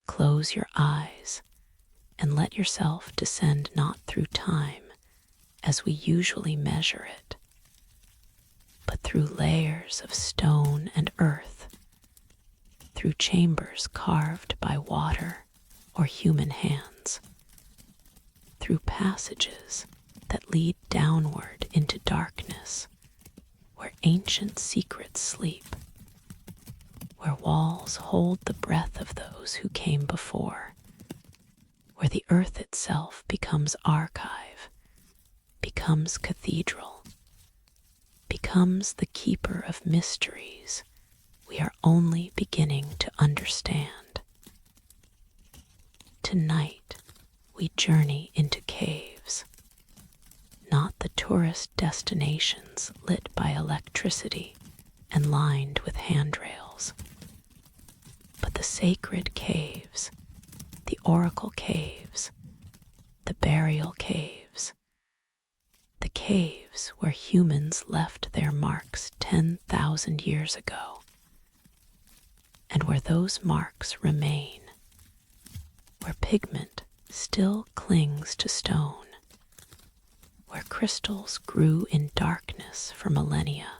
Close your eyes and let yourself descend not through time as we usually measure it, but through layers of stone and earth, through chambers carved by water or human hands, through passages that lead downward into darkness, where ancient secrets sleep, where walls hold the breath of those who came before, where the earth itself becomes archive, becomes cathedral, becomes the keeper of mysteries we are only beginning to understand. Tonight, we journey into caves, not the tourist destinations lit by electricity and lined with handrails, but the sacred caves, the oracle caves, the burial caves, the caves where humans left their marks 10,000 years ago, and where those marks remain, where pigment still clings to stone, where crystals grew in darkness for millennia,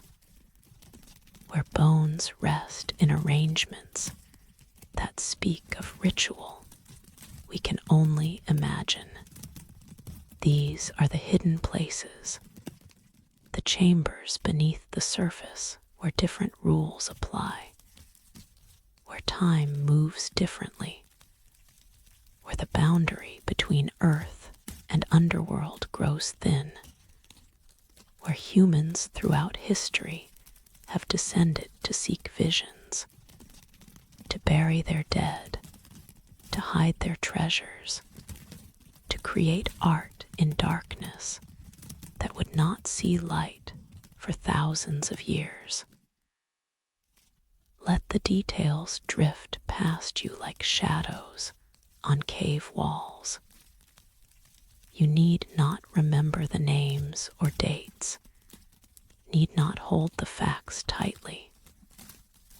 where bones rest in arrangements that speak of ritual we can only imagine. These are the hidden places, the chambers beneath the surface where different rules apply, where time moves differently, where the boundary between earth and underworld grows thin, where humans throughout history have descended to seek visions, to bury their dead, to hide their treasures, to create art in darkness that would not see light for thousands of years. Let the details drift past you like shadows on cave walls. You need not remember the names or dates, need not hold the facts tightly.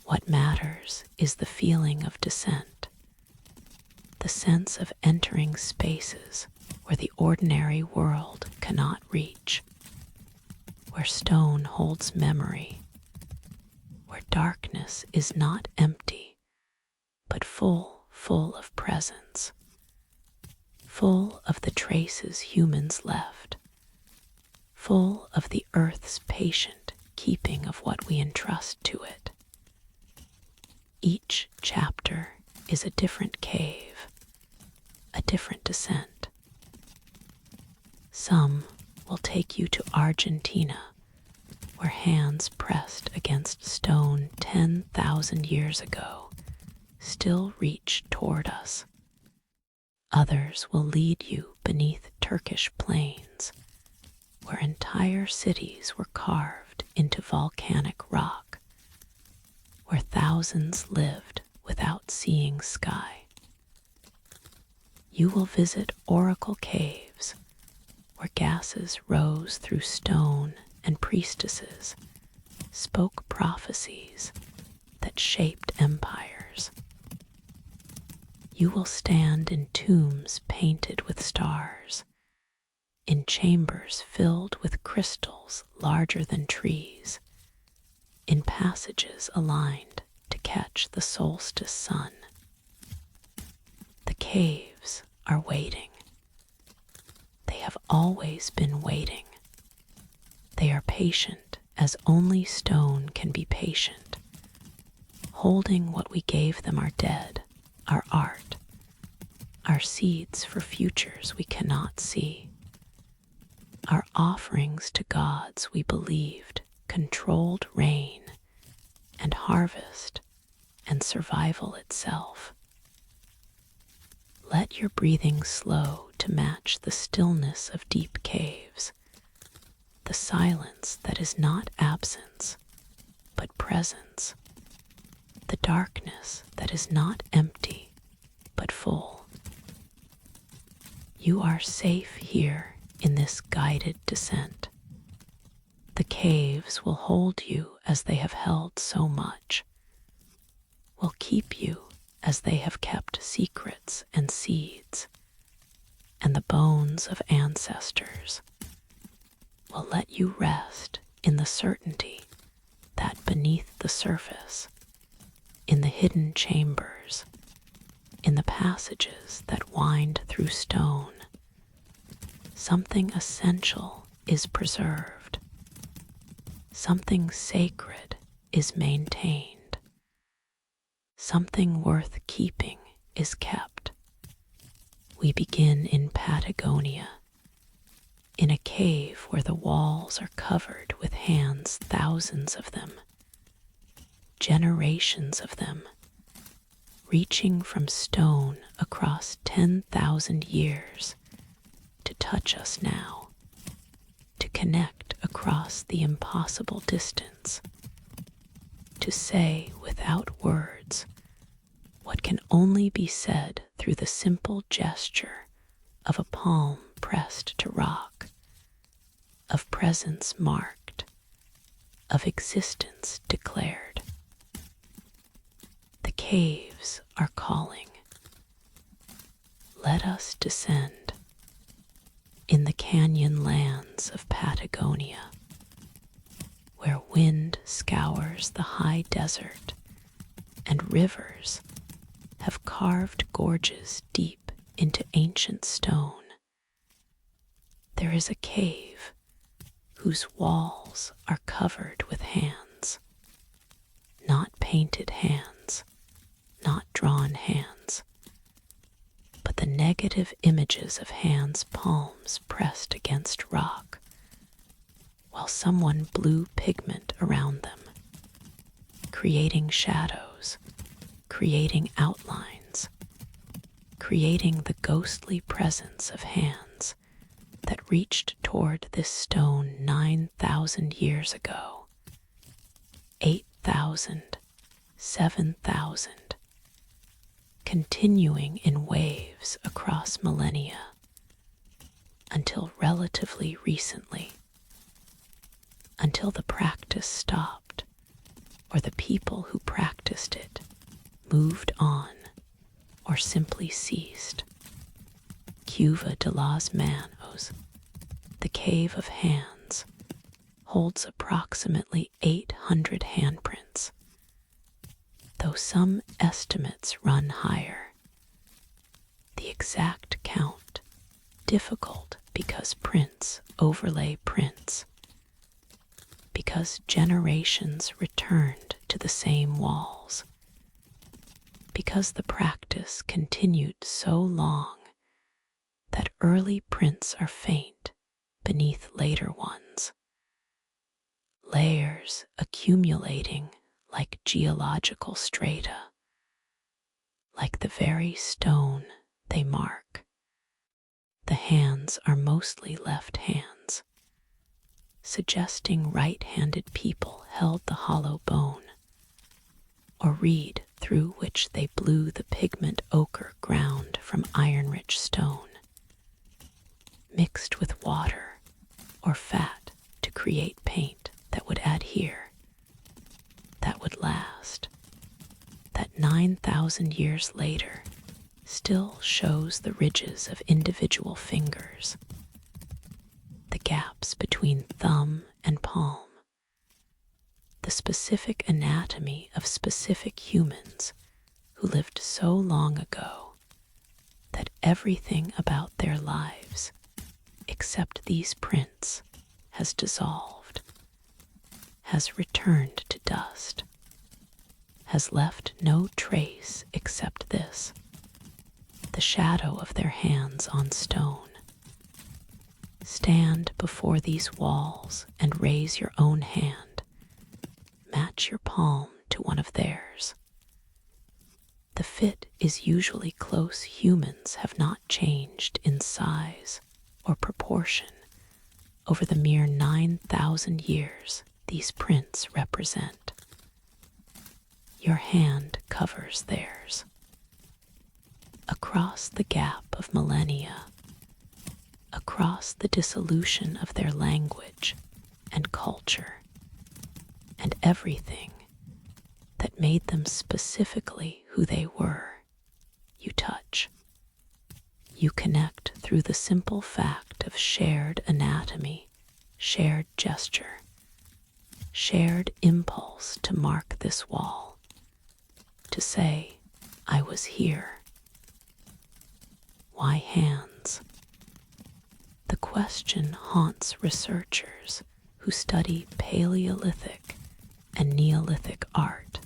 What matters is the feeling of descent, the sense of entering spaces where the ordinary world cannot reach, where stone holds memory, where darkness is not empty, but full of presence, full of the traces humans left, full of the earth's patient keeping of what we entrust to it. Each chapter is a different cave, a different descent. Some will take you to Argentina, where hands pressed against stone 10,000 years ago still reach toward us. Others will lead you beneath Turkish plains, where entire cities were carved into volcanic rock, where thousands lived without seeing sky. You will visit oracle caves, where gases rose through stone and priestesses spoke prophecies that shaped empires. You will stand in tombs painted with stars, in chambers filled with crystals larger than trees, in passages aligned to catch the solstice sun. The caves are waiting. They have always been waiting. They are patient as only stone can be patient, holding what we gave them, our dead, our art, our seeds for futures we cannot see, our offerings to gods we believed controlled rain and harvest and survival itself. Let your breathing slow to match the stillness of deep caves, the silence that is not absence, but presence, the darkness that is not empty, but full. You are safe here in this guided descent. The caves will hold you as they have held so much, will keep you as they have kept secrets and seeds, and the bones of ancestors will let you rest in the certainty that beneath the surface, in the hidden chambers, in the passages that wind through stone, something essential is preserved, something sacred is maintained, something worth keeping is kept. We begin in Patagonia, in a cave where the walls are covered with hands, thousands of them, generations of them, reaching from stone across 10,000 years to touch us now, to connect across the impossible distance, to say without words what can only be said through the simple gesture of a palm pressed to rock, of presence marked, of existence declared. The caves are calling. Let us descend in the canyon lands of Patagonia, where wind scours the high desert and rivers have carved gorges deep into ancient stone. There is a cave whose walls are covered with hands, not painted hands, not drawn hands, but the negative images of hands' palms pressed against rock, while someone blew pigment around them, creating shadows, creating outlines, creating the ghostly presence of hands that reached toward this stone 9,000 years ago, 8,000, 7,000, continuing in waves across millennia, until relatively recently, until the practice stopped, or the people who practiced it moved on, or simply ceased. Cuva de las Manos, the Cave of Hands, holds approximately 800 handprints, though some estimates run higher. The exact count difficult because prints overlay prints, because generations returned to the same walls, because the practice continued so long that early prints are faint beneath later ones, layers accumulating like geological strata, like the very stone they mark. The hands are mostly left hands, suggesting right-handed people held the hollow bone, or reed through which they blew the pigment ochre ground from iron-rich stone, mixed with water or fat to create paint that would adhere, that would last, that 9,000 years later still shows the ridges of individual fingers, the gaps between thumb and palm, the specific anatomy of specific humans who lived so long ago that everything about their lives, except these prints, has dissolved, has returned to dust, has left no trace except this, the shadow of their hands on stone. Stand before these walls and raise your own hand. Match your palm to one of theirs. The fit is usually close. Humans have not changed in size or proportion over the mere 9,000 years these prints represent. Your hand covers theirs. Across the gap of millennia, across the dissolution of their language and culture, and everything that made them specifically who they were, you touch. You connect through the simple fact of shared anatomy, shared gesture, shared impulse to mark this wall, to say, I was here. Why hands? The question haunts researchers who study Paleolithic and Neolithic art.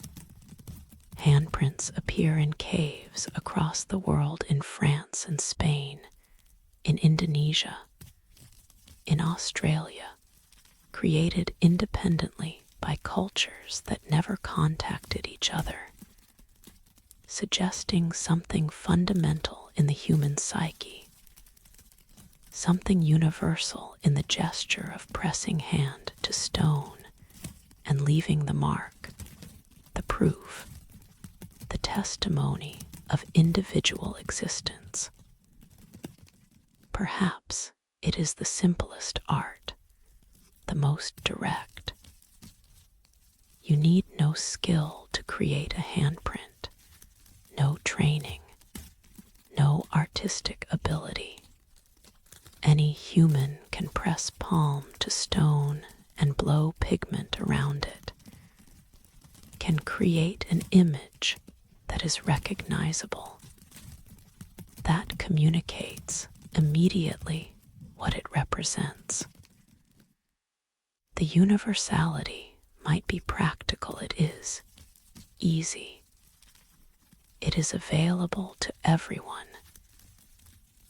Handprints appear in caves across the world in France and Spain, in Indonesia, in Australia, created independently by cultures that never contacted each other, suggesting something fundamental in the human psyche, something universal in the gesture of pressing hand to stone and leaving the mark, the proof, the testimony of individual existence. Perhaps it is the simplest art, the most direct. You need no skill to create a handprint, no training, no artistic ability. Any human can press palm to stone and blow pigment around it, can create an image that is recognizable, that communicates immediately what it represents. The universality might be practical, it is easy. It is available to everyone.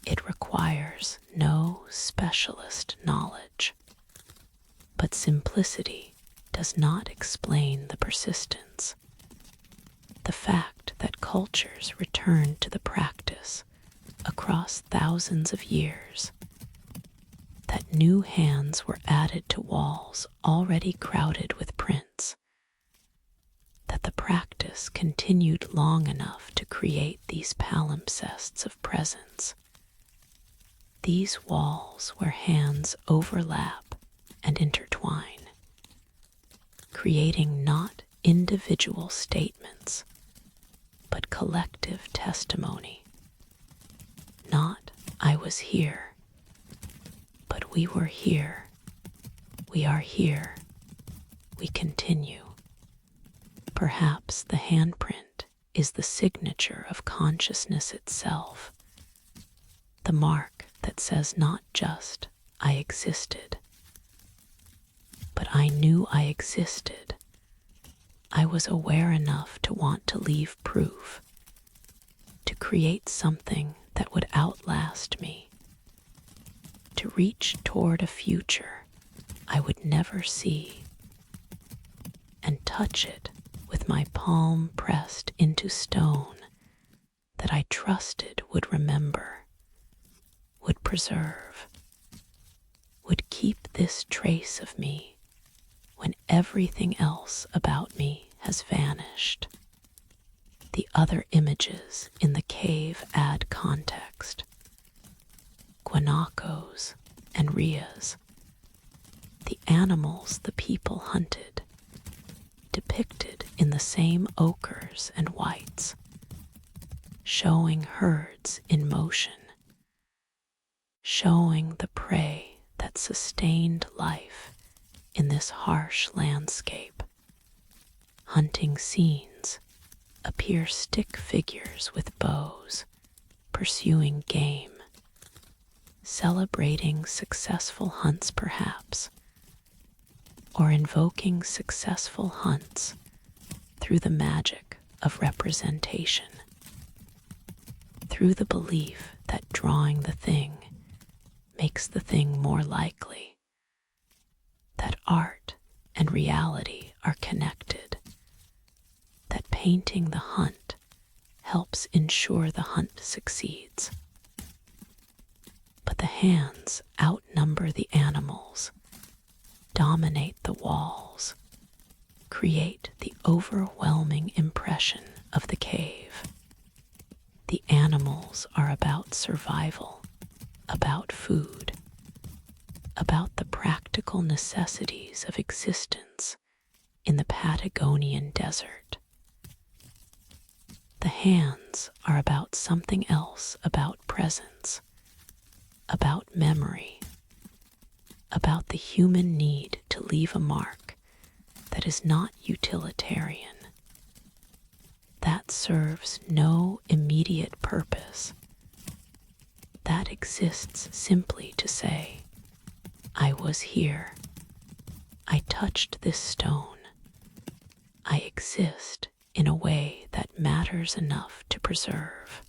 It requires no specialist knowledge. But simplicity does not explain the persistence. The fact that cultures return to the practice across thousands of years, that new hands were added to walls already crowded with prints, that the practice continued long enough to create these palimpsests of presence, these walls where hands overlap and intertwine, creating not individual statements, but collective testimony. Not, I was here, but we were here, we are here, we continue. Perhaps the handprint is the signature of consciousness itself, the mark that says not just, I existed, but I knew I existed. I was aware enough to want to leave proof, to create something that would outlast me, to reach toward a future I would never see, and touch it with my palm pressed into stone that I trusted would remember, would preserve, would keep this trace of me when everything else about me has vanished. The other images in the cave add context. Guanacos and rheas, the animals the people hunted, depicted in the same ochres and whites, showing herds in motion, showing the prey that sustained life in this harsh landscape. Hunting scenes appear stick figures with bows, pursuing game, celebrating successful hunts perhaps, or invoking successful hunts through the magic of representation, through the belief that drawing the thing makes the thing more likely, that art and reality are connected, that painting the hunt helps ensure the hunt succeeds. But the hands outnumber the animals, dominate the walls, create the overwhelming impression of the cave. The animals are about survival, about food, about the practical necessities of existence in the Patagonian desert. The hands are about something else, about presence, about memory, about the human need to leave a mark that is not utilitarian, that serves no immediate purpose, that exists simply to say, I was here, I touched this stone, I exist in a way that matters enough to preserve.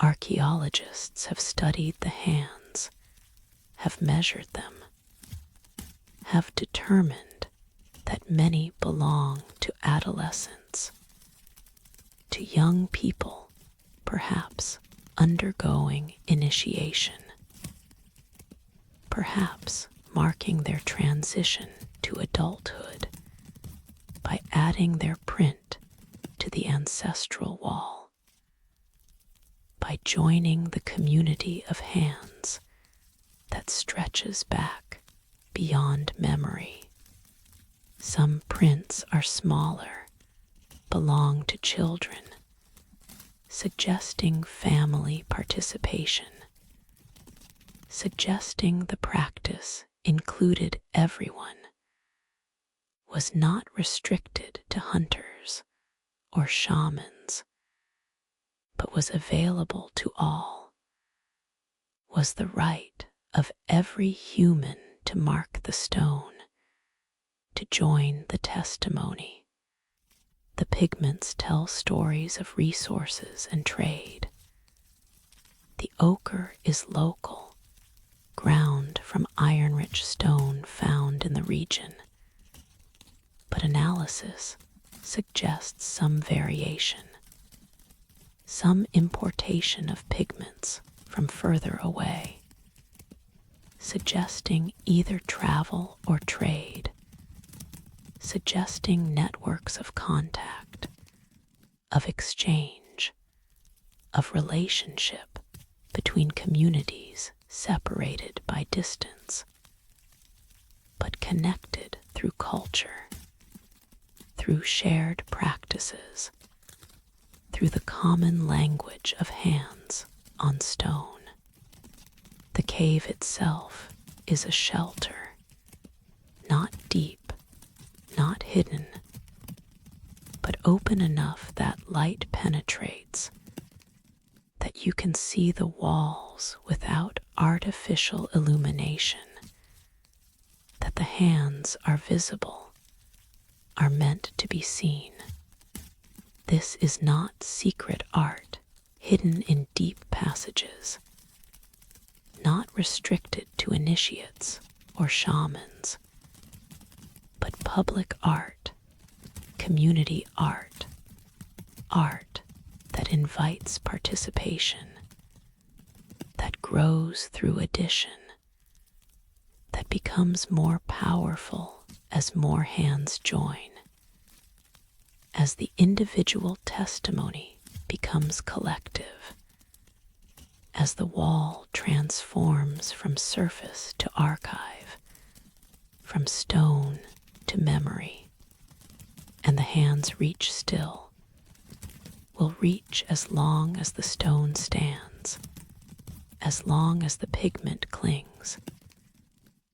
Archaeologists have studied the hands, have measured them, have determined that many belong to adolescence, to young people, perhaps undergoing initiation, perhaps marking their transition to adulthood by adding their print to the ancestral wall, by joining the community of hands that stretches back beyond memory. Some prints are smaller, belong to children, suggesting family participation, suggesting the practice included everyone, was not restricted to hunters or shamans, but was available to all, was the right of every human to mark the stone, to join the testimony. The pigments tell stories of resources and trade. The ochre is local, ground from iron-rich stone found in the region, but analysis suggests some variation, some importation of pigments from further away, suggesting either travel or trade, suggesting networks of contact, of exchange, of relationship between communities separated by distance, but connected through culture, through shared practices, through the common language of hands on stone. The cave itself is a shelter, not deep, not hidden, but open enough that light penetrates, that you can see the walls without artificial illumination, that the hands are visible, are meant to be seen. This is not secret art hidden in deep passages, not restricted to initiates or shamans, but public art, community art, art that invites participation, that grows through addition, that becomes more powerful as more hands join, as the individual testimony becomes collective, as the wall transforms from surface to archive, from stone to memory, and the hands reach still, will reach as long as the stone stands, as long as the pigment clings,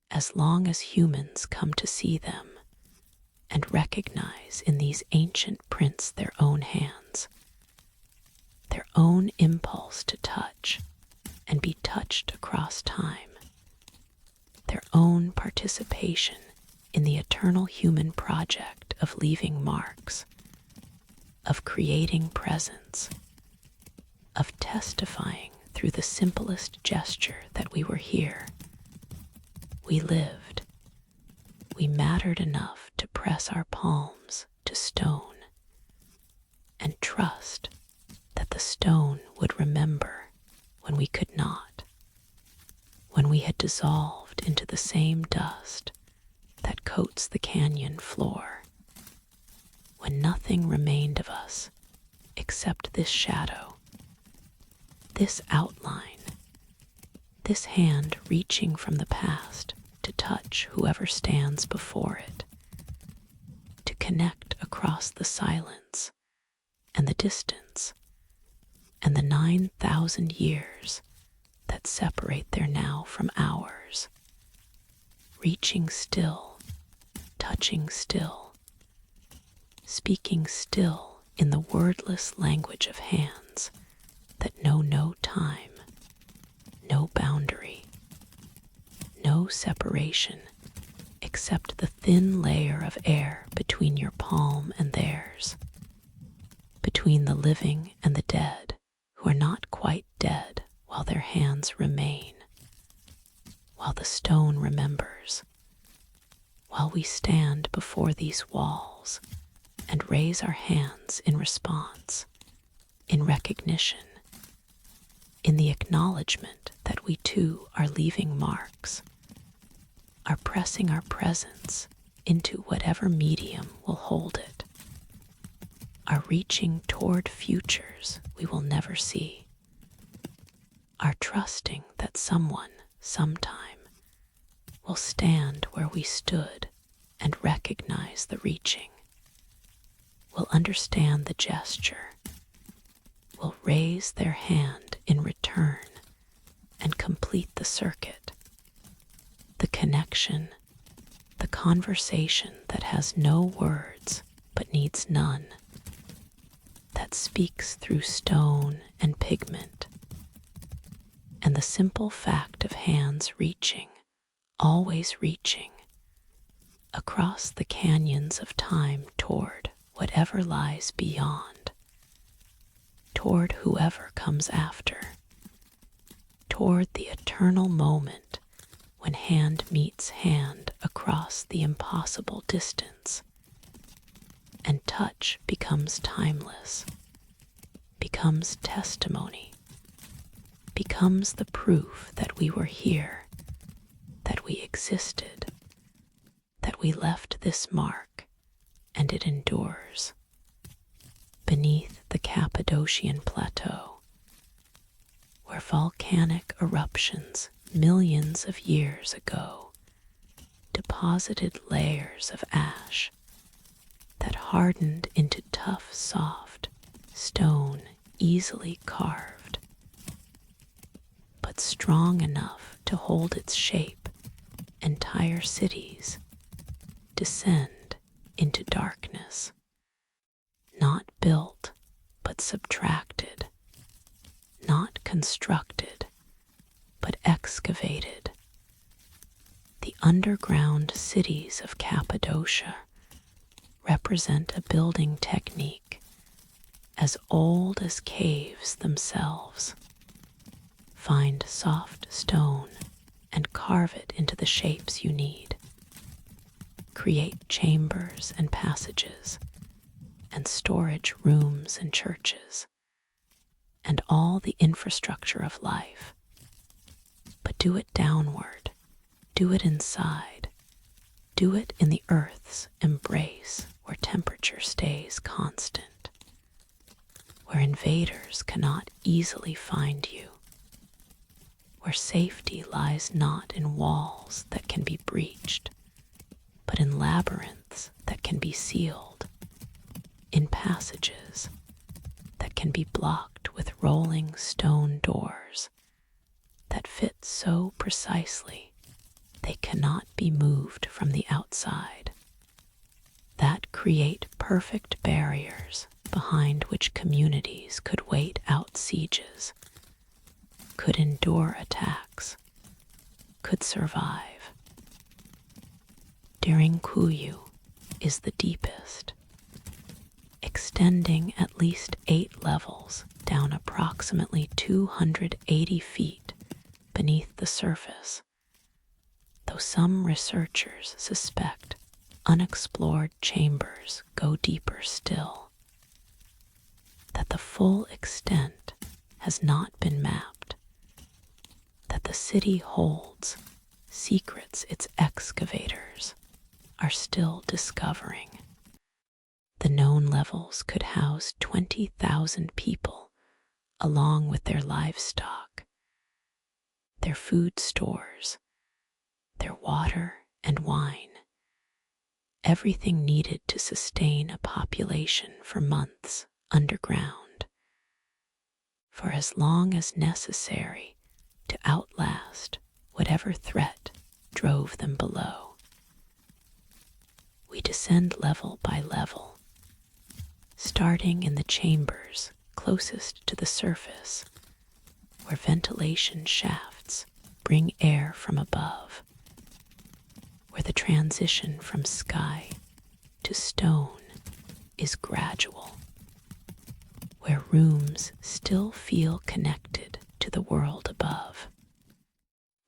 as long as humans come to see them and recognize in these ancient prints their own hands, their own impulse to touch and be touched across time, their own participation in the eternal human project of leaving marks, of creating presence, of testifying through the simplest gesture that we were here. We lived. We mattered enough to press our palms to stone and trust that the stone would remember when we could not, when we had dissolved into the same dust that coats the canyon floor, when nothing remained of us except this shadow, this outline, this hand reaching from the past to touch whoever stands before it, to connect across the silence, and the distance, and the 9,000 years that separate their now from ours, reaching still, touching still, speaking still in the wordless language of hands that know no time, no boundary, no separation except the thin layer of air between your palm and theirs, between the living and the dead who are not quite dead while their hands remain, while the stone remembers, while we stand before these walls and raise our hands in response, in recognition, in the acknowledgement that we too are leaving marks, are pressing our presence into whatever medium will hold it, are reaching toward futures we will never see, are trusting that someone, sometime, will stand where we stood and recognize the reaching, will understand the gesture, will raise their hand in return and complete the circuit, the connection, the conversation that has no words but needs none, that speaks through stone and pigment, and the simple fact of hands reaching, always reaching, across the canyons of time toward whatever lies beyond, toward whoever comes after, toward the eternal moment when hand meets hand across the impossible distance, and touch becomes timeless, becomes testimony, becomes the proof that we were here, that we existed, that we left this mark, and it endures. Beneath the Cappadocian Plateau, where volcanic eruptions millions of years ago deposited layers of ash that hardened into tough, soft stone easily carved, but strong enough to hold its shape, entire cities descend into darkness, not built but subtracted, not constructed but excavated. The underground cities of Cappadocia represent a building technique as old as caves themselves. Find soft stone and carve it into the shapes you need. Create chambers and passages, and storage rooms and churches, and all the infrastructure of life. But do it downward, do it inside, do it in the earth's embrace where temperature stays constant, where invaders cannot easily find you, where safety lies not in walls that can be breached, but in labyrinths that can be sealed, in passages that can be blocked with rolling stone doors that fit so precisely they cannot be moved from the outside, that create perfect barriers behind which communities could wait out sieges, could endure attacks, could survive. Derinkuyu is the deepest, extending at least 8 levels down approximately 280 feet beneath the surface, though some researchers suspect unexplored chambers go deeper still, that the full extent has not been mapped, that the city holds secrets its excavators are still discovering. The known levels could house 20,000 people along with their livestock, their food stores, their water and wine, everything needed to sustain a population for months underground for as long as necessary to outlast whatever threat drove them below. We descend level by level, starting in the chambers closest to the surface, where ventilation shafts bring air from above, where the transition from sky to stone is gradual, where rooms still feel connected to the world above.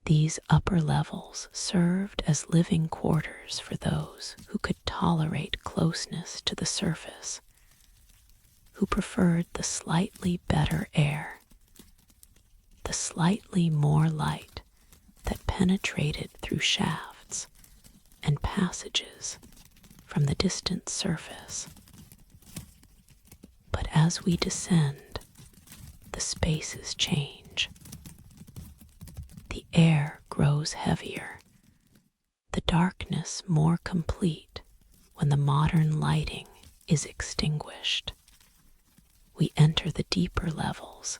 These upper levels served as living quarters for those who could tolerate closeness to the surface, who preferred the slightly better air, the slightly more light that penetrated through shafts and passages from the distant surface. But as we descend, the spaces change. The air grows heavier, the darkness more complete when the modern lighting is extinguished. We enter the deeper levels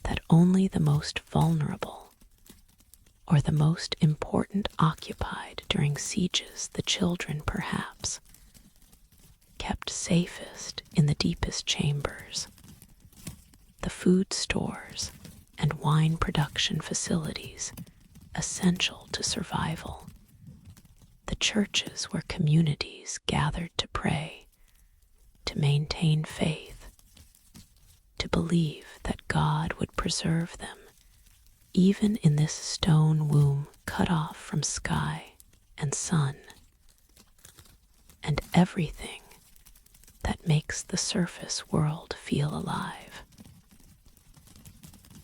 that only the most vulnerable or the most important occupied during sieges, the children perhaps, kept safest in the deepest chambers, the food stores and wine production facilities essential to survival, the churches where communities gathered to pray, to maintain faith, to believe that God would preserve them, even in this stone womb cut off from sky and sun, and everything that makes the surface world feel alive.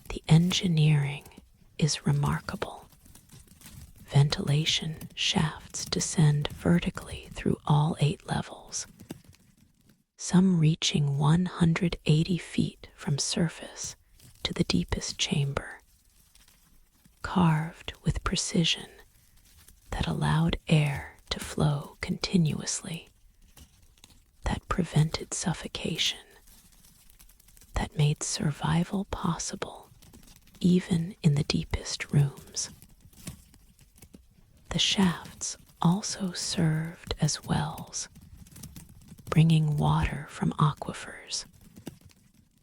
The engineering is remarkable. Ventilation shafts descend vertically through all 8 levels, some reaching 180 feet from surface to the deepest chamber, carved with precision that allowed air to flow continuously, that prevented suffocation, that made survival possible even in the deepest rooms. The shafts also served as wells, bringing water from aquifers,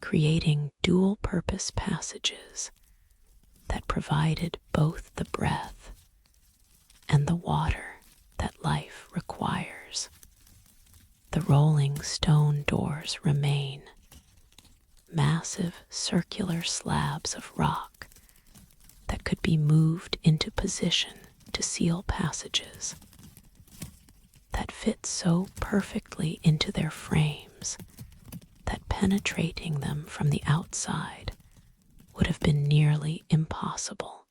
creating dual-purpose passages that provided both the breath and the water that life requires. The rolling stone doors remain, massive circular slabs of rock that could be moved into position to seal passages, that fit so perfectly into their frames that penetrating them from the outside would have been nearly impossible.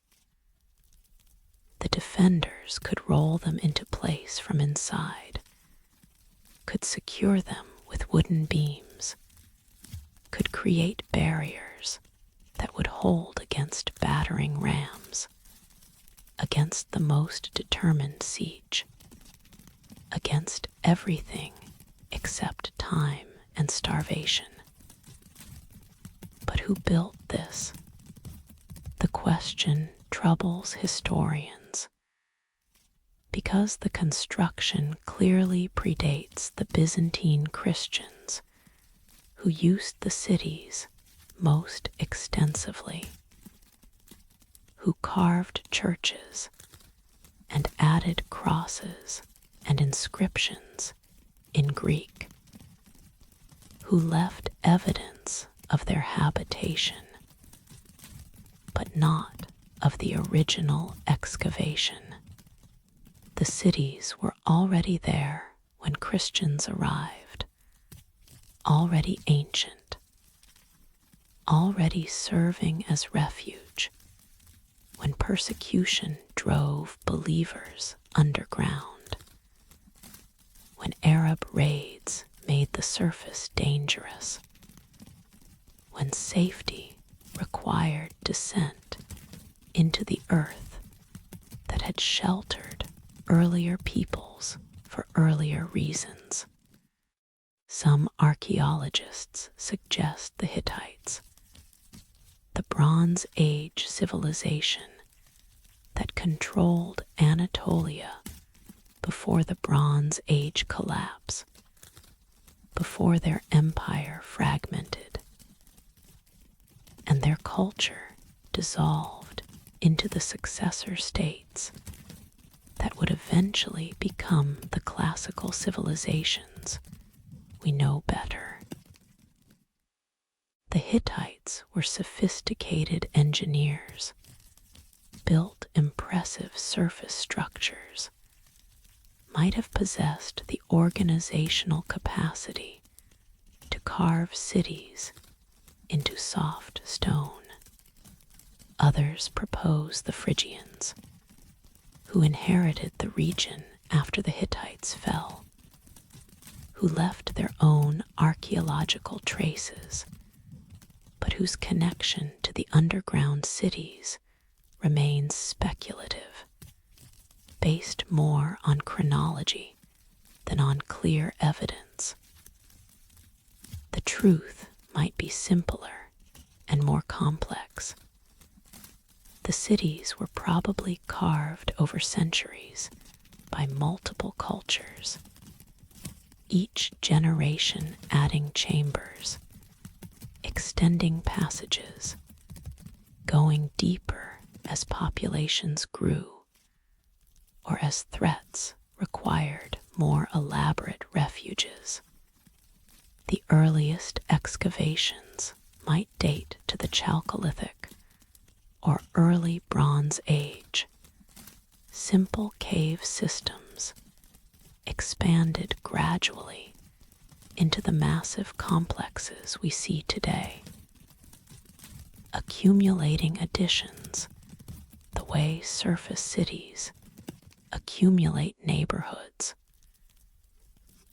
The defenders could roll them into place from inside, could secure them with wooden beams, could create barriers that would hold against battering rams, against the most determined siege, against everything except time and starvation. But who built this? The question troubles historians, because the construction clearly predates the Byzantine Christians who used the cities most extensively, who carved churches and added crosses and inscriptions in Greek, who left evidence of their habitation, but not of the original excavation. The cities were already there when Christians arrived, already ancient, already serving as refuge when persecution drove believers underground, when Arab raids made the surface dangerous, when safety required descent into the earth that had sheltered earlier peoples for earlier reasons. Some archaeologists suggest the Hittites, the Bronze Age civilization that controlled Anatolia before the Bronze Age collapse, before their empire fragmented and their culture dissolved into the successor states that would eventually become the classical civilizations we know better. The Hittites were sophisticated engineers, built impressive surface structures, might have possessed the organizational capacity to carve cities into soft stone. Others propose the Phrygians, who inherited the region after the Hittites fell, who left their own archaeological traces, but whose connection to the underground cities remains speculative, based more on chronology than on clear evidence. The truth might be simpler and more complex. The cities were probably carved over centuries by multiple cultures, each generation adding chambers, extending passages, going deeper as populations grew, or as threats required more elaborate refuges. The earliest excavations might date to the Chalcolithic or early Bronze Age. Simple cave systems expanded gradually into the massive complexes we see today, accumulating additions the way surface cities accumulate neighborhoods,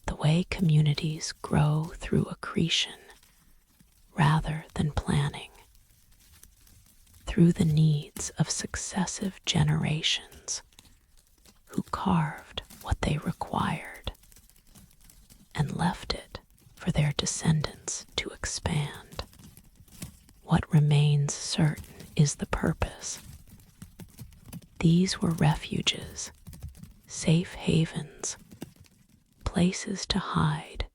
the way communities grow through accretion rather than planning, through the needs of successive generations who carved what they required and left it for their descendants to expand. What remains certain is the purpose. These were refuges, safe havens, places to hide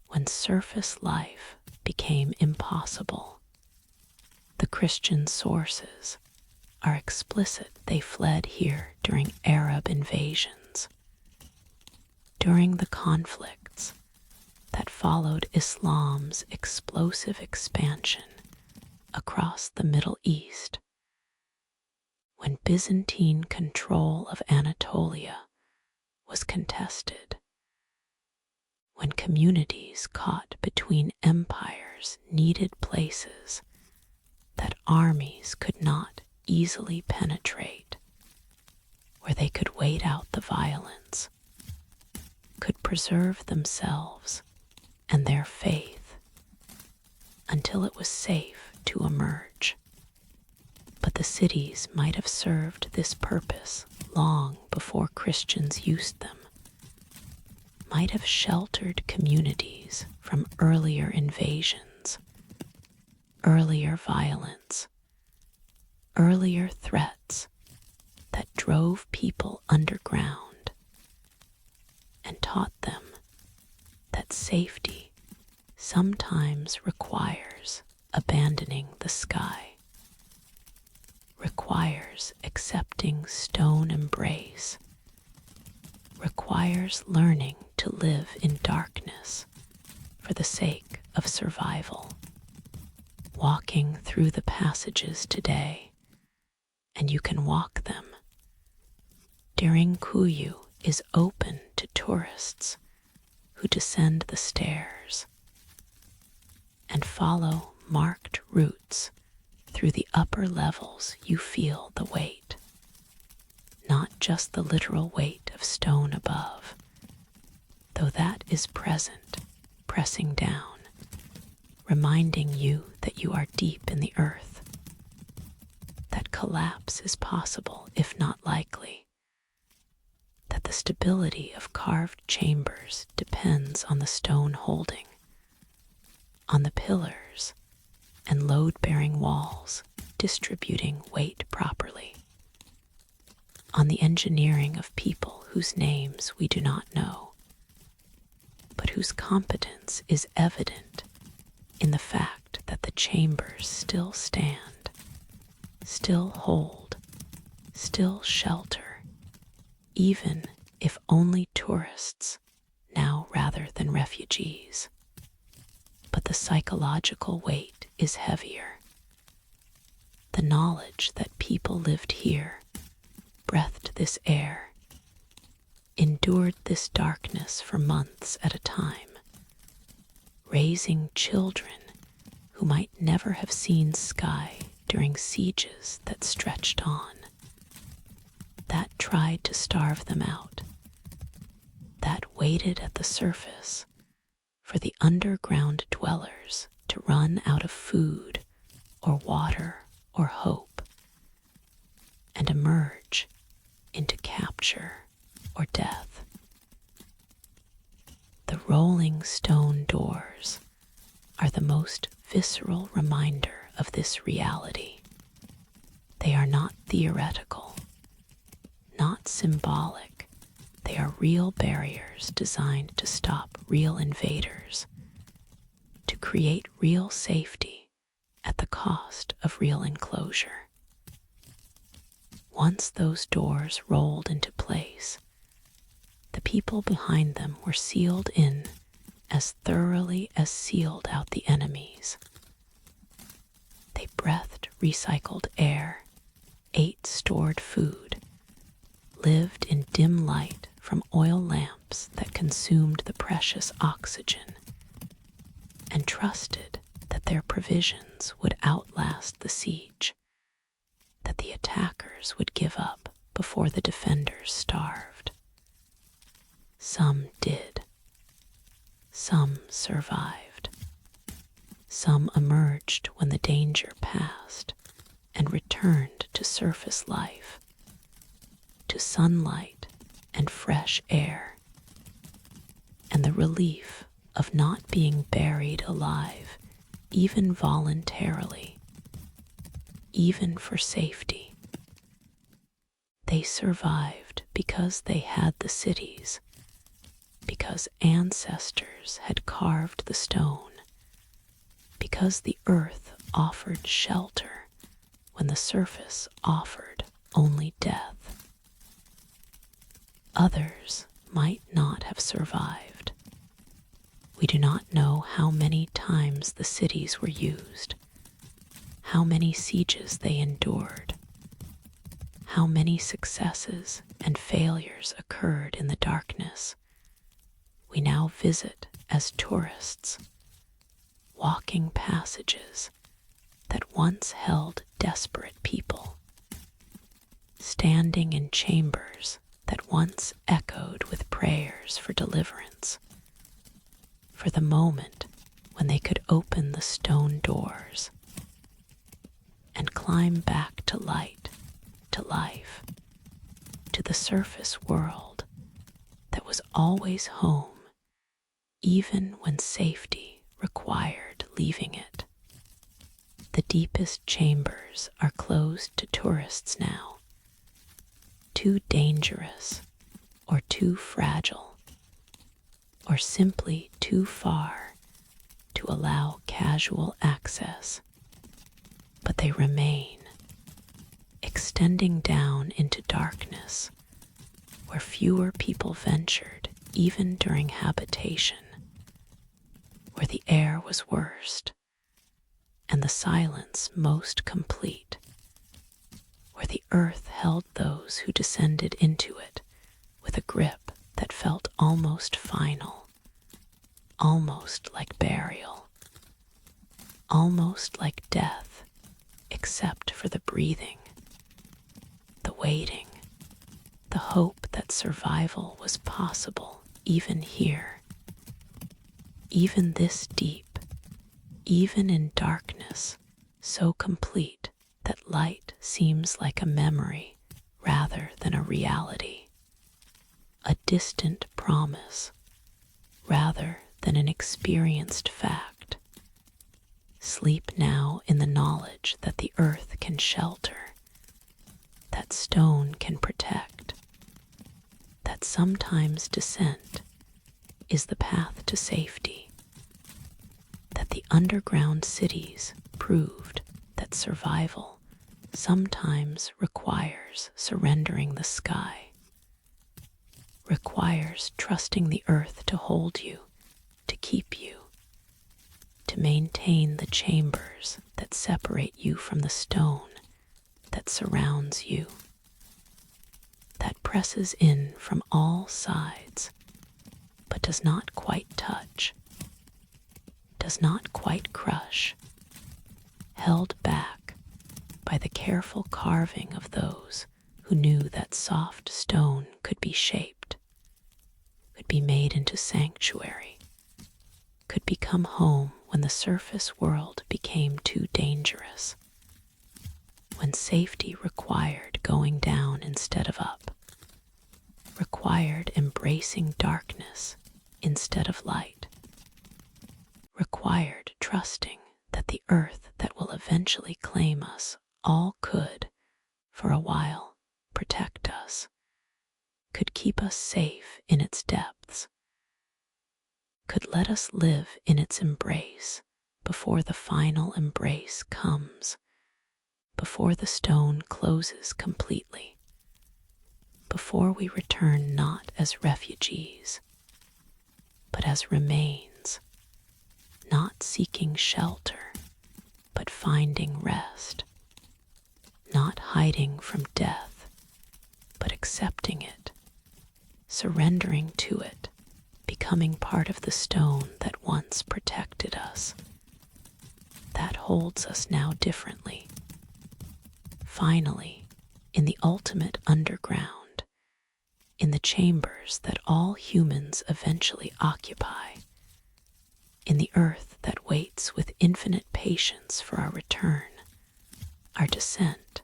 when surface life became impossible. The Christian sources are explicit they fled here during Arab invasions. During the conflicts that followed Islam's explosive expansion across the Middle East, when Byzantine control of Anatolia was contested, when communities caught between empires needed places that armies could not easily penetrate, where they could wait out the violence, could preserve themselves and their faith until it was safe to emerge. But the cities might have served this purpose long before Christians used them, might have sheltered communities from earlier invasions, earlier violence, earlier threats that drove people underground and taught them that safety sometimes requires abandoning the sky, requires accepting stone embrace, requires learning to live in darkness for the sake of survival. Walking through the passages today, and you can walk them. Kuyu is open to tourists who descend the stairs and follow marked routes through the upper levels. You feel the weight, not just the literal weight of stone above, though that is present, pressing down, reminding you that you are deep in the earth, that collapse is possible if not likely, that the stability of carved chambers depends on the stone holding, on the pillars and load-bearing walls distributing weight properly, on the engineering of people whose names we do not know, but whose competence is evident in the fact that the chambers still stand, still hold, still shelter, even if only tourists, now rather than refugees. But the psychological weight is heavier. The knowledge that people lived here, breathed this air, endured this darkness for months at a time, raising children who might never have seen sky during sieges that stretched on, that tried to starve them out, that waited at the surface for the underground dwellers to run out of food or water or hope and emerge into capture or death. The rolling stone doors are the most visceral reminder of this reality. They are not theoretical, not symbolic. They are real barriers designed to stop real invaders, to create real safety at the cost of real enclosure. Once those doors rolled into place, the people behind them were sealed in as thoroughly as sealed out the enemies. They breathed recycled air, ate stored food, lived in dim light from oil lamps that consumed the precious oxygen, and trusted that their provisions would outlast the siege, that the attackers would give up before the defenders starved. Some did. Some survived. Some emerged when the danger passed and returned to surface life, to sunlight and fresh air, and the relief of not being buried alive, even voluntarily, even for safety. They survived because they had the cities, because ancestors had carved the stone, because the earth offered shelter when the surface offered only death. Others might not have survived. We do not know how many times the cities were used, how many sieges they endured, how many successes and failures occurred in the darkness. We now visit as tourists, walking passages that once held desperate people, standing in chambers that once echoed with prayers for deliverance, for the moment when they could open the stone doors and climb back to light, to life, to the surface world that was always home, even when safety required leaving it. The deepest chambers are closed to tourists now, too dangerous or too fragile, or simply too far to allow casual access. But they remain, extending down into darkness, where fewer people ventured even during habitation, where the air was worst and the silence most complete, where the earth held those who descended into it with a grip that felt almost final, almost like burial, almost like death, except for the breathing, the waiting, the hope that survival was possible even here, even this deep, even in darkness so complete that light seems like a memory rather than a reality, a distant promise rather than an experienced fact. Sleep now in the knowledge that the earth can shelter, that stone can protect, that sometimes descent is the path to safety, that the underground cities proved that survival sometimes requires surrendering the sky, requires trusting the earth to hold you, to keep you, to maintain the chambers that separate you from the stone that surrounds you, that presses in from all sides, but does not quite touch, does not quite crush, held back by the careful carving of those who knew that soft stone could be shaped, could be made into sanctuary, could become home when the surface world became too dangerous, when safety required going down instead of up, required embracing darkness instead of light, required trusting that the earth that will eventually claim us all could, for a while, protect us, could keep us safe in its depths, could let us live in its embrace before the final embrace comes, before the stone closes completely, before we return not as refugees, but as remains, not seeking shelter, but finding rest, not hiding from death, but accepting it, surrendering to it, becoming part of the stone that once protected us, that holds us now differently. Finally, in the ultimate underground, in the chambers that all humans eventually occupy, in the earth that waits with infinite patience for our return, our descent,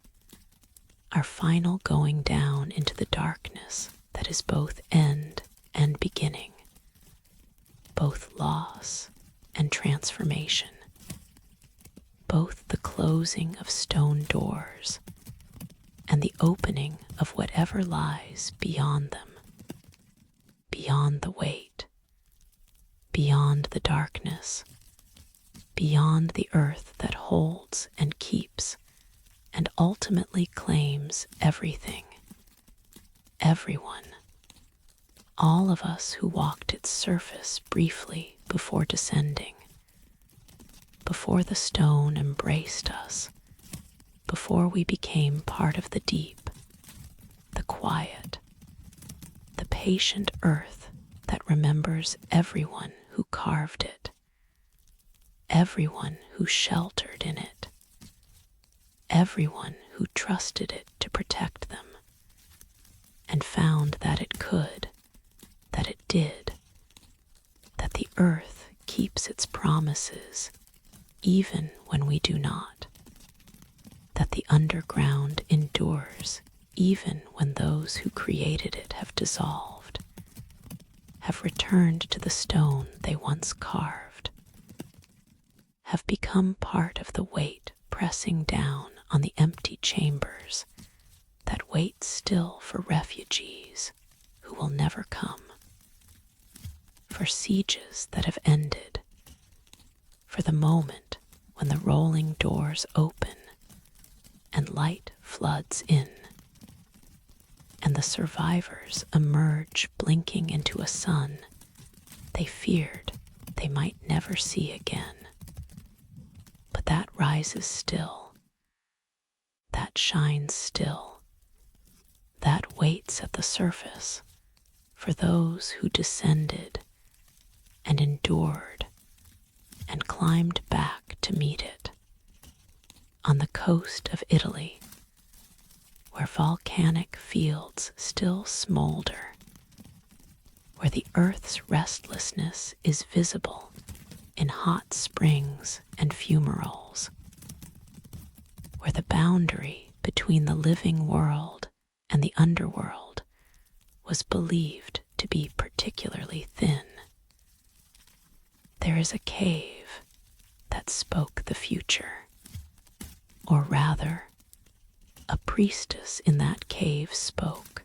our final going down into the darkness that is both end and beginning, both loss and transformation, both the closing of stone doors and the opening of whatever lies beyond them, beyond the weight, beyond the darkness, beyond the earth that holds and keeps and ultimately claims everything, everyone, all of us who walked its surface briefly before descending, before the stone embraced us, before we became part of the deep, the quiet, the patient earth that remembers everyone who carved it, everyone who sheltered in it, everyone who trusted it to protect them, and found that it could, that it did, that the earth keeps its promises even when we do not, that the underground endures even when those who created it have dissolved, have returned to the stone they once carved, have become part of the weight pressing down on the empty chambers that wait still for refugees who will never come, for sieges that have ended, for the moment when the rolling doors open and light floods in, and the survivors emerge blinking into a sun they feared they might never see again, but that rises still, that shines still, that waits at the surface for those who descended and endured and climbed back to meet it. On the coast of Italy, where volcanic fields still smolder, where the earth's restlessness is visible in hot springs and fumaroles, where the boundary between the living world and the underworld was believed to be particularly thin. There is a cave that spoke the future, or rather, a priestess in that cave spoke,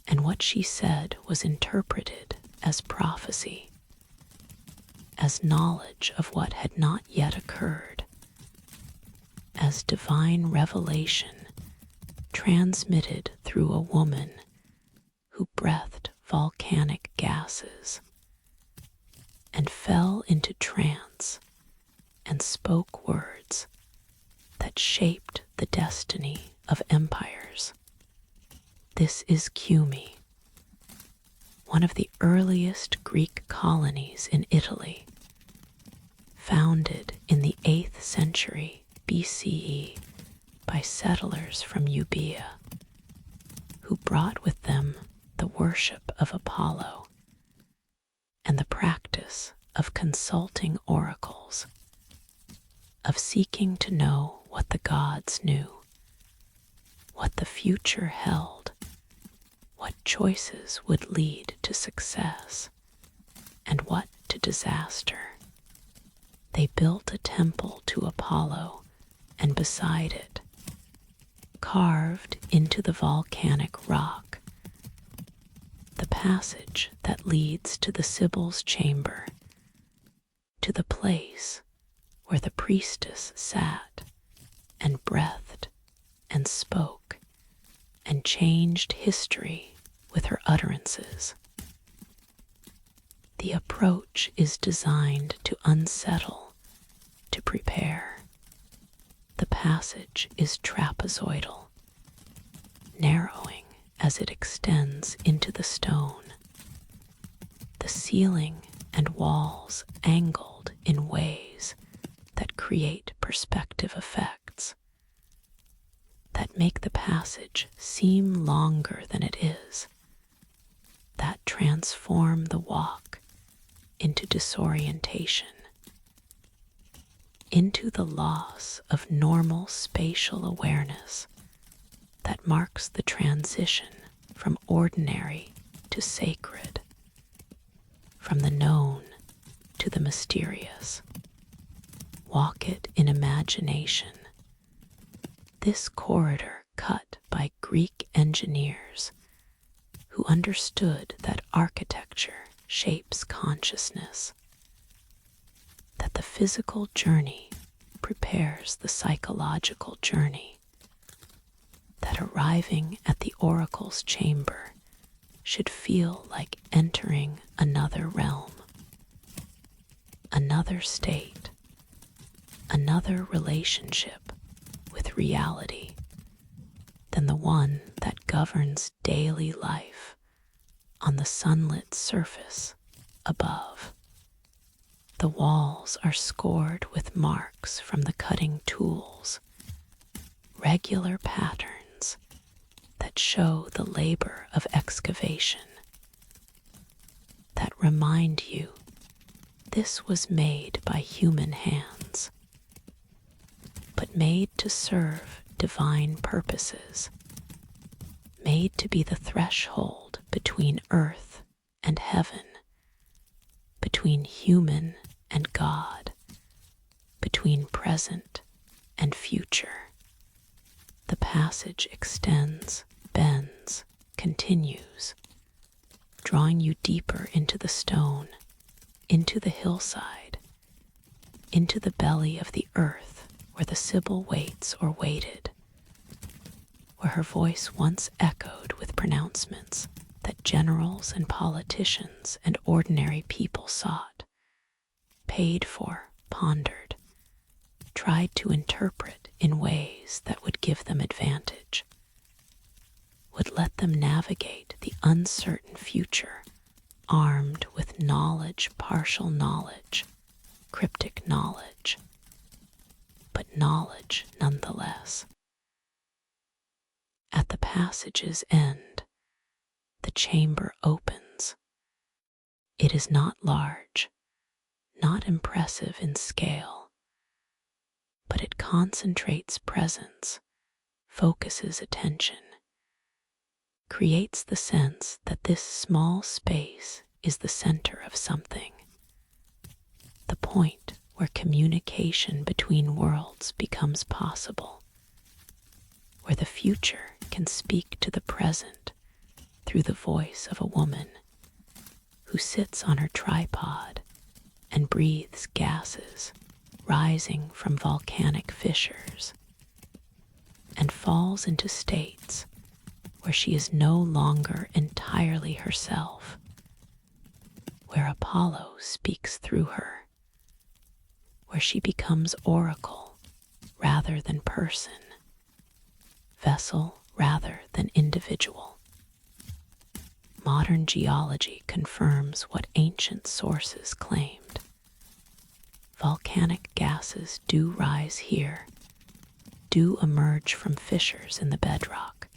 and what she said was interpreted as prophecy, as knowledge of what had not yet occurred, as divine revelation transmitted through a woman who breathed volcanic gases and fell into trance and spoke words that shaped the destiny of empires. This is Cumae, one of the earliest Greek colonies in Italy, founded in the 8th century BCE by settlers from Euboea, who brought with them the worship of Apollo and the practice of consulting oracles, of seeking to know what the gods knew, what the future held, what choices would lead to success, and what to disaster. They built a temple to Apollo, and beside it, carved into the volcanic rock, the passage that leads to the Sibyl's chamber, to the place where the priestess sat and breathed and spoke and changed history with her utterances. The approach is designed to unsettle, to prepare. The passage is trapezoidal, narrowing as it extends into the stone. The ceiling and walls angled in ways that create perspective effects, that make the passage seem longer than it is, that transform the walk into disorientation, into the loss of normal spatial awareness that marks the transition from ordinary to sacred, from the known to the mysterious. Walk it in imagination. This corridor cut by Greek engineers who understood that architecture shapes consciousness, that the physical journey prepares the psychological journey, that arriving at the oracle's chamber should feel like entering another realm, another state, another relationship with reality than the one that governs daily life on the sunlit surface above. The walls are scored with marks from the cutting tools, regular patterns that show the labor of excavation, that remind you this was made by human hands, but made to serve divine purposes, made to be the threshold between earth and heaven, between human and God, between present and future. The passage extends, bends, continues, drawing you deeper into the stone, into the hillside, into the belly of the earth where the Sibyl waits or waited, where her voice once echoed with pronouncements that generals and politicians and ordinary people sought, paid for, pondered, tried to interpret in ways that would give them advantage, would let them navigate the uncertain future armed with knowledge, partial knowledge, cryptic knowledge, but knowledge nonetheless. At the passage's end, the chamber opens. It is not large, not impressive in scale, but it concentrates presence, focuses attention. creates the sense that this small space is the center of something, the point where communication between worlds becomes possible, where the future can speak to the present through the voice of a woman who sits on her tripod and breathes gases rising from volcanic fissures and falls into states where she is no longer entirely herself, where Apollo speaks through her, where she becomes oracle rather than person, vessel rather than individual. Modern geology confirms what ancient sources claimed. Volcanic gases do rise here, do emerge from fissures in the bedrock,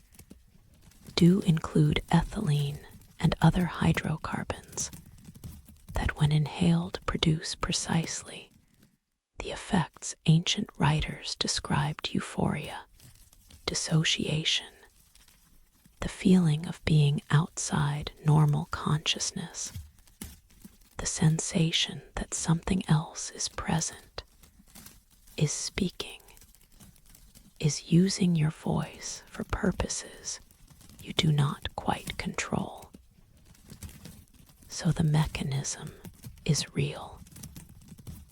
do include ethylene and other hydrocarbons that when inhaled produce precisely the effects ancient writers described: euphoria, dissociation, the feeling of being outside normal consciousness, the sensation that something else is present, is speaking, is using your voice for purposes you do not quite control. So the mechanism is real.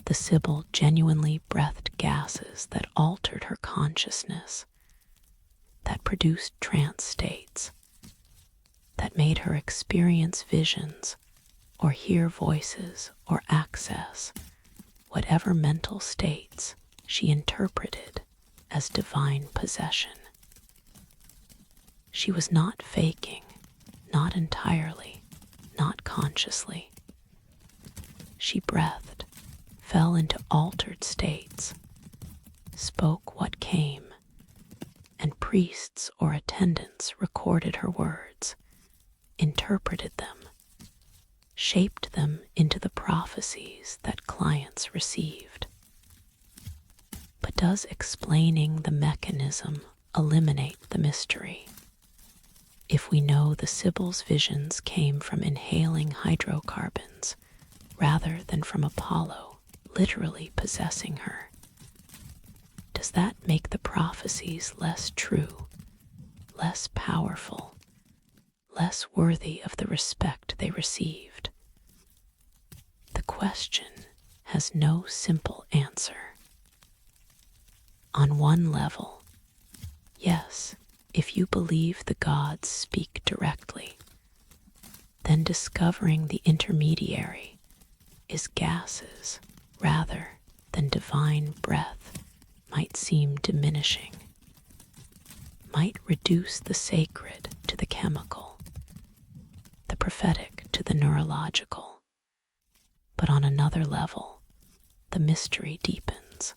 The Sibyl genuinely breathed gases that altered her consciousness, that produced trance states, that made her experience visions or hear voices or access whatever mental states she interpreted as divine possession. She was not faking, not entirely, not consciously. She breathed, fell into altered states, spoke what came, and priests or attendants recorded her words, interpreted them, shaped them into the prophecies that clients received. But does explaining the mechanism eliminate the mystery? If we know the Sibyl's visions came from inhaling hydrocarbons rather than from Apollo literally possessing her, does that make the prophecies less true, less powerful, less worthy of the respect they received? The question has no simple answer. On one level, yes, if you believe the gods speak directly, then discovering the intermediary is gases rather than divine breath might seem diminishing, might reduce the sacred to the chemical, the prophetic to the neurological. But on another level, the mystery deepens.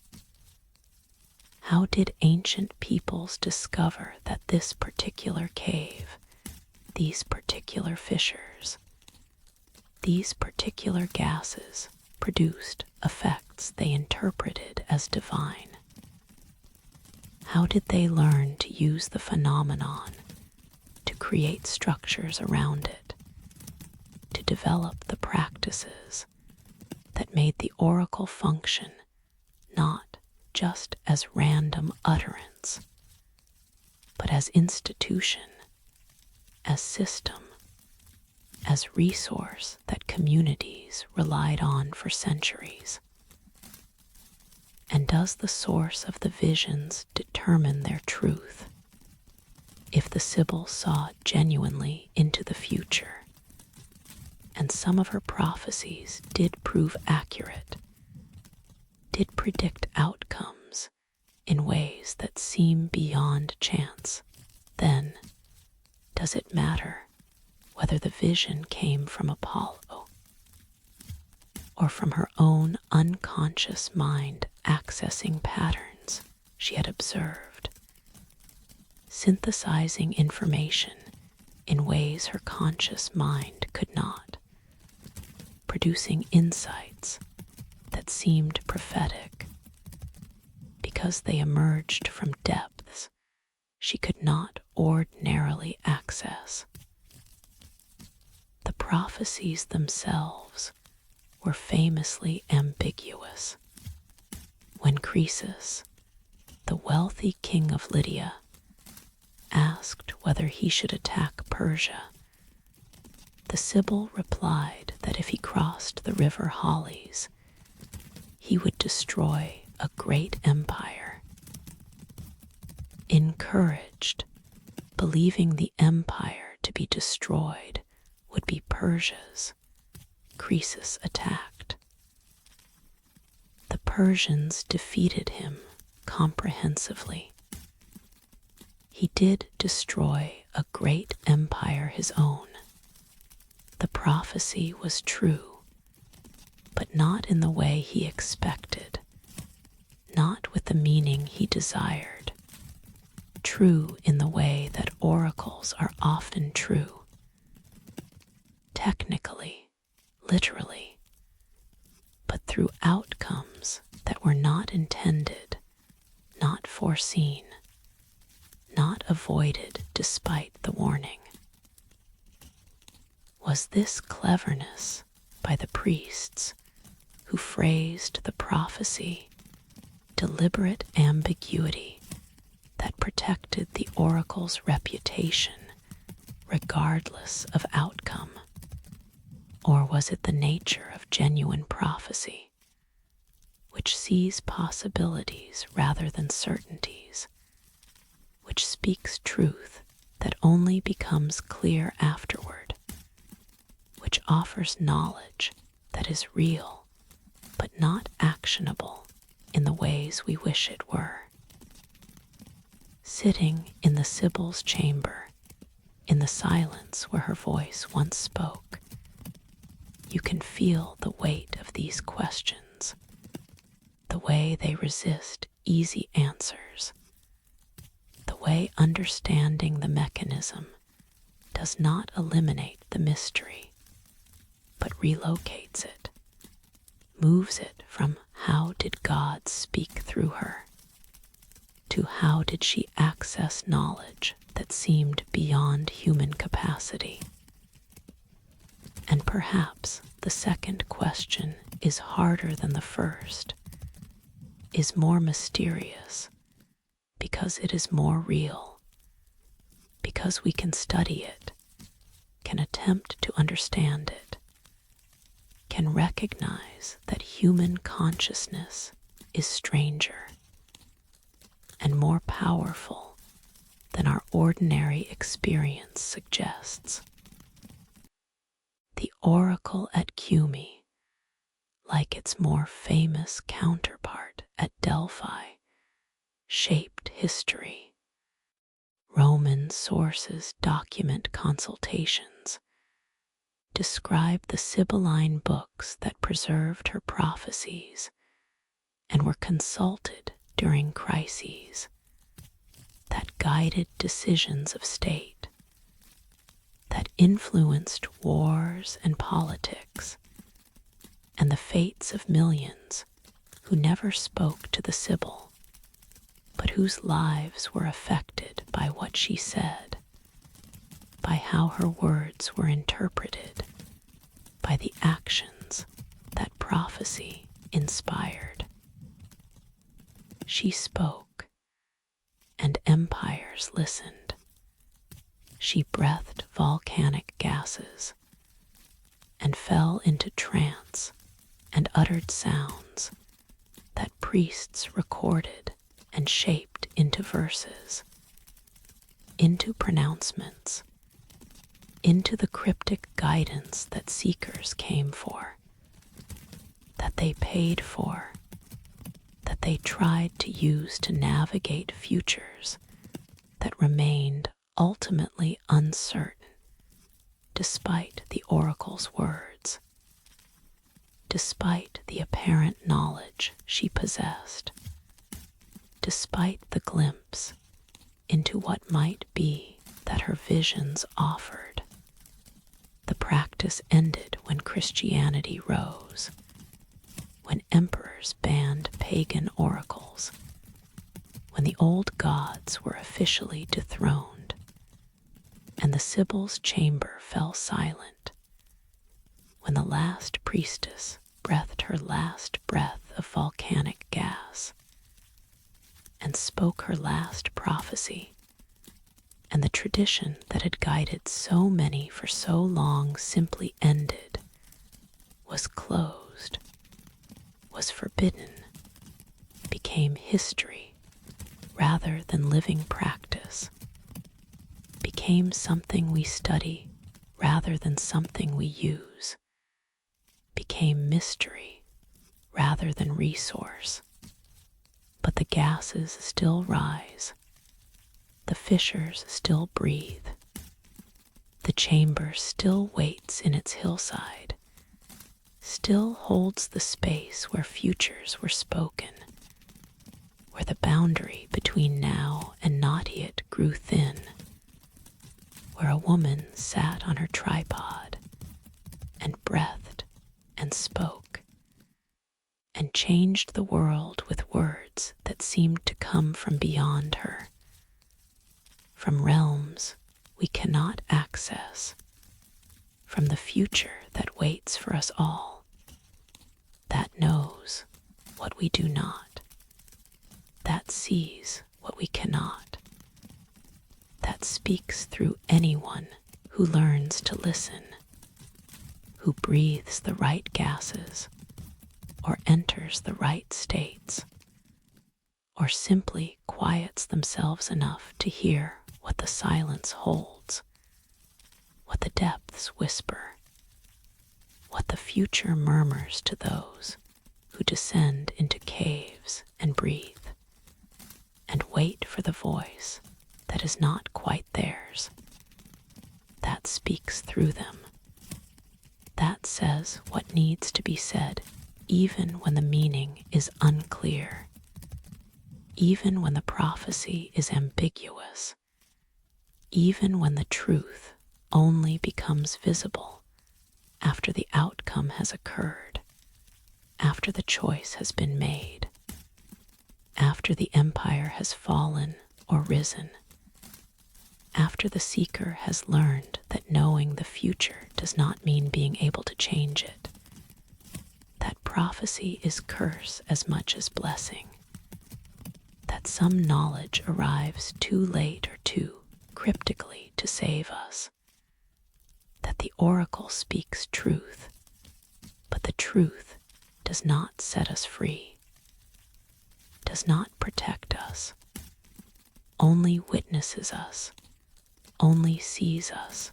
How did ancient peoples discover that this particular cave, these particular fissures, these particular gases produced effects they interpreted as divine? How did they learn to use the phenomenon to create structures around it, to develop the practices that made the oracle function not just as random utterance, but as institution, as system, as resource that communities relied on for centuries? And does the source of the visions determine their truth? If the Sibyl saw genuinely into the future, and some of her prophecies did prove accurate, did predict outcomes in ways that seem beyond chance, then does it matter whether the vision came from Apollo or from her own unconscious mind accessing patterns she had observed, synthesizing information in ways her conscious mind could not, producing insights that seemed prophetic because they emerged from depths she could not ordinarily access. The prophecies themselves were famously ambiguous. When Croesus, the wealthy king of Lydia, asked whether he should attack Persia, the Sibyl replied that if he crossed the river Halys, he would destroy a great empire. Encouraged, believing the empire to be destroyed would be Persia's, Croesus attacked. The Persians defeated him comprehensively. He did destroy a great empire his own. The prophecy was true, but not in the way he expected, not with the meaning he desired. True in the way that oracles are often true. Technically, literally, but through outcomes that were not intended, not foreseen, not avoided despite the warning. Was this cleverness by the priests who phrased the prophecy, deliberate ambiguity that protected the oracle's reputation regardless of outcome? Or was it the nature of genuine prophecy, which sees possibilities rather than certainties, which speaks truth that only becomes clear afterward, which offers knowledge that is real but not actionable in the ways we wish it were? Sitting in the Sibyl's chamber, in the silence where her voice once spoke, you can feel the weight of these questions, the way they resist easy answers, the way understanding the mechanism does not eliminate the mystery, but relocates it, moves it from how did God speak through her to how did she access knowledge that seemed beyond human capacity. And perhaps the second question is harder than the first, is more mysterious, because it is more real, because we can study it, can attempt to understand it, can recognize that human consciousness is stranger and more powerful than our ordinary experience suggests. The oracle at Cumae, like its more famous counterpart at Delphi, shaped history. Roman sources document consultations, describe the Sibylline books that preserved her prophecies and were consulted during crises, that guided decisions of state, that influenced wars and politics, and the fates of millions who never spoke to the Sibyl, but whose lives were affected by what she said, by how her words were interpreted, by the actions that prophecy inspired. She spoke, and empires listened. She breathed volcanic gases, and fell into trance, and uttered sounds that priests recorded and shaped into verses, into pronouncements, into the cryptic guidance that seekers came for, that they paid for, that they tried to use to navigate futures that remained ultimately uncertain despite the oracle's words, despite the apparent knowledge she possessed, despite the glimpse into what might be that her visions offered. The practice ended when Christianity rose, when emperors banned pagan oracles, when the old gods were officially dethroned, and the Sibyl's chamber fell silent when the last priestess breathed her last breath of volcanic gas and spoke her last prophecy, and the tradition that had guided so many for so long simply ended, was closed, was forbidden, became history rather than living practice, became something we study rather than something we use, became mystery rather than resource. But the gases still rise, the fissures still breathe, the chamber still waits in its hillside, still holds the space where futures were spoken, where the boundary between now and not yet grew thin, where a woman sat on her tripod and breathed and spoke and changed the world with words that seemed to come from beyond her, from realms we cannot access, from the future that waits for us all, that knows what we do not, that sees what we cannot, that speaks through anyone who learns to listen, who breathes the right gases, or enters the right states, or simply quiets themselves enough to hear what the silence holds, what the depths whisper, what the future murmurs to those who descend into caves and breathe, and wait for the voice that is not quite theirs, that speaks through them, that says what needs to be said even when the meaning is unclear, even when the prophecy is ambiguous, even when the truth only becomes visible after the outcome has occurred, after the choice has been made, after the empire has fallen or risen, after the seeker has learned that knowing the future does not mean being able to change it, that prophecy is curse as much as blessing, that some knowledge arrives too late or too cryptically to save us, that the oracle speaks truth, but the truth does not set us free, does not protect us, only witnesses us, only sees us,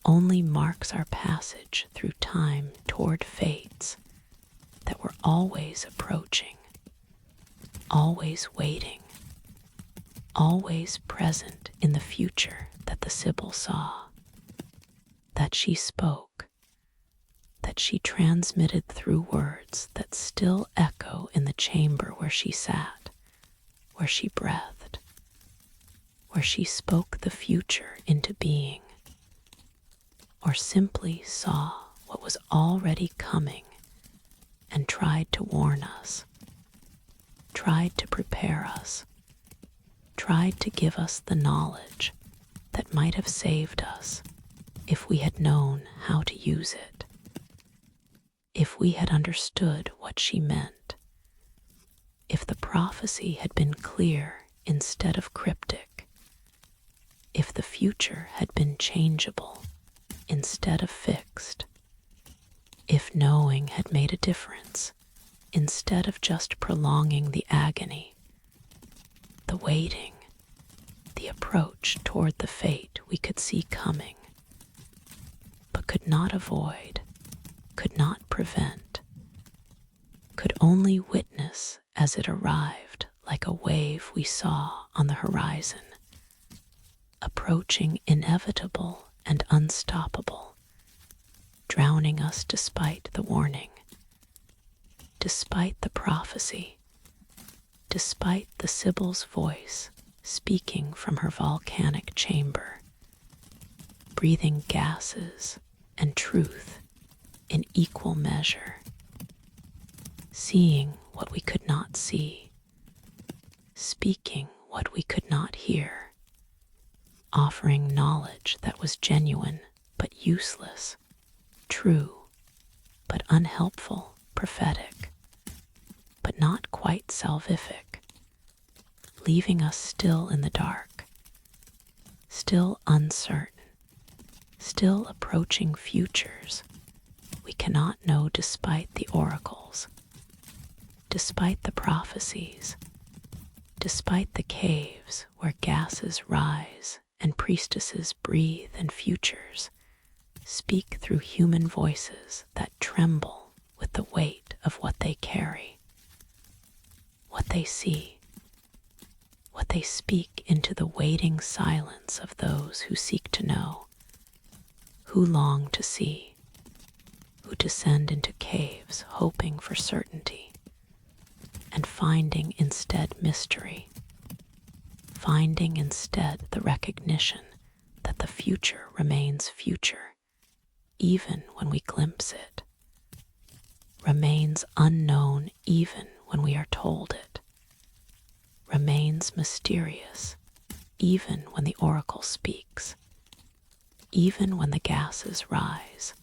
only marks our passage through time toward fates that were always approaching, always waiting, always present in the future that the Sibyl saw, that she spoke, that she transmitted through words that still echo in the chamber where she sat, where she breathed, where she spoke the future into being, or simply saw what was already coming and tried to warn us, tried to prepare us, tried to give us the knowledge that might have saved us if we had known how to use it, if we had understood what she meant, if the prophecy had been clear instead of cryptic, if the future had been changeable instead of fixed, if knowing had made a difference instead of just prolonging the agony, the waiting, the approach toward the fate we could see coming, but could not avoid, could not prevent, could only witness as it arrived like a wave we saw on the horizon, approaching inevitable and unstoppable, drowning us despite the warning, despite the prophecy, despite the Sibyl's voice speaking from her volcanic chamber, breathing gases and truth in equal measure, seeing what we could not see, speaking what we could not hear, offering knowledge that was genuine but useless, true but unhelpful, prophetic but not quite salvific, leaving us still in the dark, still uncertain, still approaching futures we cannot know despite the oracles, despite the prophecies, despite the caves where gases rise and priestesses breathe and futures speak through human voices that tremble with the weight of what they carry, what they see, what they speak into the waiting silence of those who seek to know, who long to see, who descend into caves hoping for certainty and finding instead mystery, finding instead the recognition that the future remains future even when we glimpse it, remains unknown even when we are told it, remains mysterious even when the oracle speaks, even when the gases rise,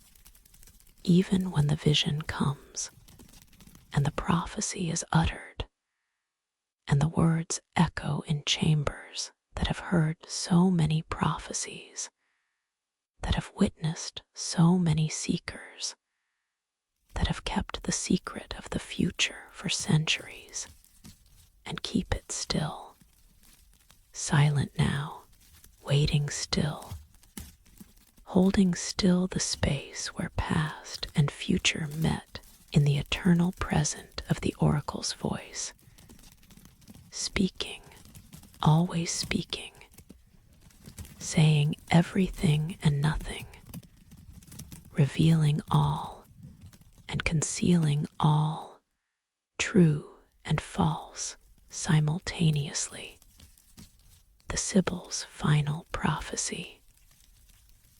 even when the vision comes and the prophecy is uttered and the words echo in chambers that have heard so many prophecies, that have witnessed so many seekers, that have kept the secret of the future for centuries and keep it still, silent now, waiting still, holding still the space where past and future met in the eternal present of the oracle's voice, speaking, always speaking, saying everything and nothing, revealing all and concealing all, true and false simultaneously. The Sibyl's final prophecy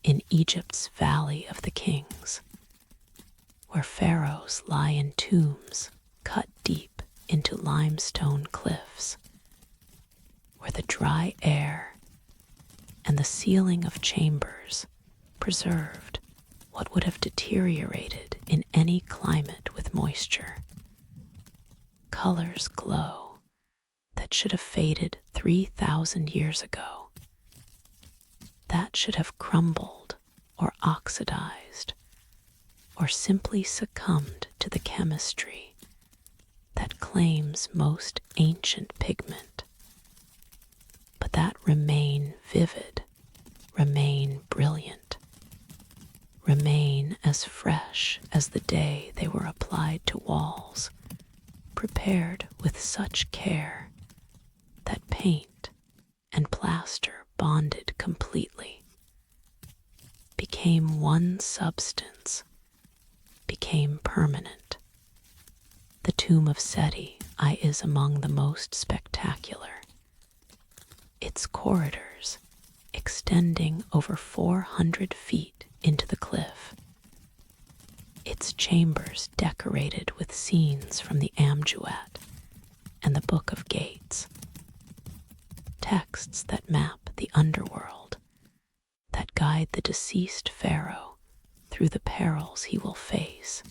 in Egypt's Valley of the Kings, where pharaohs lie in tombs cut deep into limestone cliffs, where the dry air and the ceiling of chambers preserved what would have deteriorated in any climate with moisture. Colors glow that should have faded 3,000 years ago, that should have crumbled or oxidized or simply succumbed to the chemistry that claims most ancient pigment, but that remain vivid, remain brilliant, remain as fresh as the day they were applied to walls, prepared with such care that paint and plaster bonded completely, became one substance, became permanent. The tomb of Seti is among the most spectacular. Its corridors, extending over 400 feet into the cliff, its chambers decorated with scenes from the Amjuat and the Book of Gates, texts that map the underworld, that guide the deceased pharaoh through the perils he will face,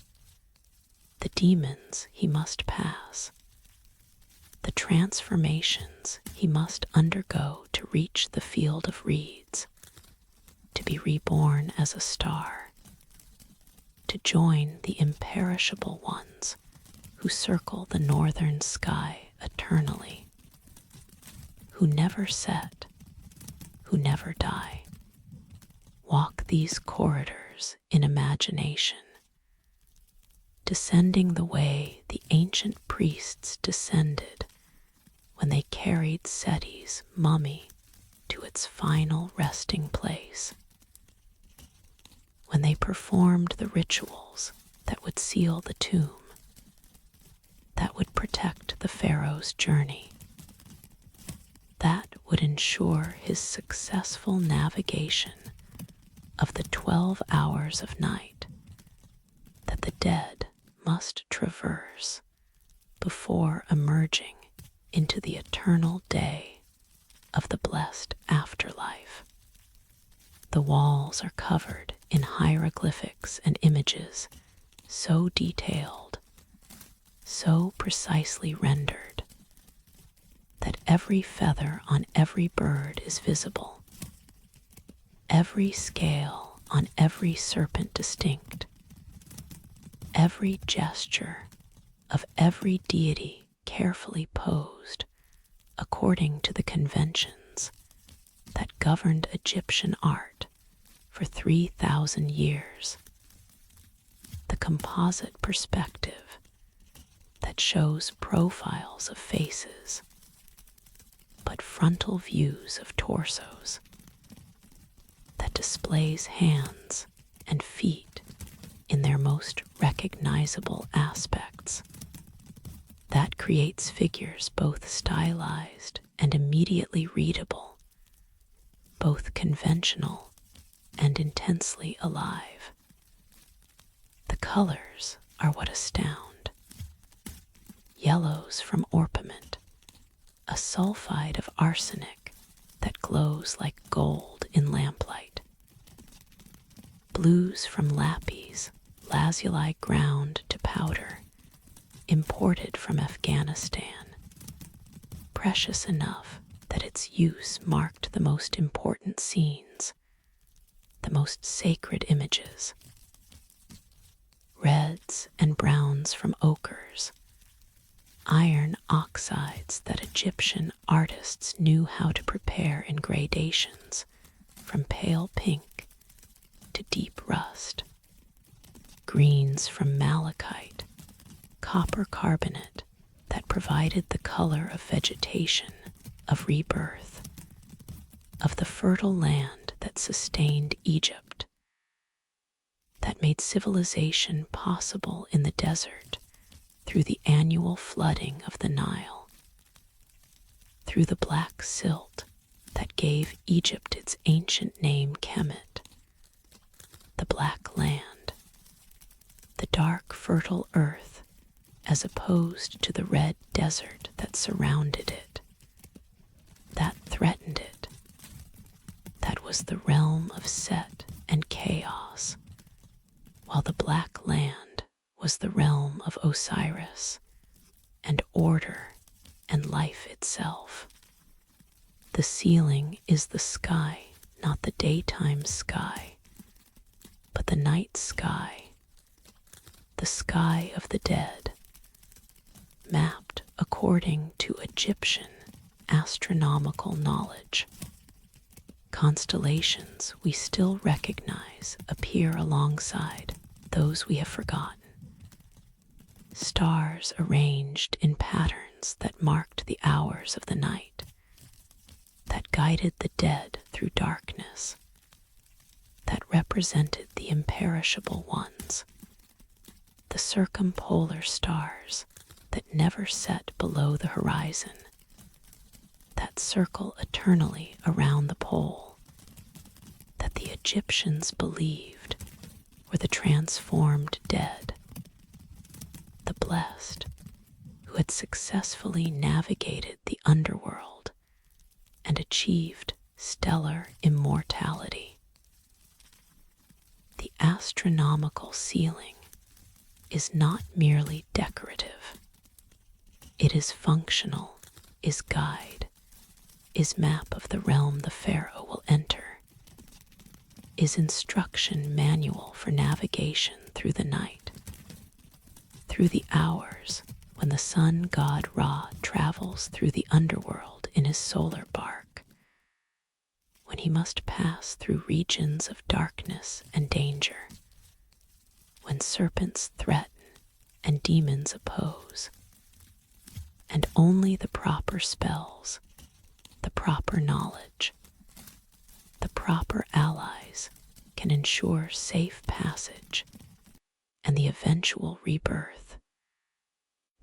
the demons he must pass, the transformations he must undergo to reach the field of reeds, to be reborn as a star, to join the imperishable ones who circle the northern sky eternally, who never set, who never die. Walk these corridors in imagination, descending the way the ancient priests descended when they carried Seti's mummy to its final resting place, when they performed the rituals that would seal the tomb, that would protect the pharaoh's journey, that would ensure his successful navigation of the 12 hours of night that the dead must traverse before emerging into the eternal day of the blessed afterlife. The walls are covered in hieroglyphics and images so detailed, so precisely rendered, that every feather on every bird is visible, every scale on every serpent distinct, every gesture of every deity carefully posed according to the conventions that governed Egyptian art for 3,000 years. The composite perspective that shows profiles of faces, but frontal views of torsos, that displays hands and feet in their most recognizable aspects, that creates figures both stylized and immediately readable, both conventional and intensely alive. The colors are what astound. Yellows from orpiment, a sulfide of arsenic that glows like gold in lamplight. Blues from lapis, lazuli ground to powder, imported from Afghanistan, precious enough that its use marked the most important scenes, the most sacred images. Reds and browns from ochres, iron oxides that Egyptian artists knew how to prepare in gradations from pale pink to deep rust. Greens from malachite, copper carbonate that provided the color of vegetation, of rebirth, of the fertile land that sustained Egypt, that made civilization possible in the desert through the annual flooding of the Nile, through the black silt that gave Egypt its ancient name Kemet, the black land, the dark fertile earth as opposed to the red desert that surrounded it, that threatened it, that was the realm of Set and chaos, while the black land was the realm of Osiris and order and life itself. The ceiling is the sky, not the daytime sky, but the night sky, the sky of the dead, mapped according to Egyptian astronomical knowledge. Constellations we still recognize appear alongside those we have forgotten. Stars arranged in patterns that marked the hours of the night, that guided the dead through darkness, that represented the imperishable ones, the circumpolar stars that never set below the horizon, that circle eternally around the pole, that the Egyptians believed were the transformed dead, the blessed who had successfully navigated the underworld and achieved stellar immortality. The astronomical ceiling is not merely decorative. It is functional, is guide, is map of the realm the pharaoh will enter, is instruction manual for navigation through the night, through the hours when the sun god Ra travels through the underworld in his solar bark, when he must pass through regions of darkness and danger, when serpents threaten and demons oppose, and only the proper spells, the proper knowledge, the proper allies can ensure safe passage and the eventual rebirth,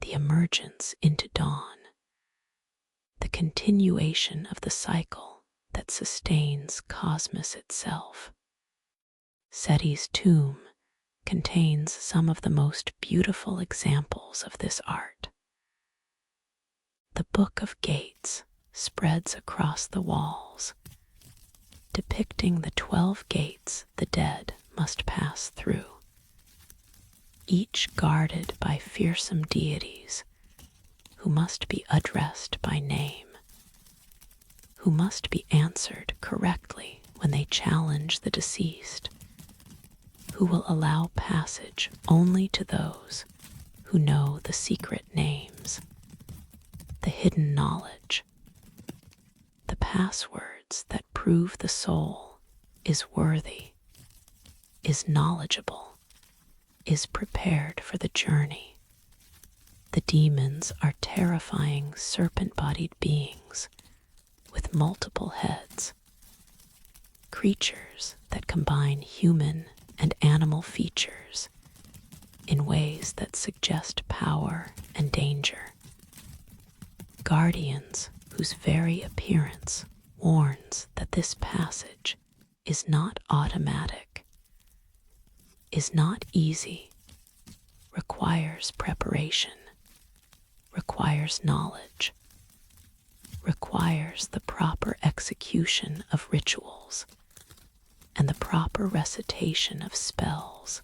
the emergence into dawn, the continuation of the cycle that sustains cosmos itself. Seti's tomb contains some of the most beautiful examples of this art. The Book of Gates spreads across the walls, depicting the 12 gates the dead must pass through, each guarded by fearsome deities who must be addressed by name, who must be answered correctly when they challenge the deceased, who will allow passage only to those who know the secret names, the hidden knowledge, the passwords that prove the soul is worthy, is knowledgeable, is prepared for the journey. The demons are terrifying serpent-bodied beings with multiple heads, creatures that combine human and animal features in ways that suggest power and danger. Guardians whose very appearance warns that this passage is not automatic, is not easy, requires preparation, requires knowledge, requires the proper execution of rituals and the proper recitation of spells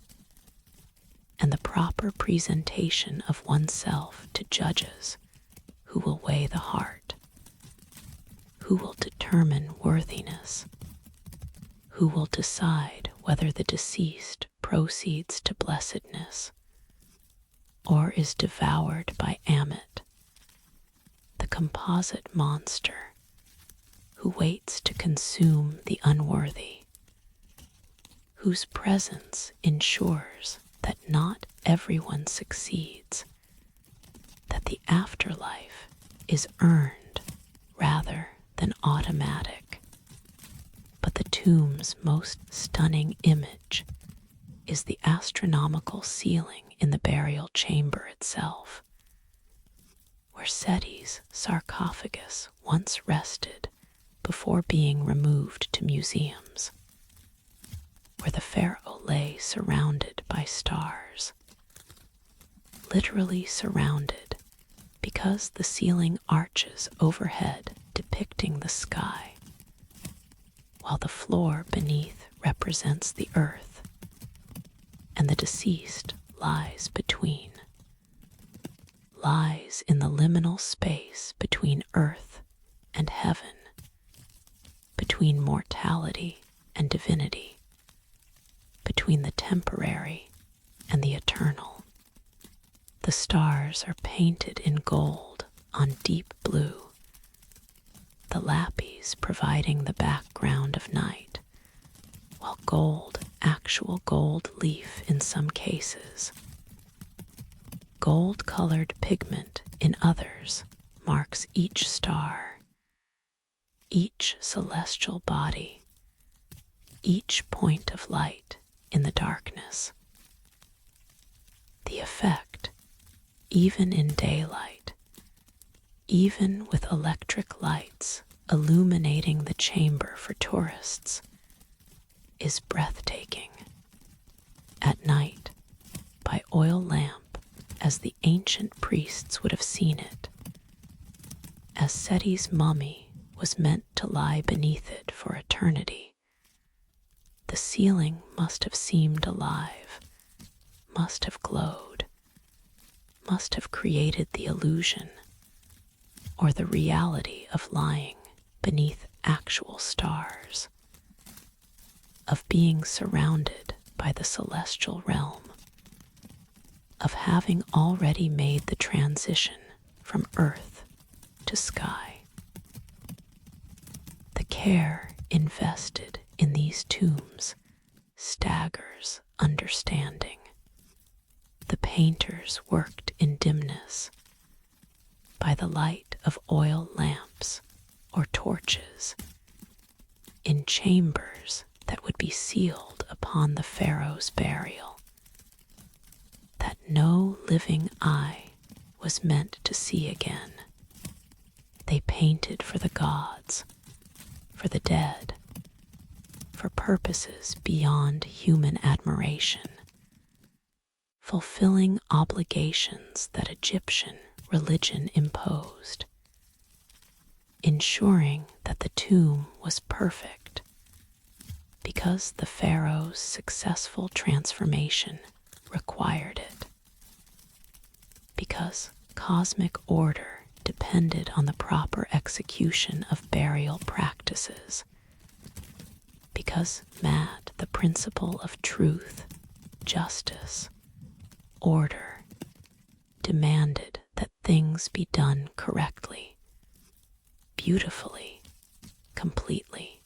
and the proper presentation of oneself to judges who will weigh the heart, who will determine worthiness, who will decide whether the deceased proceeds to blessedness or is devoured by Amit, the composite monster who waits to consume the unworthy, whose presence ensures that not everyone succeeds, that the afterlife is earned rather than automatic. But the tomb's most stunning image is the astronomical ceiling in the burial chamber itself, where Seti's sarcophagus once rested before being removed to museums, where the pharaoh lay surrounded by stars, literally surrounded because the ceiling arches overhead depicting the sky, while the floor beneath represents the earth, and the deceased lies between, lies in the liminal space between earth and heaven, between mortality and divinity, between the temporary and the eternal. The stars are painted in gold on deep blue, the lapis providing the background of night, while gold, actual gold leaf in some cases, gold-colored pigment in others, marks each star, each celestial body, each point of light in the darkness. The effect, even in daylight, even with electric lights illuminating the chamber for tourists, is breathtaking. At night, by oil lamp, as the ancient priests would have seen it, as Seti's mummy was meant to lie beneath it for eternity, the ceiling must have seemed alive, must have glowed, must have created the illusion or the reality of lying beneath actual stars, of being surrounded by the celestial realm, of having already made the transition from earth to sky. The care invested in these tombs staggers understanding. The painters worked in dimness, by the light of oil lamps or torches, in chambers that would be sealed upon the pharaoh's burial, that no living eye was meant to see again. They painted for the gods, for the dead, for purposes beyond human admiration, fulfilling obligations that Egyptian religion imposed. ensuring that the tomb was perfect, because the pharaoh's successful transformation required it, because cosmic order depended on the proper execution of burial practices, because Mad, the principle of truth, justice, order, demanded that things be done correctly, beautifully, completely.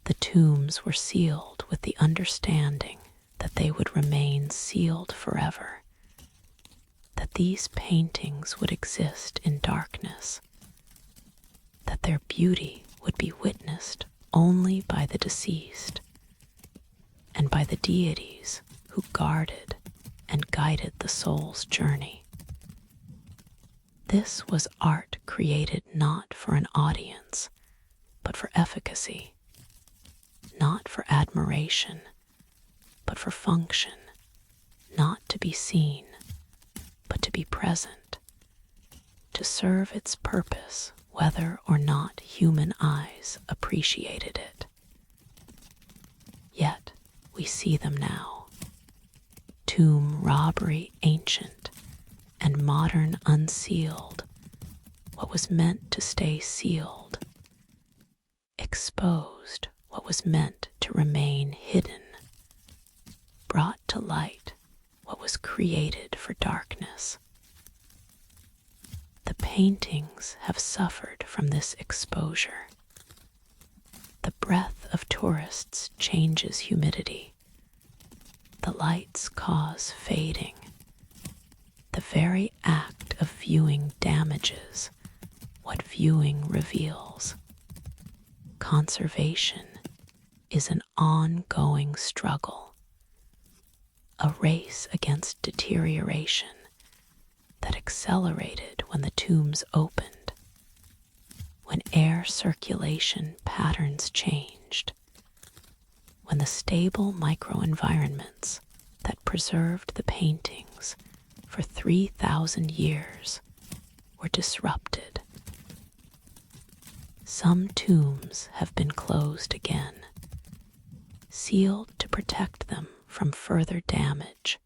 The tombs were sealed with the understanding that they would remain sealed forever, that these paintings would exist in darkness, that their beauty would be witnessed only by the deceased and by the deities who guarded and guided the soul's journey. This was art created not for an audience, but for efficacy, not for admiration, but for function, not to be seen, but to be present, to serve its purpose whether or not human eyes appreciated it. Yet we see them now, tomb robbery ancient and modern unsealed, what was meant to stay sealed, exposed what was meant to remain hidden, brought to light what was created for darkness. The paintings have suffered from this exposure. The breath of tourists changes humidity. The lights cause fading. The very act of viewing damages what viewing reveals. Conservation is an ongoing struggle, a race against deterioration that accelerated when the tombs opened, when air circulation patterns changed, when the stable microenvironments that preserved the paintings for 3,000 years were disrupted. Some tombs have been closed again, sealed to protect them from further damage,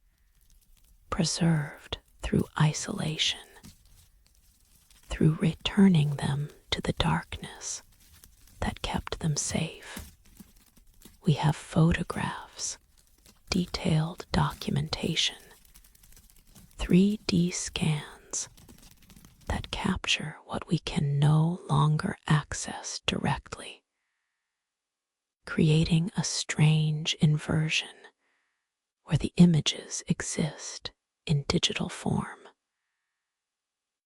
preserved through isolation, through returning them to the darkness that kept them safe. We have photographs, detailed documentation, 3D scans that capture what we can no longer access directly, creating a strange inversion where the images exist in digital form,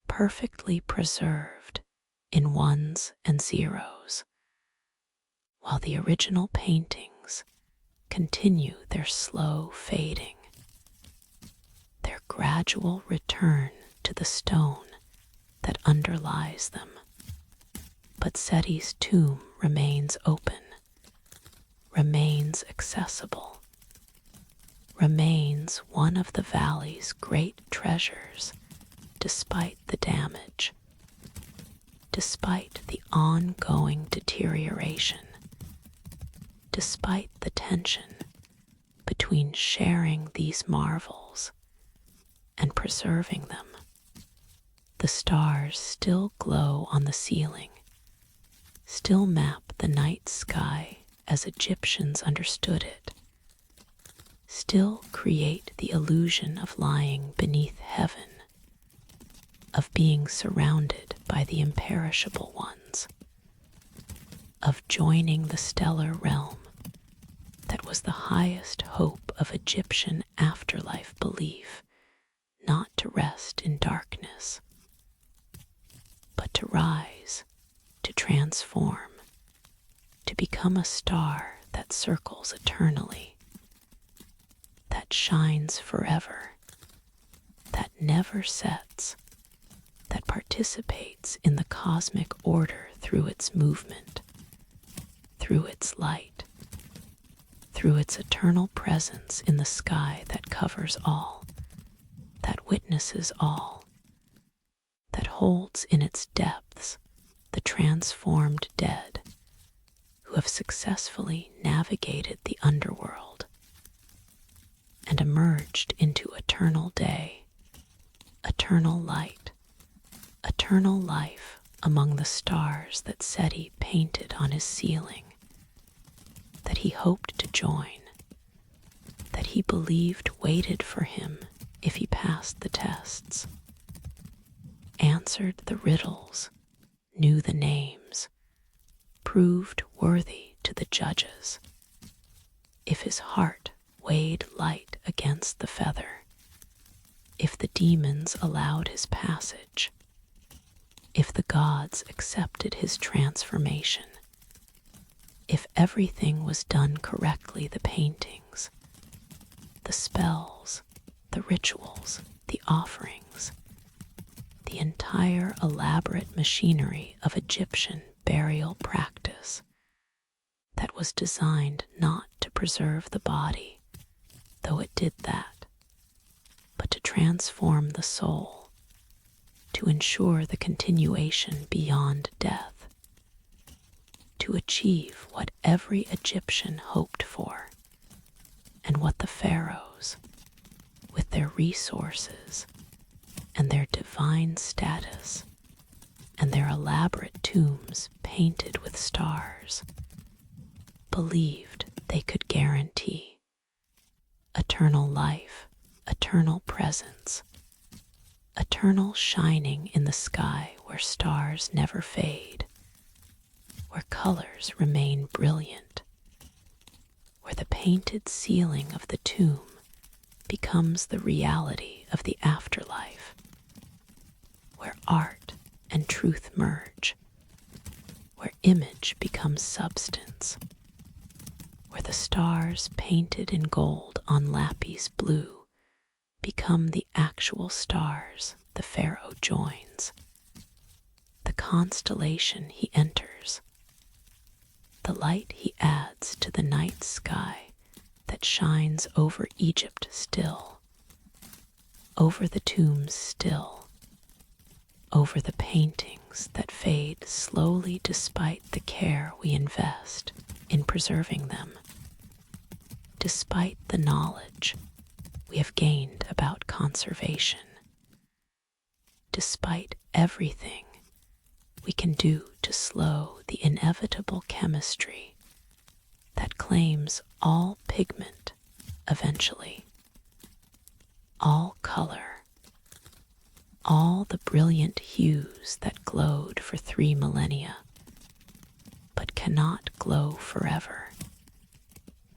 perfectly preserved in ones and zeros, while the original paintings continue their slow fading, their gradual return to the stone that underlies them. But Seti's tomb remains open, remains accessible, remains one of the valley's great treasures despite the damage, despite the ongoing deterioration, despite the tension between sharing these marvels and preserving them. The stars still glow on the ceiling, still map the night sky as Egyptians understood it, still create the illusion of lying beneath heaven, of being surrounded by the imperishable ones, of joining the stellar realm that was the highest hope of Egyptian afterlife belief, not to rest in darkness, but to rise, to transform, to become a star that circles eternally, that shines forever, that never sets, that participates in the cosmic order through its movement, through its light, through its eternal presence in the sky that covers all, that witnesses all, that holds in its depths the transformed dead who have successfully navigated the underworld and emerged into eternal day, eternal light, eternal life among the stars that Seti painted on his ceiling, that he hoped to join, that he believed waited for him if he passed the tests, answered the riddles, knew the names, proved worthy to the judges, if his heart weighed light against the feather, if the demons allowed his passage, if the gods accepted his transformation, if everything was done correctly, the paintings, the spells, the rituals, the offerings, the entire elaborate machinery of Egyptian burial practice that was designed not to preserve the body, though it did that, but to transform the soul, to ensure the continuation beyond death, to achieve what every Egyptian hoped for, and what the pharaohs, with their resources and their divine status and their elaborate tombs painted with stars, believed they could guarantee: eternal life, eternal presence, eternal shining in the sky where stars never fade, where colors remain brilliant, where the painted ceiling of the tomb becomes the reality of the afterlife, where art and truth merge, where image becomes substance, where the stars painted in gold on lapis blue become the actual stars the pharaoh joins, the constellation he enters, the light he adds to the night sky that shines over Egypt still, over the tombs still, over the paintings that fade slowly despite the care we invest in preserving them, despite the knowledge we have gained about conservation, despite everything we can do to slow the inevitable chemistry that claims all pigment eventually, all color, all the brilliant hues that glowed for 3 millennia, but cannot glow forever,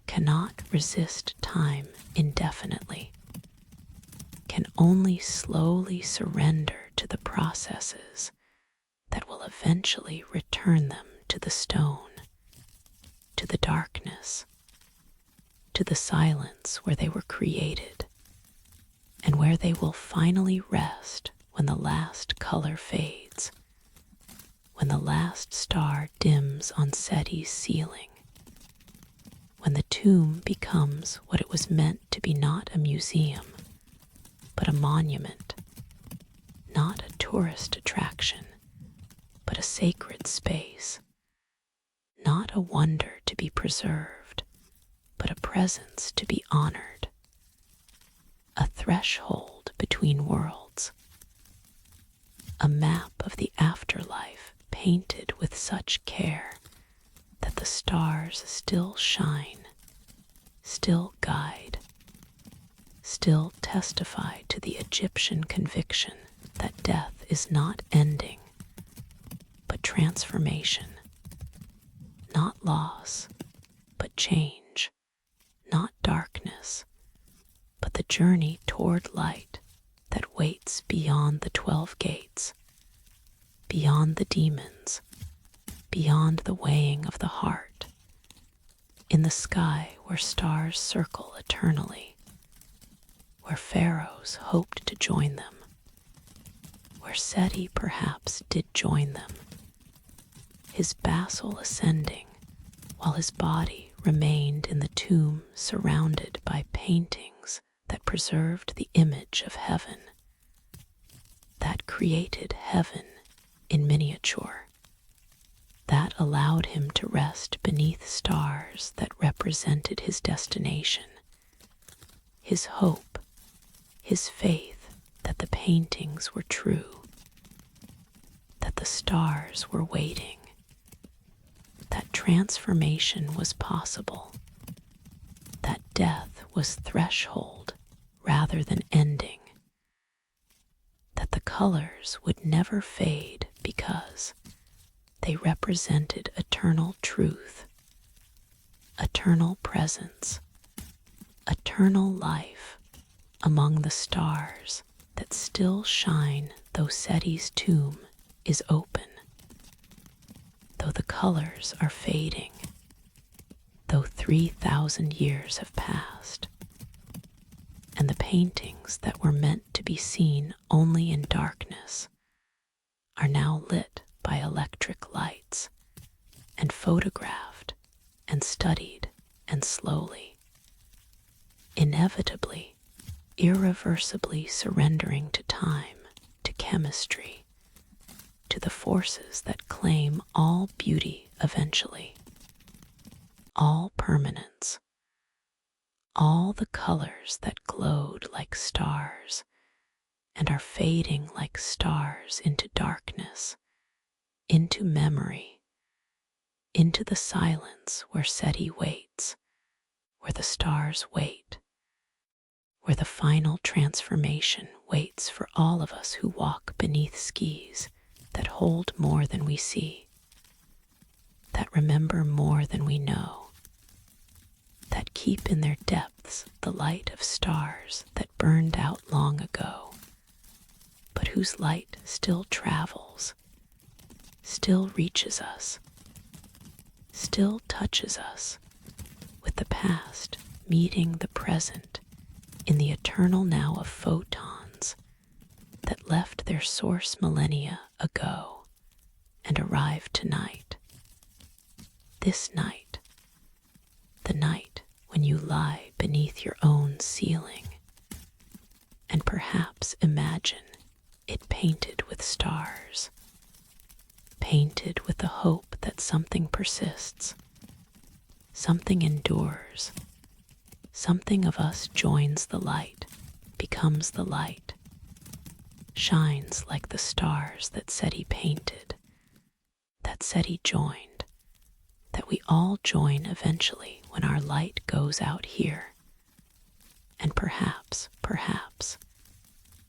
cannot resist time indefinitely, can only slowly surrender to the processes that will eventually return them to the stone, to the darkness, to the silence where they were created, and where they will finally rest when the last color fades, when the last star dims on Seti's ceiling, when the tomb becomes what it was meant to be: not a museum, but a monument, not a tourist attraction, but a sacred space, not a wonder to be preserved, but a presence to be honored, a threshold between worlds, a map of the afterlife painted with such care that the stars still shine, still guide, still testify to the Egyptian conviction that death is not ending, but transformation, not loss, but change, not darkness, but the journey toward light that waits beyond the 12 gates, beyond the demons, beyond the weighing of the heart, in the sky where stars circle eternally, where pharaohs hoped to join them, where Seti perhaps did join them, his basil ascending while his body remained in the tomb surrounded by paintings that preserved the image of heaven, that created heaven in miniature, that allowed him to rest beneath stars that represented his destination, his hope, his faith that the paintings were true, that the stars were waiting, that transformation was possible, that death was threshold rather than ending, that the colors would never fade because they represented eternal truth, eternal presence, eternal life among the stars that still shine though Seti's tomb is open, though the colors are fading, though 3,000 years have passed, and the paintings that were meant to be seen only in darkness are now lit by electric lights and photographed and studied and slowly, inevitably, irreversibly surrendering to time, to chemistry, to the forces that claim all beauty eventually, all permanence, all the colors that glowed like stars and are fading like stars into darkness, into memory, into the silence where Seti waits, where the stars wait, where the final transformation waits for all of us who walk beneath skis that hold more than we see, that remember more than we know, that keep in their depths the light of stars that burned out long ago, but whose light still travels, still reaches us, still touches us, with the past meeting the present in the eternal now of photons that left their source millennia ago and arrived tonight. This night, the night when you lie beneath your own ceiling and perhaps imagine it painted with stars, painted with the hope that something persists, something endures, something of us joins the light, becomes the light, shines like the stars that Seti painted, that Seti joined, that we all join eventually when our light goes out here, and perhaps,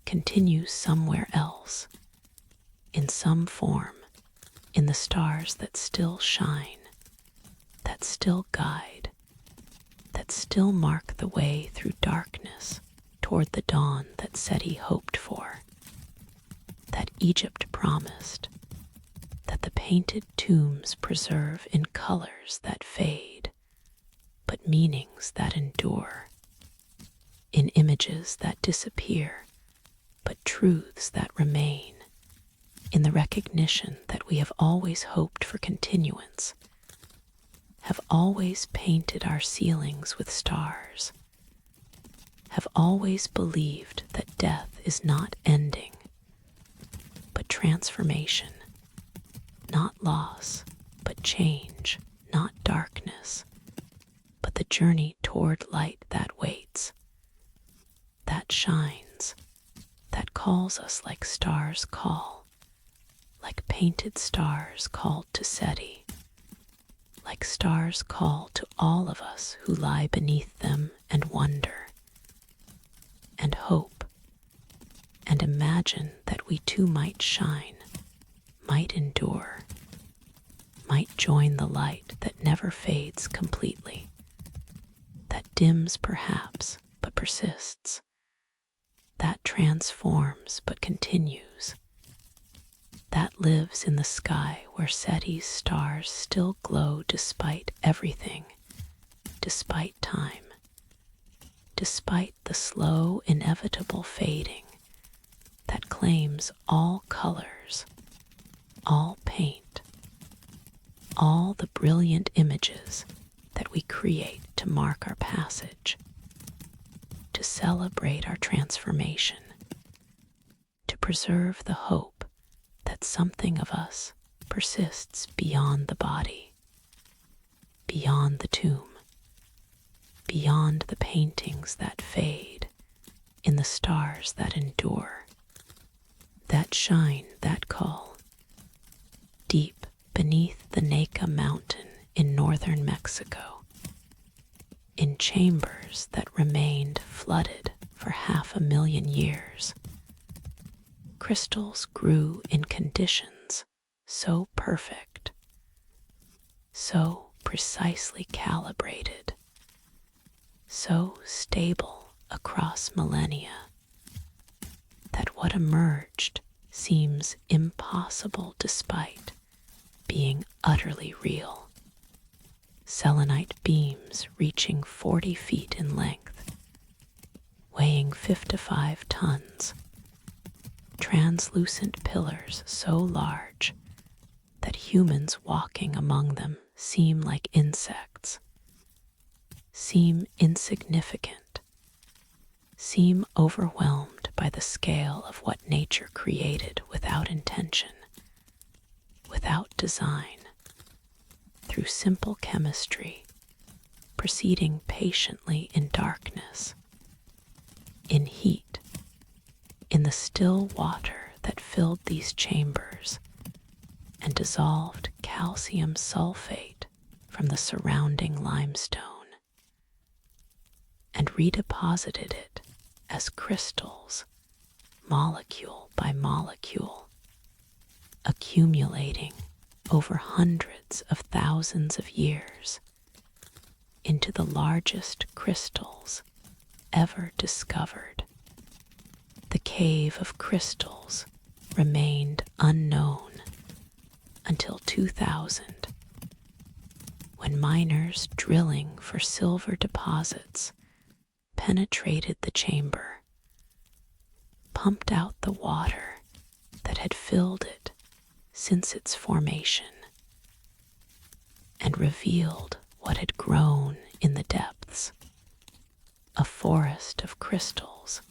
continues somewhere else, in some form, in the stars that still shine, that still guide, that still mark the way through darkness toward the dawn that Seti hoped for, that Egypt promised, that the painted tombs preserve in colors that fade, but meanings that endure, in images that disappear, but truths that remain, in the recognition that we have always hoped for continuance, have always painted our ceilings with stars, have always believed that death is not ending, but transformation, not loss, but change, not darkness, but the journey toward light that waits, that shines, that calls us like stars call, like painted stars called to Seti, like stars call to all of us who lie beneath them and wonder, and hope, and imagine that we too might shine, might endure, might join the light that never fades completely, that dims perhaps but persists, that transforms but continues, that lives in the sky where Seti's stars still glow despite everything, despite time, despite the slow, inevitable fading that claims all colors, all paint, all the brilliant images that we create to mark our passage, to celebrate our transformation, to preserve the hope that something of us persists beyond the body, beyond the tomb, beyond the paintings that fade, in the stars that endure, that shine, that call, deep beneath the Naka mountain in northern Mexico, in chambers that remained flooded for 500,000 years. Crystals grew in conditions so perfect, so precisely calibrated, so stable across millennia, that what emerged seems impossible despite being utterly real. Selenite beams reaching 40 feet in length, weighing 55 tons, translucent pillars so large that humans walking among them seem like insects, seem insignificant, seem overwhelmed by the scale of what nature created without intention, without design, through simple chemistry, proceeding patiently in darkness, in heat, in the still water that filled these chambers and dissolved calcium sulfate from the surrounding limestone and redeposited it as crystals, molecule by molecule, accumulating over hundreds of thousands of years into the largest crystals ever discovered. The cave of crystals remained unknown until 2000, when miners drilling for silver deposits penetrated the chamber, pumped out the water that had filled it since its formation, and revealed what had grown in the depths: a forest of crystals,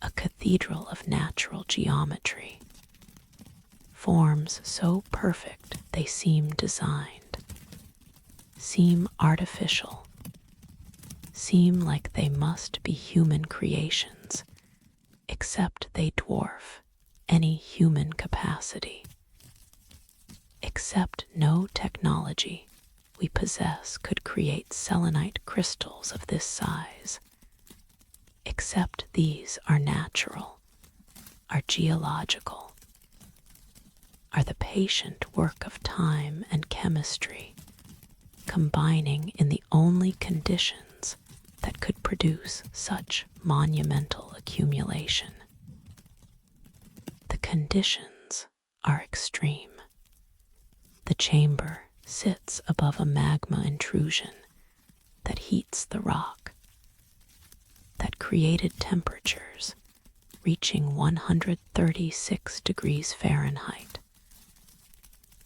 a cathedral of natural geometry, forms so perfect they seem designed, seem artificial, seem like they must be human creations, except they dwarf any human capacity, except no technology we possess could create selenite crystals of this size, except these are natural, are geological, are the patient work of time and chemistry, combining in the only conditions that could produce such monumental accumulation. The conditions are extreme. The chamber sits above a magma intrusion that heats the rock, that created temperatures reaching 136 degrees Fahrenheit,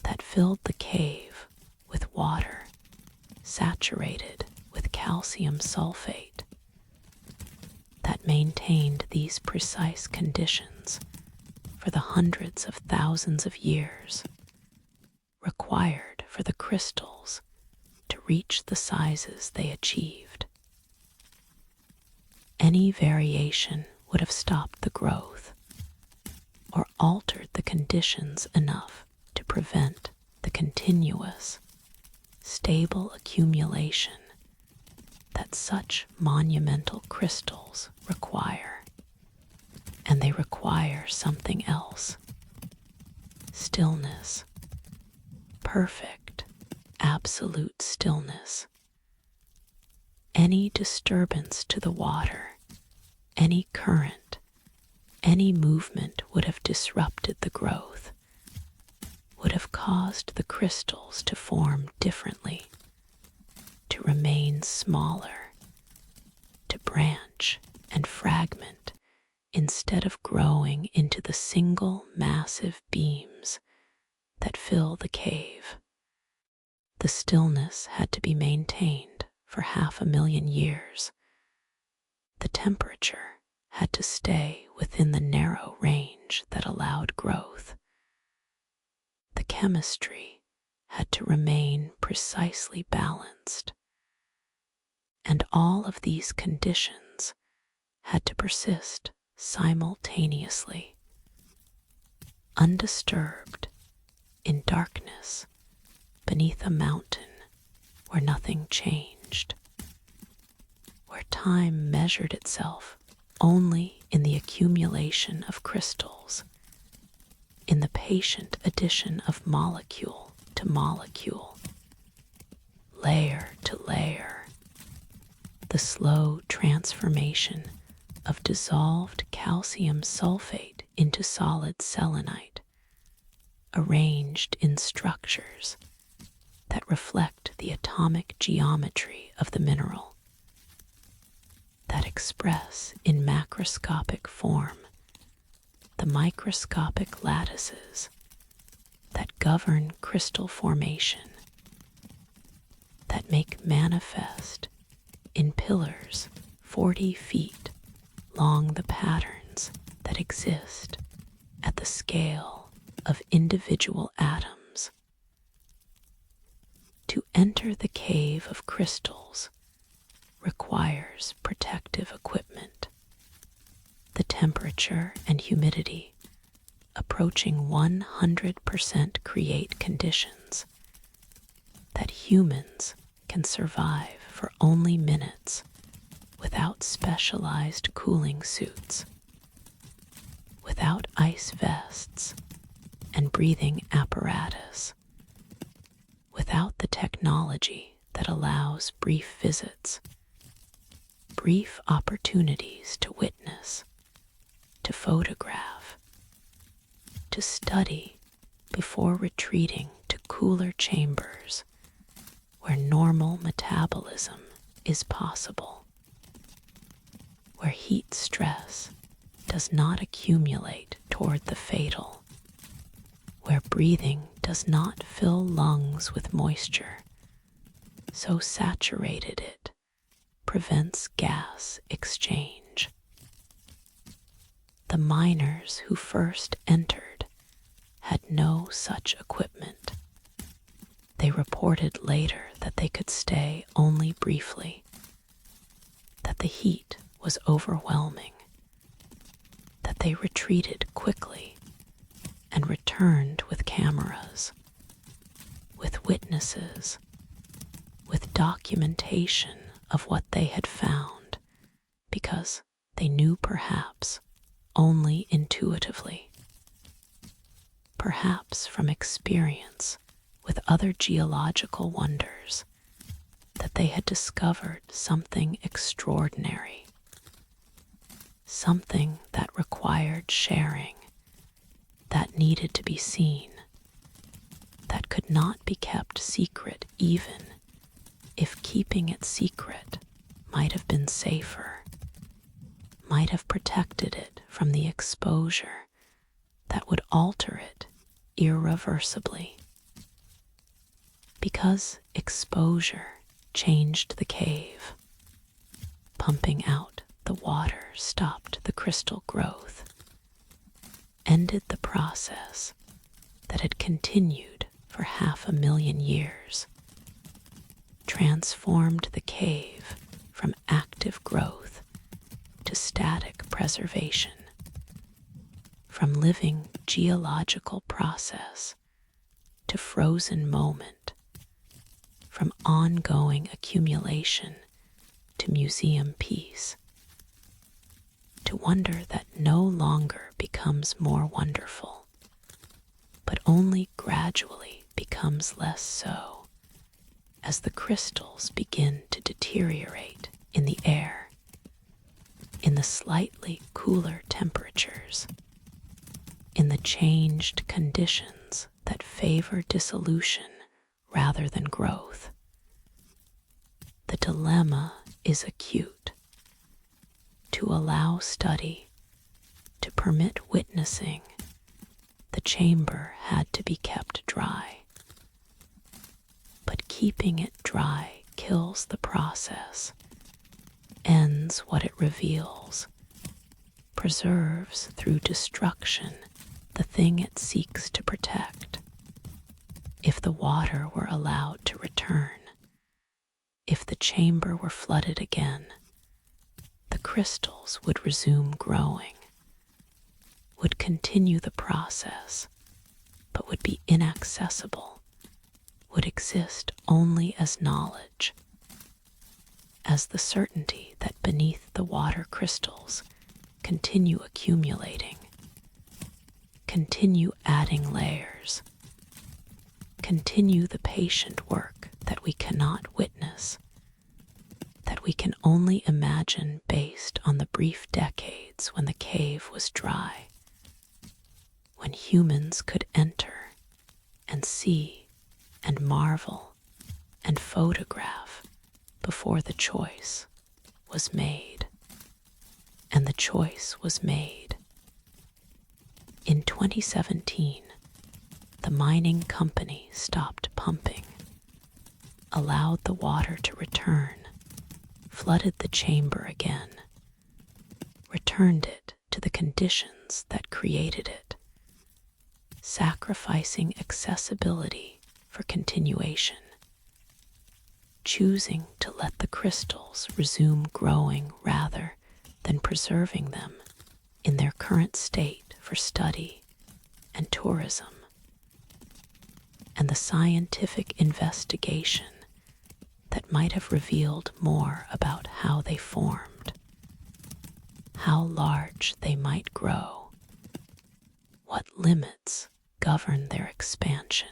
that filled the cave with water saturated with calcium sulfate, that maintained these precise conditions for the hundreds of thousands of years required for the crystals to reach the sizes they achieved. Any variation would have stopped the growth or altered the conditions enough to prevent the continuous, stable accumulation that such monumental crystals require. And they require something else: stillness, perfect, absolute stillness. Any disturbance to the water, any current, any movement would have disrupted the growth, would have caused the crystals to form differently, to remain smaller, to branch and fragment instead of growing into the single massive beams that fill the cave. The stillness had to be maintained for 500,000 years. The temperature had to stay within the narrow range that allowed growth. The chemistry had to remain precisely balanced, and all of these conditions had to persist simultaneously, undisturbed, in darkness, beneath a mountain where nothing changed, where time measured itself only in the accumulation of crystals, in the patient addition of molecule to molecule, layer to layer, the slow transformation of dissolved calcium sulfate into solid selenite, arranged in structures that reflect the atomic geometry of the mineral, that express in macroscopic form the microscopic lattices that govern crystal formation, that make manifest in pillars 40 feet long the patterns that exist at the scale of individual atoms. To enter the cave of crystals requires protective equipment. The temperature and humidity approaching 100% create conditions that humans can survive for only minutes without specialized cooling suits, without ice vests and breathing apparatus, without the technology that allows brief visits, brief opportunities to witness, to photograph, to study before retreating to cooler chambers where normal metabolism is possible, where heat stress does not accumulate toward the fatal, where breathing does not fill lungs with moisture so saturated it prevents gas exchange. The miners who first entered had no such equipment. They reported later that they could stay only briefly, that the heat was overwhelming, that they retreated quickly and returned with cameras, with witnesses, with documentation of what they had found, because they knew perhaps only intuitively, perhaps from experience with other geological wonders, that they had discovered something extraordinary, something that required sharing, that needed to be seen, that could not be kept secret even if keeping it secret might have been safer, might have protected it from the exposure that would alter it irreversibly. Because exposure changed the cave, pumping out the water stopped the crystal growth, ended the process that had continued for 500,000 years, transformed the cave from active growth to static preservation, from living geological process to frozen moment, from ongoing accumulation to museum piece, to wonder that no longer becomes more wonderful, but only gradually becomes less so as the crystals begin to deteriorate in the air, in the slightly cooler temperatures, in the changed conditions that favor dissolution rather than growth. The dilemma is acute. To allow study, to permit witnessing, the chamber had to be kept dry. But keeping it dry kills the process, ends what it reveals, preserves through destruction the thing it seeks to protect. If the water were allowed to return, if the chamber were flooded again, the crystals would resume growing, would continue the process, but would be inaccessible, would exist only as knowledge, as the certainty that beneath the water crystals continue accumulating, continue adding layers, continue the patient work that we cannot witness, that we can only imagine based on the brief decades when the cave was dry, when humans could enter and see and marvel and photograph before the choice was made. And the choice was made. In 2017, the mining company stopped pumping, allowed the water to return, flooded the chamber again, returned it to the conditions that created it, sacrificing accessibility for continuation, choosing to let the crystals resume growing rather than preserving them in their current state for study and tourism. And the scientific investigation that might have revealed more about how they formed, how large they might grow, what limits govern their expansion.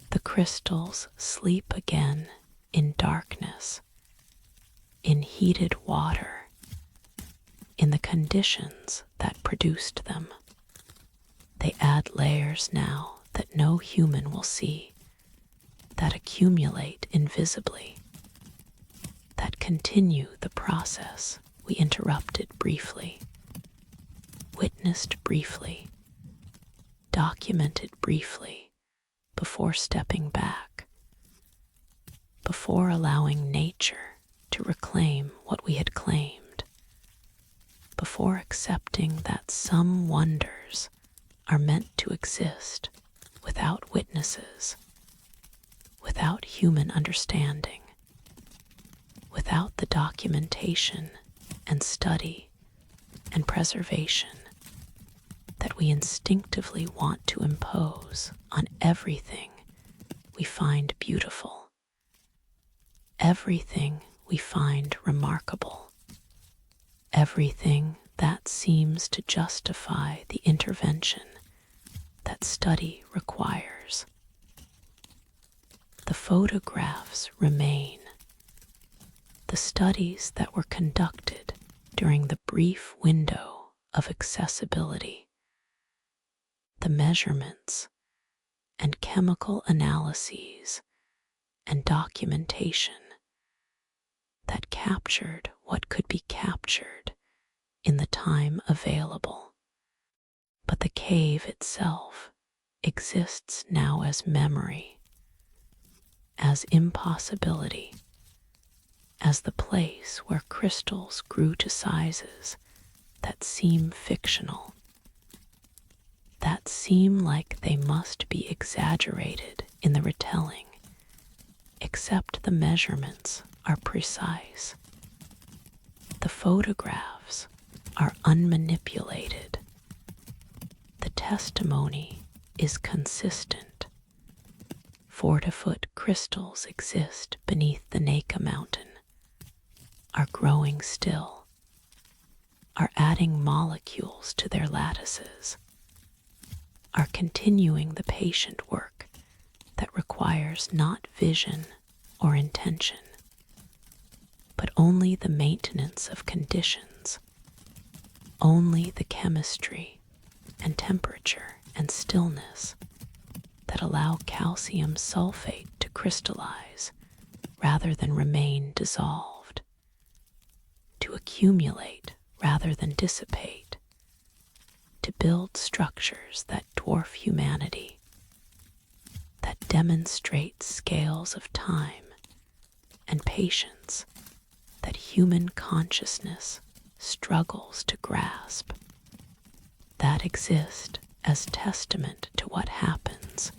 The crystals sleep again in darkness, in heated water, in the conditions that produced them. They add layers now that no human will see, that accumulate invisibly, that continue the process we interrupted briefly, witnessed briefly, documented briefly before stepping back, before allowing nature to reclaim what we had claimed, before accepting that some wonders are meant to exist without witnesses, without human understanding, without the documentation and study and preservation that we instinctively want to impose on everything we find beautiful, everything we find remarkable, everything that seems to justify the intervention that study requires. The photographs remain, the studies that were conducted during the brief window of accessibility, the measurements and chemical analyses and documentation that captured what could be captured in the time available. But the cave itself exists now as memory, as impossibility, as the place where crystals grew to sizes that seem fictional, that seem like they must be exaggerated in the retelling, except the measurements are precise. The photographs are unmanipulated. The testimony is consistent. 4-foot crystals exist beneath the Naka mountain, are growing still, are adding molecules to their lattices, are continuing the patient work that requires not vision or intention, but only the maintenance of conditions, only the chemistry and temperature and stillness that allow calcium sulfate to crystallize rather than remain dissolved, to accumulate rather than dissipate, to build structures that dwarf humanity, that demonstrate scales of time and patience that human consciousness struggles to grasp, that exist as testament to what happens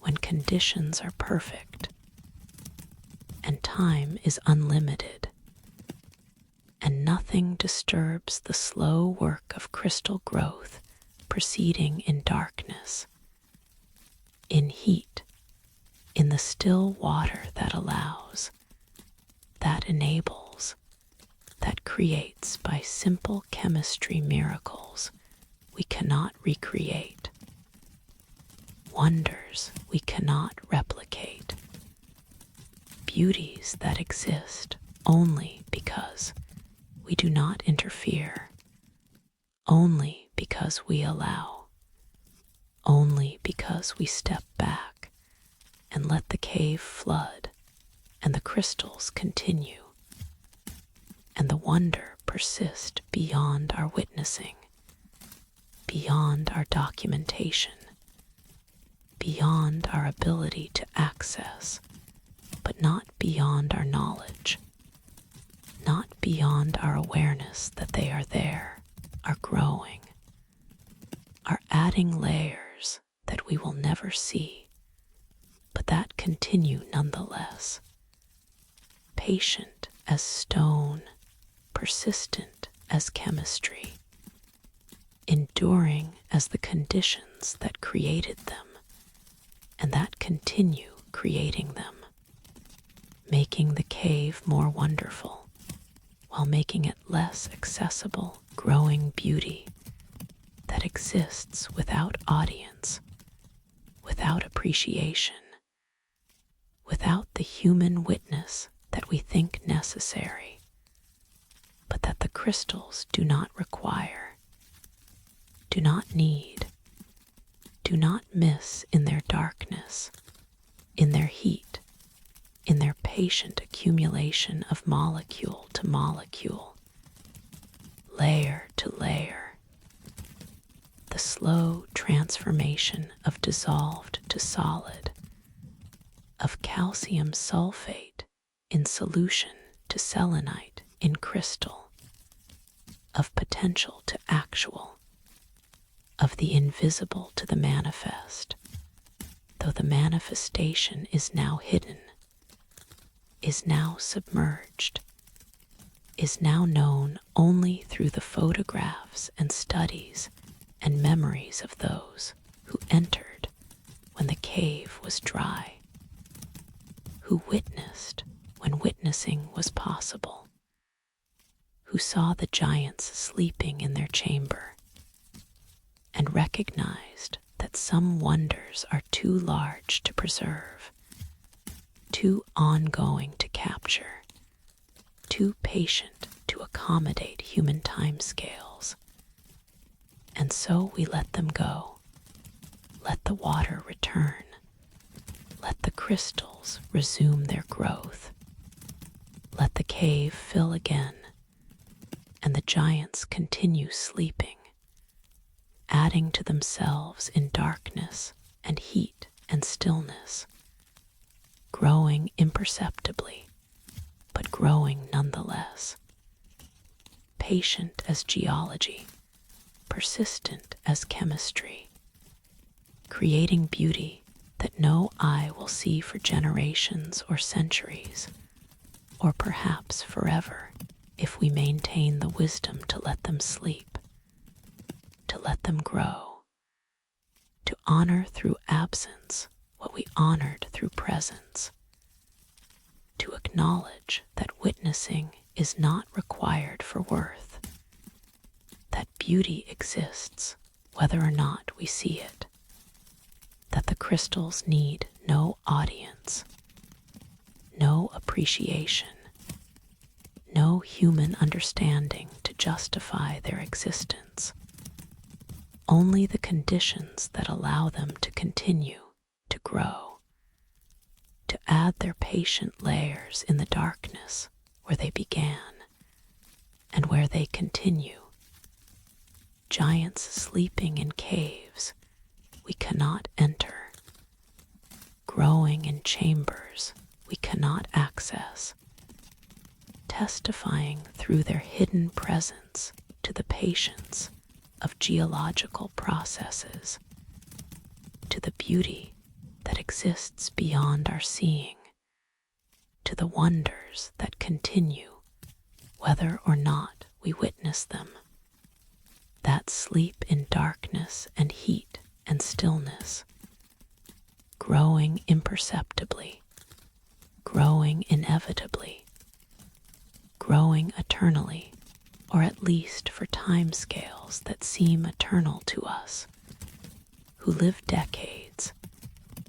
when conditions are perfect and time is unlimited, and nothing disturbs the slow work of crystal growth proceeding in darkness, in heat, in the still water that allows, that enables, that creates by simple chemistry miracles we cannot recreate, wonders we cannot replicate, beauties that exist only because we do not interfere, only because we allow, only because we step back and let the cave flood and the crystals continue, and the wonder persist beyond our witnessing, beyond our documentation, beyond our ability to access, but not beyond our knowledge, not beyond our awareness that they are there, are growing, are adding layers that we will never see, but that continue nonetheless, patient as stone, persistent as chemistry, enduring as the conditions that created them and that continue creating them, making the cave more wonderful while making it less accessible, growing beauty that exists without audience, without appreciation, without the human witness that we think necessary, but that the crystals do not require, do not need, do not miss in their darkness, in their heat, in their patient accumulation of molecule to molecule, layer to layer, the slow transformation of dissolved to solid, of calcium sulfate in solution to selenite in crystal, of potential to actual, of the invisible to the manifest, though the manifestation is now hidden, is now submerged, is now known only through the photographs and studies and memories of those who entered when the cave was dry, who witnessed when witnessing was possible, who saw the giants sleeping in their chamber and recognized that some wonders are too large to preserve, too ongoing to capture, too patient to accommodate human timescales. And so we let them go. Let the water return. Let the crystals resume their growth. Let the cave fill again, and the giants continue sleeping, adding to themselves in darkness and heat and stillness, growing imperceptibly, but growing nonetheless, patient as geology, persistent as chemistry, creating beauty that no eye will see for generations or centuries, or perhaps forever, if we maintain the wisdom to let them sleep, to let them grow, to honor through absence what we honored through presence, to acknowledge that witnessing is not required for worth, that beauty exists whether or not we see it, that the crystals need no audience, no appreciation, no human understanding to justify their existence, only the conditions that allow them to continue to grow, to add their patient layers in the darkness where they began and where they continue. Giants sleeping in caves we cannot enter, growing in chambers we cannot access, testifying through their hidden presence to the patience of geological processes, to the beauty that exists beyond our seeing, to the wonders that continue whether or not we witness them, that sleep in darkness and heat and stillness, growing imperceptibly, growing inevitably, growing eternally, or at least for time scales that seem eternal to us, who live decades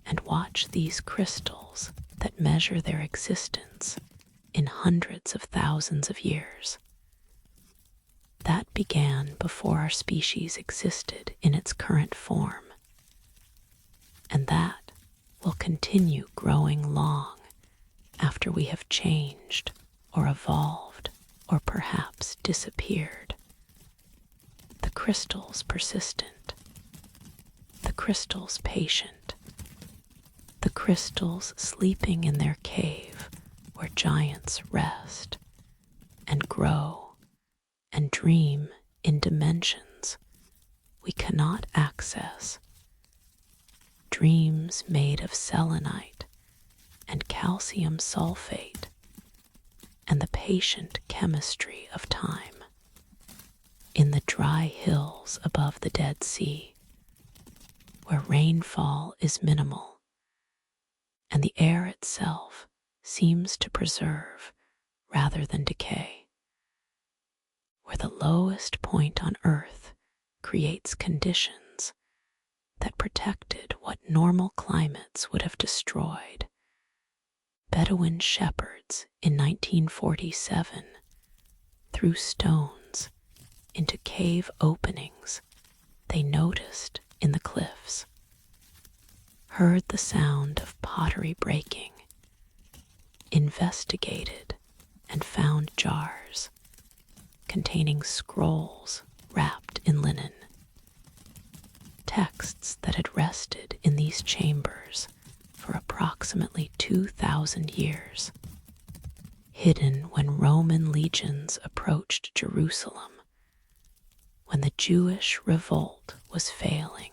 and watch these crystals that measure their existence in hundreds of thousands of years. That began before our species existed in its current form, and that will continue growing long after we have changed or evolved or perhaps disappeared. The crystals persistent, the crystals patient, the crystals sleeping in their cave where giants rest and grow and dream in dimensions we cannot access, dreams made of selenite and calcium sulfate and the patient chemistry of time. In the dry hills above the Dead Sea, where rainfall is minimal and the air itself seems to preserve rather than decay, where the lowest point on earth creates conditions that protected what normal climates would have destroyed. Bedouin shepherds in 1947 threw stones into cave openings they noticed in the cliffs, heard the sound of pottery breaking, investigated and found jars containing scrolls wrapped in linen, texts that had rested in these chambers for approximately 2,000 years, hidden when Roman legions approached Jerusalem, when the Jewish revolt was failing,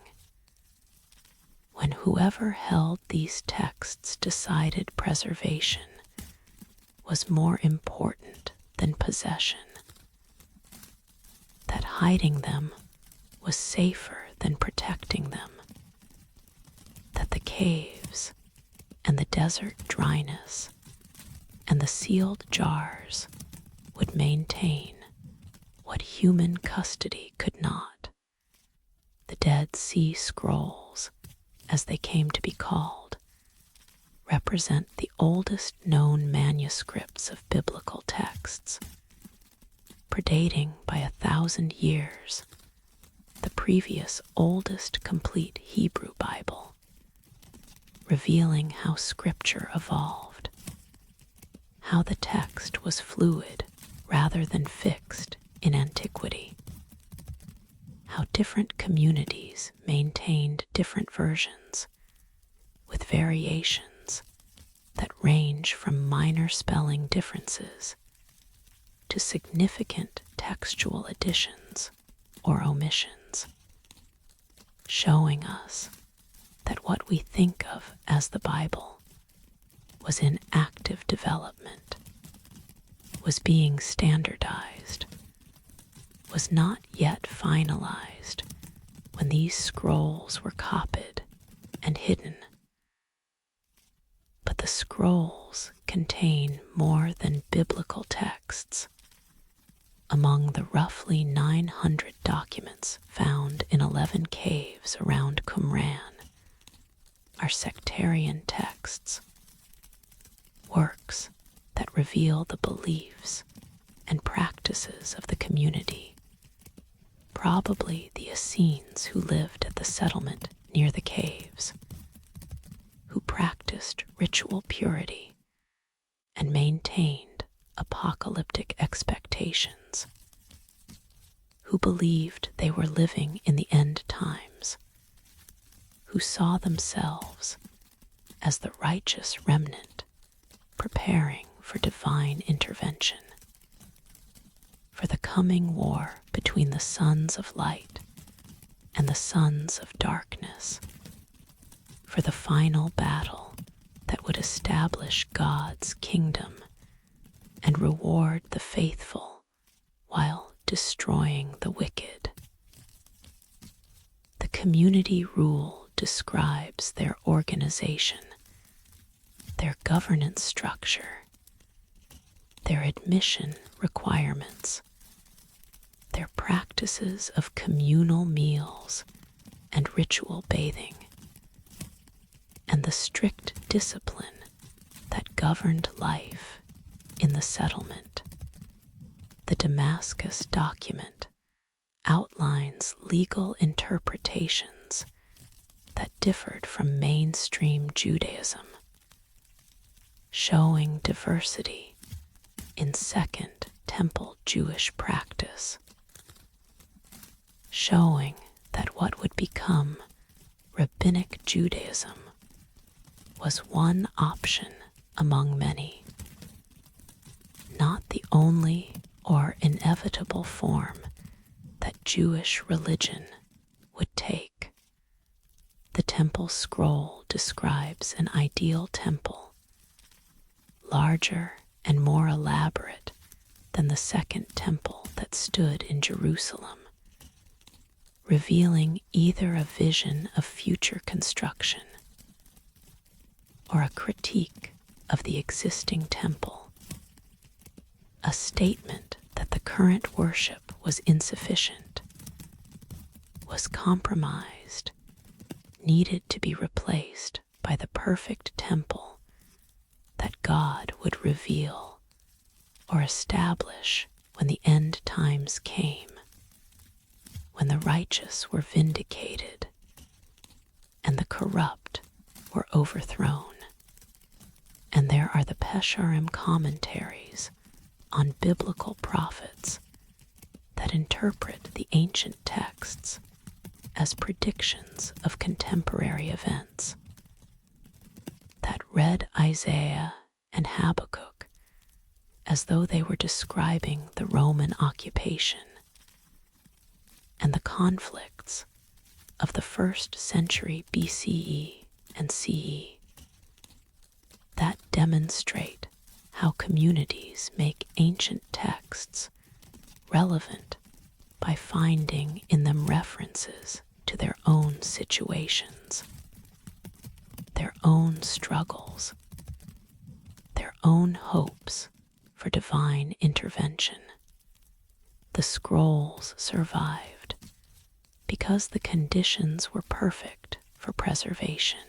when whoever held these texts decided preservation was more important than possession, that hiding them was safer than protecting them, that the caves and the desert dryness and the sealed jars would maintain what human custody could not. The Dead Sea Scrolls, as they came to be called, represent the oldest known manuscripts of biblical texts, predating by 1,000 years the previous oldest complete Hebrew Bible, revealing how Scripture evolved, how the text was fluid rather than fixed in antiquity, how different communities maintained different versions, with variations that range from minor spelling differences to significant textual additions or omissions, showing us that what we think of as the Bible was in active development, was being standardized, was not yet finalized when these scrolls were copied and hidden. But the scrolls contain more than biblical texts. Among the roughly 900 documents found in 11 caves around Qumran are sectarian texts, works that reveal the beliefs and practices of the community, probably the Essenes who lived at the settlement near the caves, who practiced ritual purity and maintained apocalyptic expectations, who believed they were living in the end times, who saw themselves as the righteous remnant preparing for divine intervention, for the coming war between the sons of light and the sons of darkness, for the final battle that would establish God's kingdom and reward the faithful while destroying the wicked. The community rule describes their organization, their governance structure, their admission requirements, their practices of communal meals and ritual bathing, and the strict discipline that governed life in the settlement. The Damascus document outlines legal interpretations that differed from mainstream Judaism, showing diversity in Second Temple Jewish practice, showing that what would become Rabbinic Judaism was one option among many, not the only or inevitable form that Jewish religion would take. The temple scroll describes an ideal temple, larger and more elaborate than the second temple that stood in Jerusalem, revealing either a vision of future construction or a critique of the existing temple, a statement that the current worship was insufficient, was compromised, needed to be replaced by the perfect temple that God would reveal or establish when the end times came, when the righteous were vindicated and the corrupt were overthrown. And there are the Pesharim commentaries on biblical prophets that interpret the ancient texts as predictions of contemporary events, that read Isaiah and Habakkuk as though they were describing the Roman occupation and the conflicts of the 1st century BCE and CE, that demonstrate how communities make ancient texts relevant by finding in them references to their own situations, their own struggles, their own hopes for divine intervention. The scrolls survived because the conditions were perfect for preservation.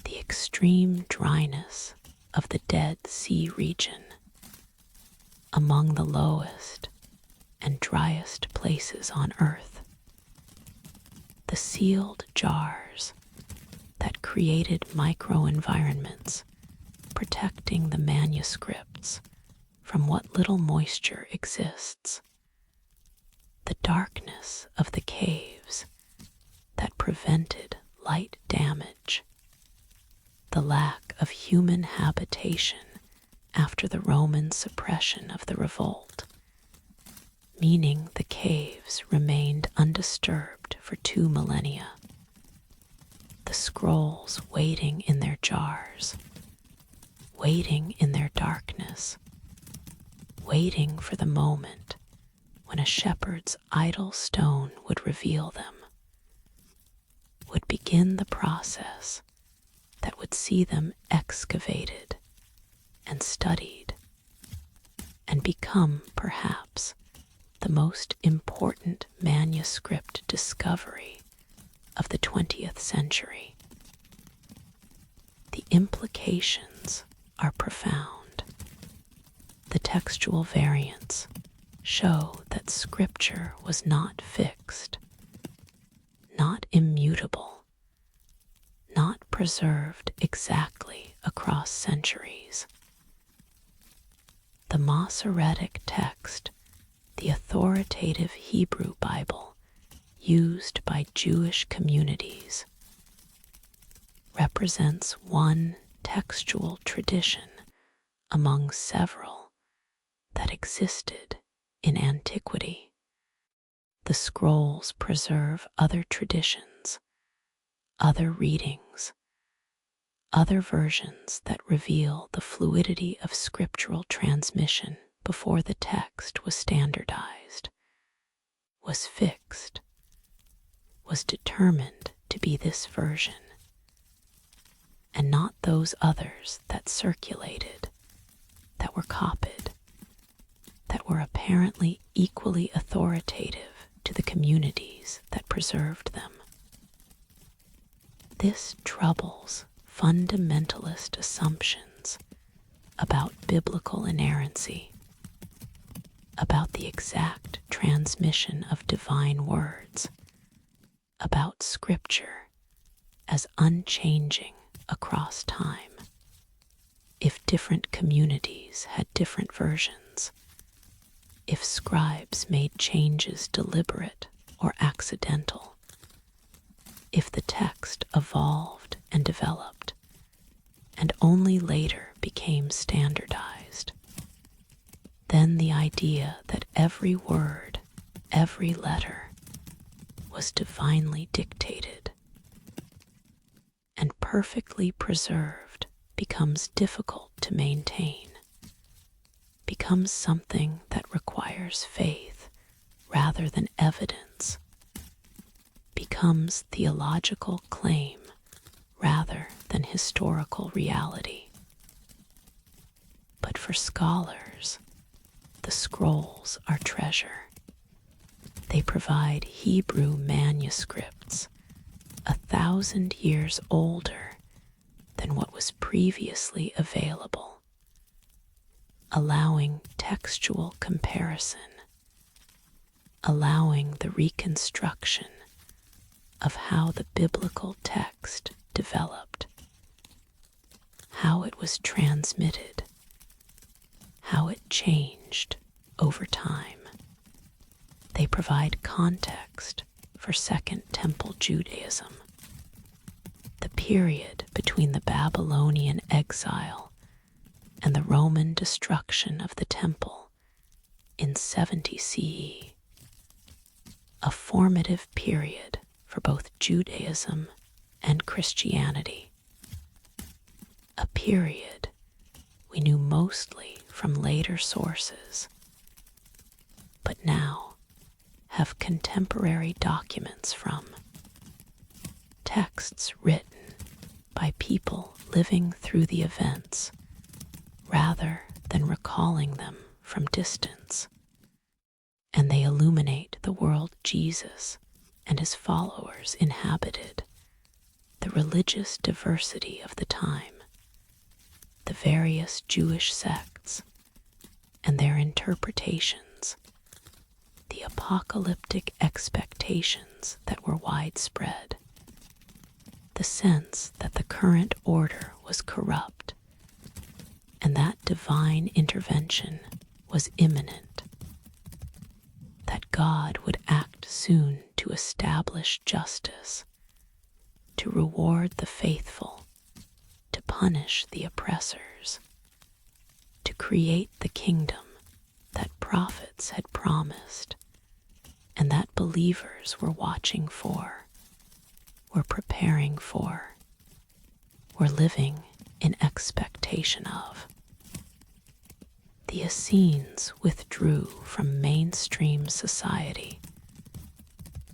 The extreme dryness of the Dead Sea region, among the lowest and driest places on earth, the sealed jars that created microenvironments protecting the manuscripts from what little moisture exists, the darkness of the caves that prevented light damage, the lack of human habitation after the Roman suppression of the revolt, meaning the caves remained undisturbed for 2 millennia. The scrolls waiting in their jars, waiting in their darkness, waiting for the moment when a shepherd's idle stone would reveal them, would begin the process that would see them excavated and studied and become perhaps the most important manuscript discovery of the 20th century. The implications are profound. The textual variants show that Scripture was not fixed, not immutable, not preserved exactly across centuries. The Masoretic text, the authoritative Hebrew Bible used by Jewish communities, represents one textual tradition among several that existed in antiquity. The scrolls preserve other traditions, other readings, other versions that reveal the fluidity of scriptural transmission before the text was standardized, was fixed, was determined to be this version, and not those others that circulated, that were copied, that were apparently equally authoritative to the communities that preserved them. This troubles fundamentalist assumptions about biblical inerrancy, about the exact transmission of divine words, about Scripture as unchanging across time. If different communities had different versions, if scribes made changes deliberate or accidental, if the text evolved and developed and only later became standardized, then the idea that every word, every letter was divinely dictated and perfectly preserved becomes difficult to maintain, becomes something that requires faith rather than evidence, becomes theological claim rather than historical reality. But for scholars, the scrolls are treasure. They provide Hebrew manuscripts 1,000 years older than what was previously available, allowing textual comparison, allowing the reconstruction of how the biblical text developed, how it was transmitted, how it changed over time. They provide context for Second Temple Judaism, the period between the Babylonian exile and the Roman destruction of the temple in 70 CE, a formative period for both Judaism and Christianity, a period we knew mostly from later sources, but now have contemporary documents from, texts written by people living through the events rather than recalling them from distance, and they illuminate the world Jesus and his followers inhabited, the religious diversity of the time, the various Jewish sects and their interpretations, the apocalyptic expectations that were widespread, the sense that the current order was corrupt and that divine intervention was imminent, that God would act soon to establish justice, to reward the faithful, to punish the oppressors, to create the kingdom that prophets had promised and that believers were watching for, were preparing for, were living in expectation of. The Essenes withdrew from mainstream society,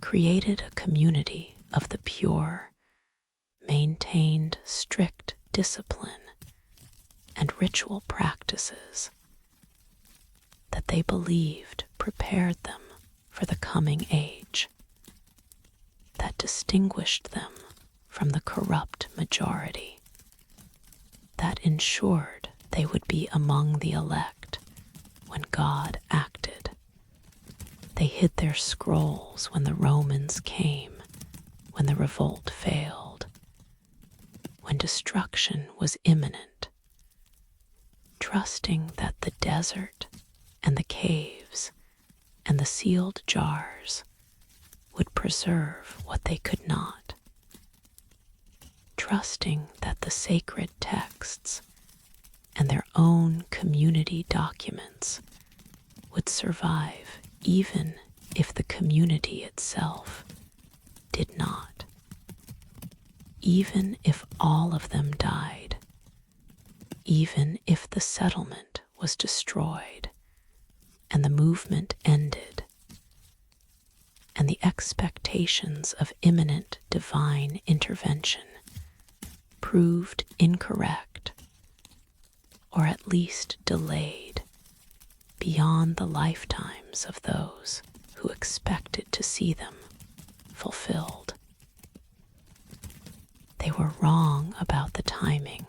created a community of the pure, maintained strict discipline and ritual practices that they believed prepared them for the coming age, that distinguished them from the corrupt majority, that ensured they would be among the elect when God acted. They hid their scrolls when the Romans came, when the revolt failed, when destruction was imminent, trusting that the desert and the caves and the sealed jars would preserve what they could not, trusting that the sacred texts and their own community documents would survive even if the community itself did not. even if all of them died, even if the settlement was destroyed and the movement ended, and the expectations of imminent divine intervention proved incorrect, or at least delayed beyond the lifetimes of those who expected to see them fulfilled. They were wrong about the timing,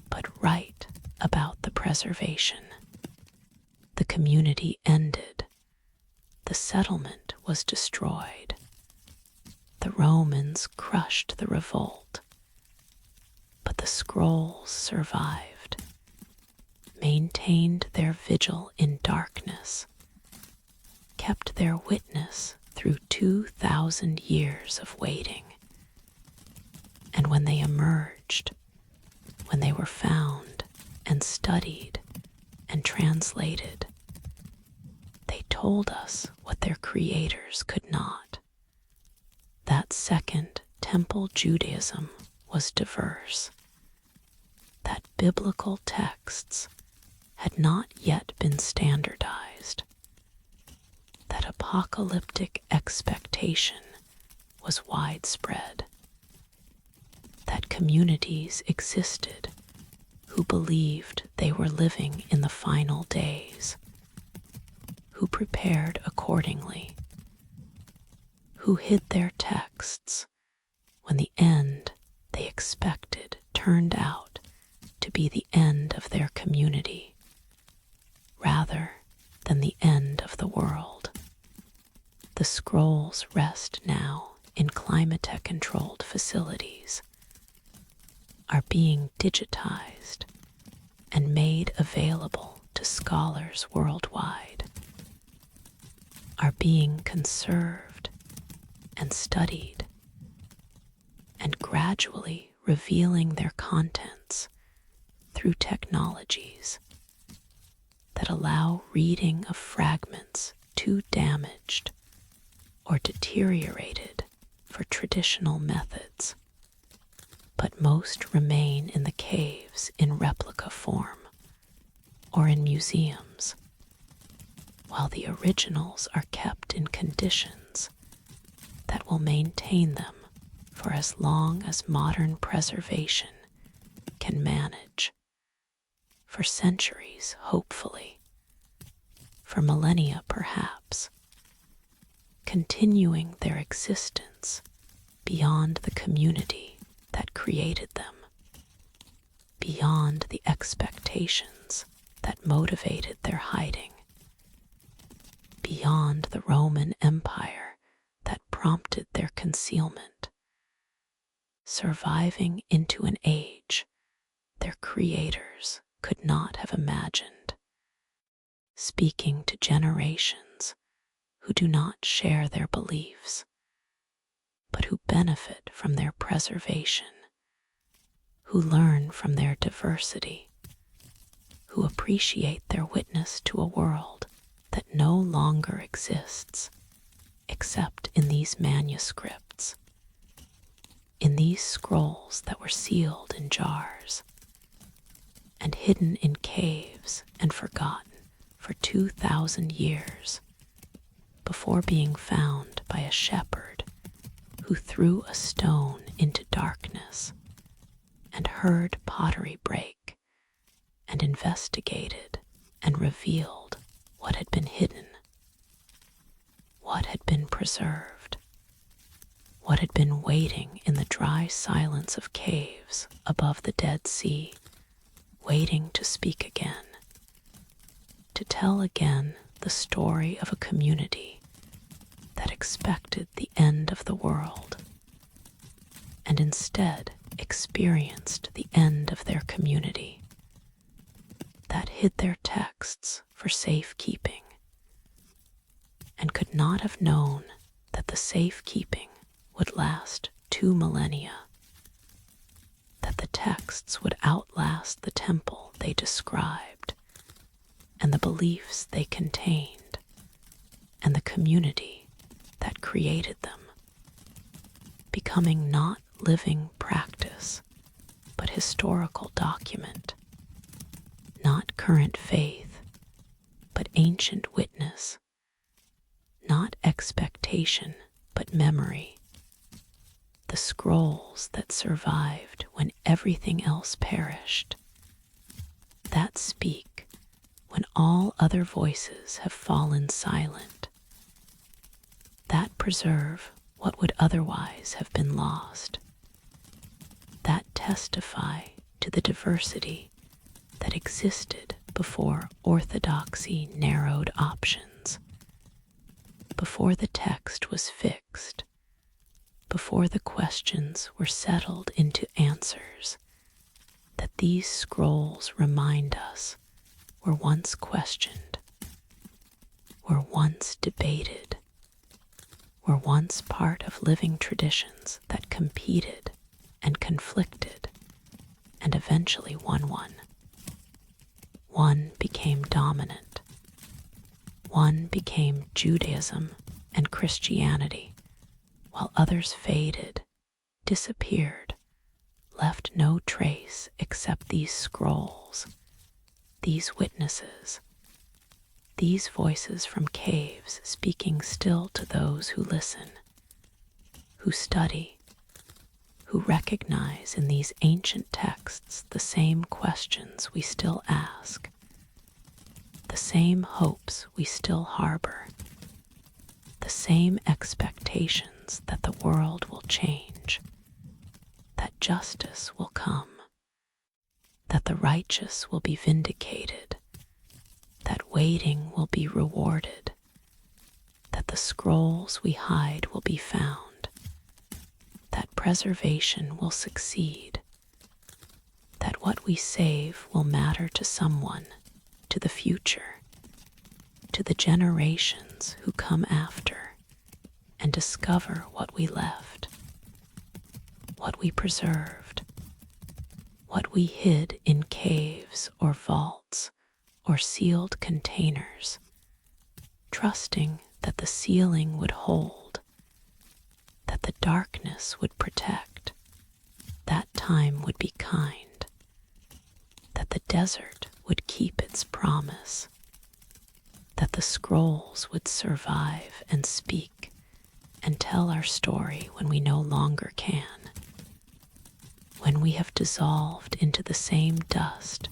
but right about the preservation. The community ended. The settlement was destroyed. The Romans crushed the revolt. But the scrolls survived, maintained their vigil in darkness, kept their witness through 2,000 years of waiting. And when they emerged, when they were found and studied and translated, they told us what their creators could not. That second temple Judaism was diverse, that biblical texts had not yet been standardized, that apocalyptic expectation was widespread, that communities existed who believed they were living in the final days, who prepared accordingly, who hid their texts when the end they expected turned out to be the end of their community rather than the end of the world. The scrolls rest now in climate-controlled facilities, are being digitized and made available to scholars worldwide, are being conserved and studied, and gradually revealing their contents through technologies that allow reading of fragments too damaged or deteriorated for traditional methods, but most remain in the caves in replica form or in museums, while the originals are kept in conditions that will maintain them for as long as modern preservation can manage. For centuries, hopefully, for millennia perhaps, continuing their existence beyond the community that created them, beyond the expectations that motivated their hiding, beyond the Roman Empire that prompted their concealment, surviving into an age their creators could not have imagined, speaking to generations who do not share their beliefs, but who benefit from their preservation, who learn from their diversity, who appreciate their witness to a world that no longer exists except in these manuscripts, in these scrolls that were sealed in jars and hidden in caves and forgotten for 2,000 years before being found by a shepherd who threw a stone into darkness and heard pottery break and investigated and revealed what had been hidden, what had been preserved, what had been waiting in the dry silence of caves above the Dead Sea, waiting to speak again, to tell again the story of a community that expected the end of the world and instead experienced the end of their community, that hid their texts for safekeeping and could not have known that the safekeeping would last 2 millennia, that the texts would outlast the temple they described and the beliefs they contained and the community that created them, becoming not living practice, but historical document, not current faith, but ancient witness, not expectation, but memory, the scrolls that survived when everything else perished, that speak when all other voices have fallen silent, that preserve what would otherwise have been lost, that testify to the diversity that existed before orthodoxy narrowed options, before the text was fixed, before the questions were settled into answers, that these scrolls remind us were once questioned, were once debated, were once part of living traditions that competed and conflicted and eventually won one. One became dominant. One became Judaism and Christianity, while others faded, disappeared, left no trace except these scrolls, these witnesses, these voices from caves speaking still to those who listen, who study, who recognize in these ancient texts the same questions we still ask, the same hopes we still harbor, the same expectations that the world will change, that justice will come, that the righteous will be vindicated, that waiting will be rewarded, that the scrolls we hide will be found, that preservation will succeed, that what we save will matter to someone, to the future, to the generations who come after and discover what we left, what we preserved, what we hid in caves or vaults or sealed containers, trusting that the sealing would hold, that the darkness would protect, that time would be kind, that the desert would keep its promise, that the scrolls would survive and speak and tell our story when we no longer can, when we have dissolved into the same dust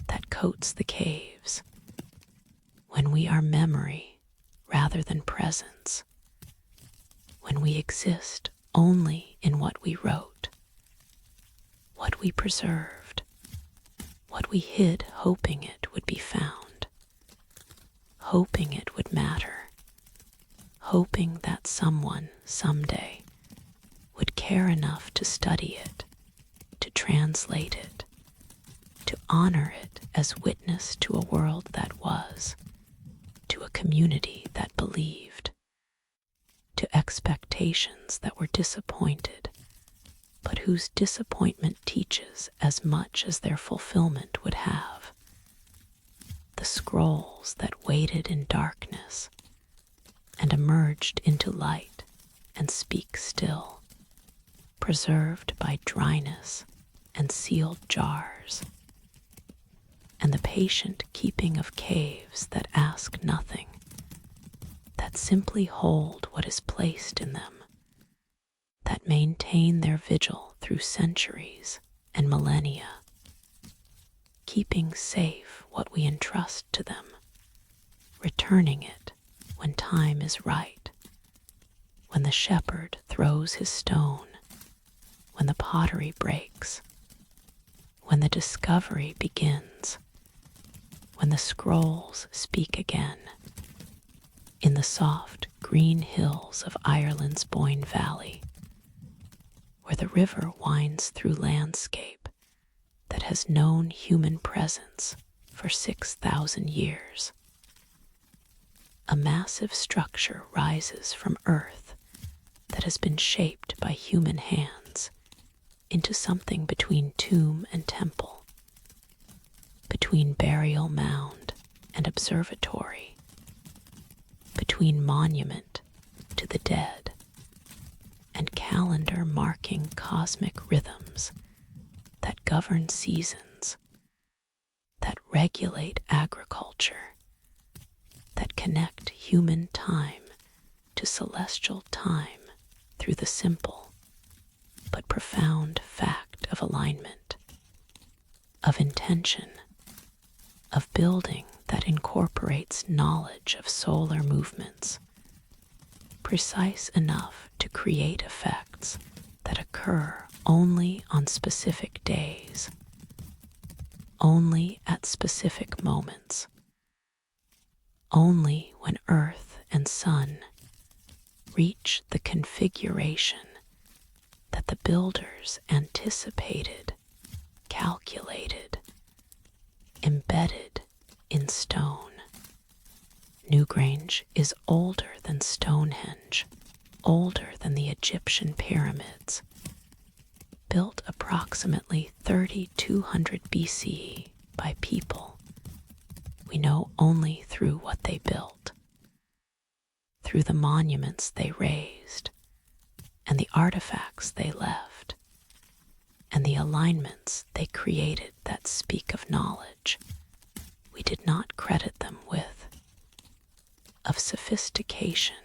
that coats the caves, when we are memory rather than presence, when we exist only in what we wrote, what we preserved, what we hid hoping it would be found, hoping it would matter, hoping that someone someday would care enough to study it, to translate it, to honor it as witness to a world that was, to a community that believed, to expectations that were disappointed, but whose disappointment teaches as much as their fulfillment would have. The scrolls that waited in darkness and emerged into light and speak still, preserved by dryness and sealed jars, and the patient keeping of caves that ask nothing, that simply hold what is placed in them, that maintain their vigil through centuries and millennia, keeping safe what we entrust to them, returning it when time is right, when the shepherd throws his stone, when the pottery breaks, when the discovery begins, when the scrolls speak again, in the soft green hills of Ireland's Boyne Valley, where the river winds through landscape that has known human presence for 6,000 years. A massive structure rises from earth that has been shaped by human hands into something between tomb and temple, between burial mound and observatory, between monument to the dead and calendar marking cosmic rhythms that govern seasons, that regulate agriculture, that connect human time to celestial time through the simple but profound fact of alignment, of intention, of building that incorporates knowledge of solar movements, precise enough to create effects that occur only on specific days, only at specific moments, only when Earth and Sun reach the configuration that the builders anticipated, calculated, embedded in stone. Newgrange is older than Stonehenge, older than the Egyptian pyramids, built approximately 3200 BCE by people we know only through what they built, through the monuments they raised, and the artifacts they left, and the alignments they created that speak of knowledge we did not credit them with, of sophistication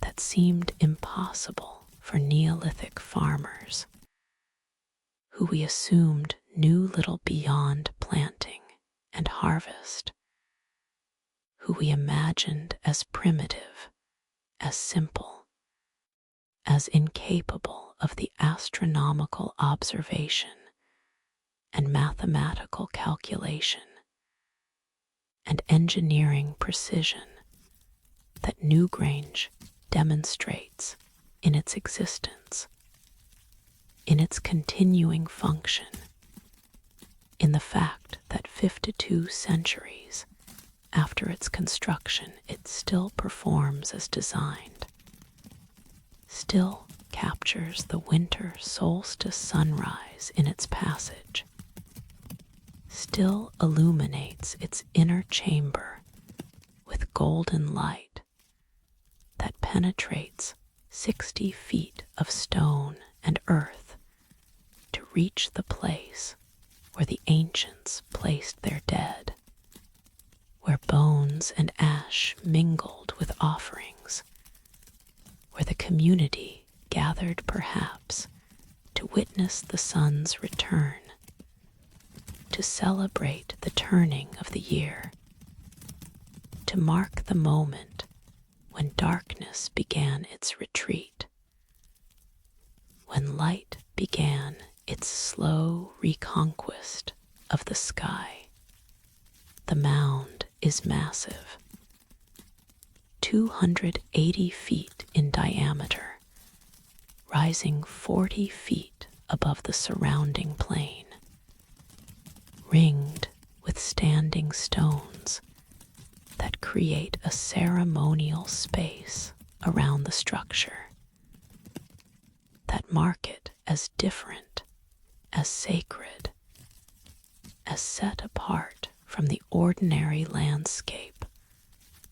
that seemed impossible for Neolithic farmers, who we assumed knew little beyond planting and harvest, who we imagined as primitive, as simple, as incapable of the astronomical observation and mathematical calculation and engineering precision that Newgrange demonstrates in its existence, in its continuing function, in the fact that 52 centuries after its construction it still performs as designed, still captures the winter solstice sunrise in its passage, still illuminates its inner chamber with golden light that penetrates 60 feet of stone and earth to reach the place where the ancients placed their dead, where bones and ash mingled with offerings, where the community gathered perhaps to witness the sun's return, to celebrate the turning of the year, to mark the moment when darkness began its retreat, when light began its slow reconquest of the sky. The mound is massive, 280 feet in diameter, rising 40 feet above the surrounding plain, ringed with standing stones that create a ceremonial space around the structure, that mark it as different, as sacred, as set apart from the ordinary landscape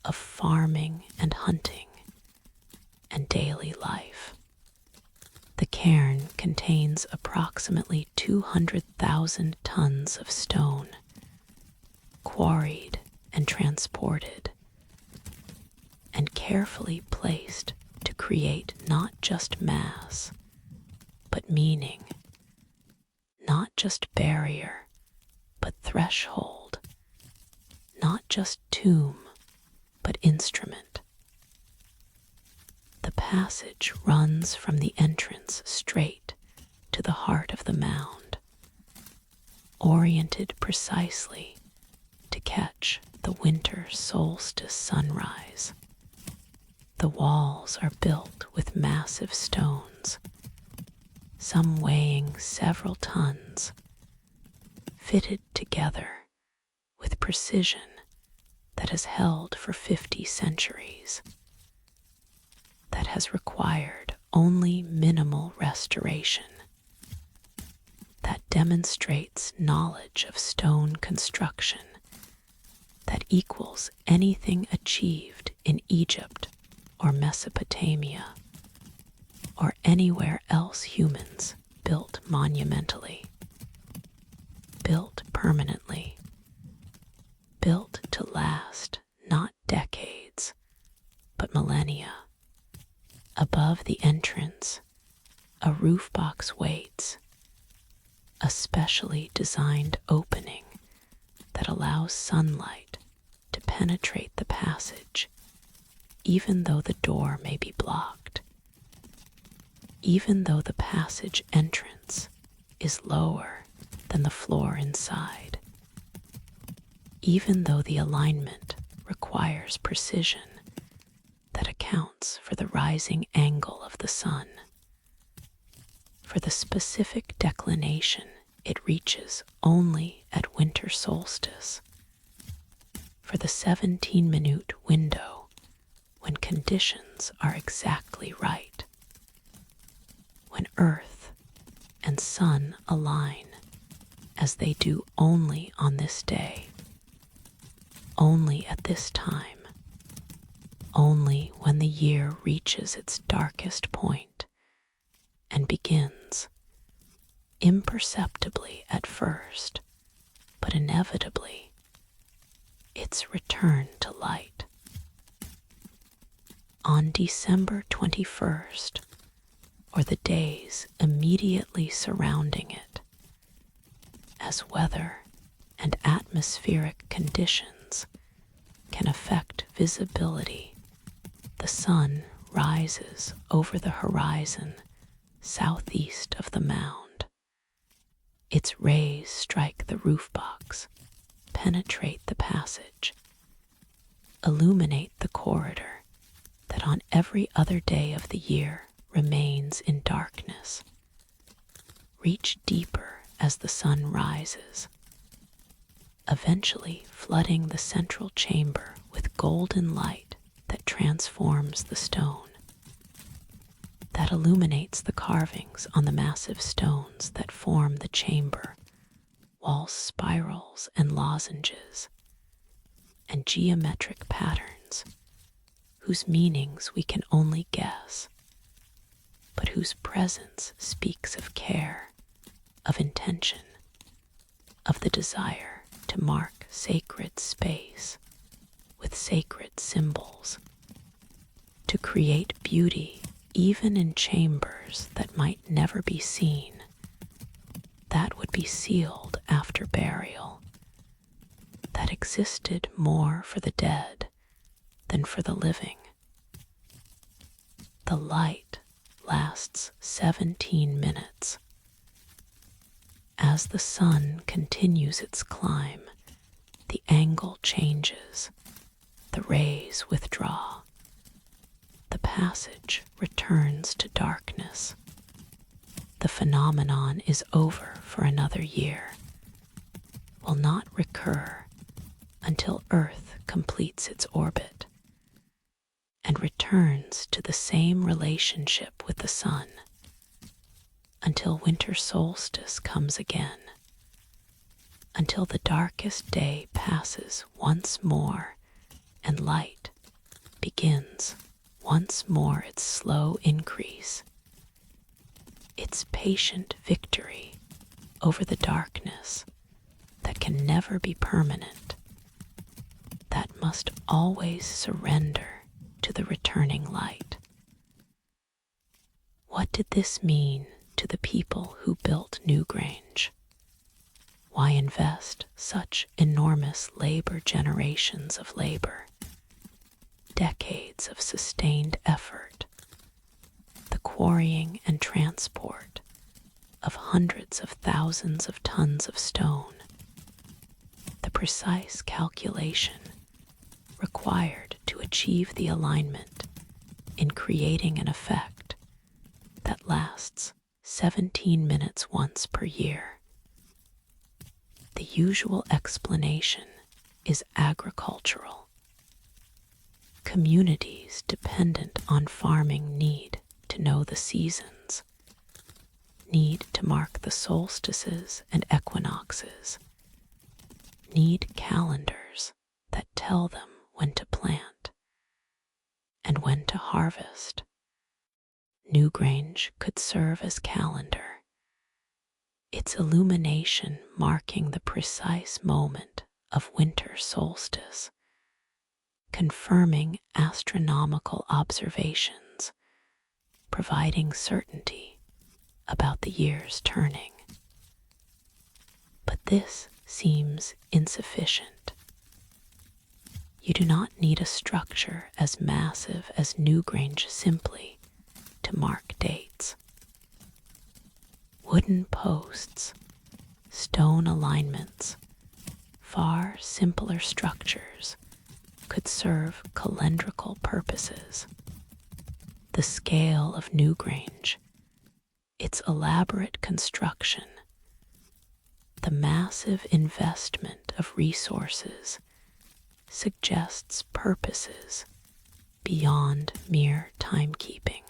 of farming and hunting and daily life. The cairn contains approximately 200,000 tons of stone, quarried and transported, and carefully placed to create not just mass, but meaning, not just barrier, but threshold, not just tomb, but instrument. The passage runs from the entrance straight to the heart of the mound, oriented precisely to catch the winter solstice sunrise. The walls are built with massive stones, some weighing several tons, fitted together with precision that has held for 50 centuries, that has required only minimal restoration, that demonstrates knowledge of stone construction that equals anything achieved in Egypt or Mesopotamia, or anywhere else humans built monumentally, built permanently, built to last not decades, but millennia. Above the entrance, a roof box waits, a specially designed opening that allows sunlight to penetrate the passage, even though the door may be blocked, even though the passage entrance is lower than the floor inside, even though the alignment requires precision that accounts for the rising angle of the sun, for the specific declination it reaches only at winter solstice, for the 17-minute window when conditions are exactly right, when earth and sun align as they do only on this day, only at this time, only when the year reaches its darkest point and begins, imperceptibly at first, but inevitably, its return to light. On December 21st, or the days immediately surrounding it, as weather and atmospheric conditions can affect visibility, the sun rises over the horizon southeast of the mound. Its rays strike the roof box, penetrate the passage, illuminate the corridor that on every other day of the year remains in darkness, reach deeper as the sun rises, eventually flooding the central chamber with golden light that transforms the stone, that illuminates the carvings on the massive stones that form the chamber, wall spirals and lozenges, and geometric patterns whose meanings we can only guess, but whose presence speaks of care, of intention, of the desire to mark sacred space with sacred symbols, to create beauty even in chambers that might never be seen, that would be sealed after burial, that existed more for the dead than for the living. The light lasts 17 minutes. As the sun continues its climb, the angle changes, the rays withdraw, the passage returns to darkness. The phenomenon is over for another year, will not recur until Earth completes its orbit and returns to the same relationship with the sun, until winter solstice comes again, until the darkest day passes once more and light begins once more its slow increase, its patient victory over the darkness that can never be permanent, that must always surrender to the returning light. What did this mean to the people who built Newgrange? Why invest such enormous labor, generations of labor, decades of sustained effort, the quarrying and transport of hundreds of thousands of tons of stone, the precise calculation required to achieve the alignment in creating an effect that lasts 17 minutes once per year? The usual explanation is agricultural. Communities dependent on farming need to know the seasons, need to mark the solstices and equinoxes, need calendars that tell them when to plant and when to harvest. Newgrange serve as calendar, its illumination marking the precise moment of winter solstice, confirming astronomical observations, providing certainty about the year's turning. But this seems insufficient. You do not need a structure as massive as Newgrange simply to mark dates. Wooden posts, stone alignments, far simpler structures could serve calendrical purposes. The scale of Newgrange, its elaborate construction, the massive investment of resources suggests purposes beyond mere timekeeping.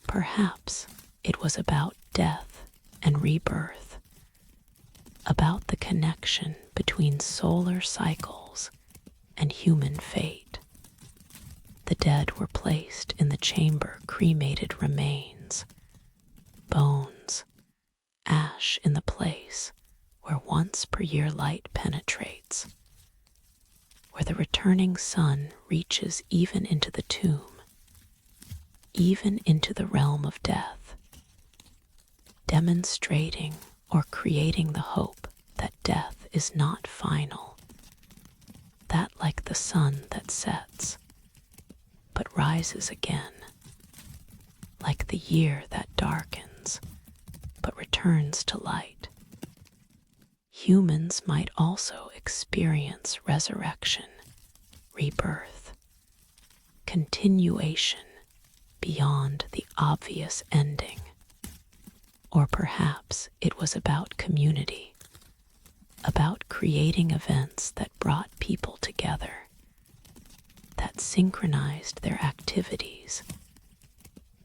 Perhaps it was about death and rebirth, about the connection between solar cycles and human fate. The dead were placed in the chamber cremated remains, bones, ash in the place where once per year light penetrates, where the returning sun reaches even into the tomb, even into the realm of death, demonstrating or creating the hope that death is not final, that like the sun that sets, but rises again, like the year that darkens, but returns to light. Humans might also experience resurrection, rebirth, continuation beyond the obvious ending. Or perhaps it was about community, about creating events that brought people together, that synchronized their activities,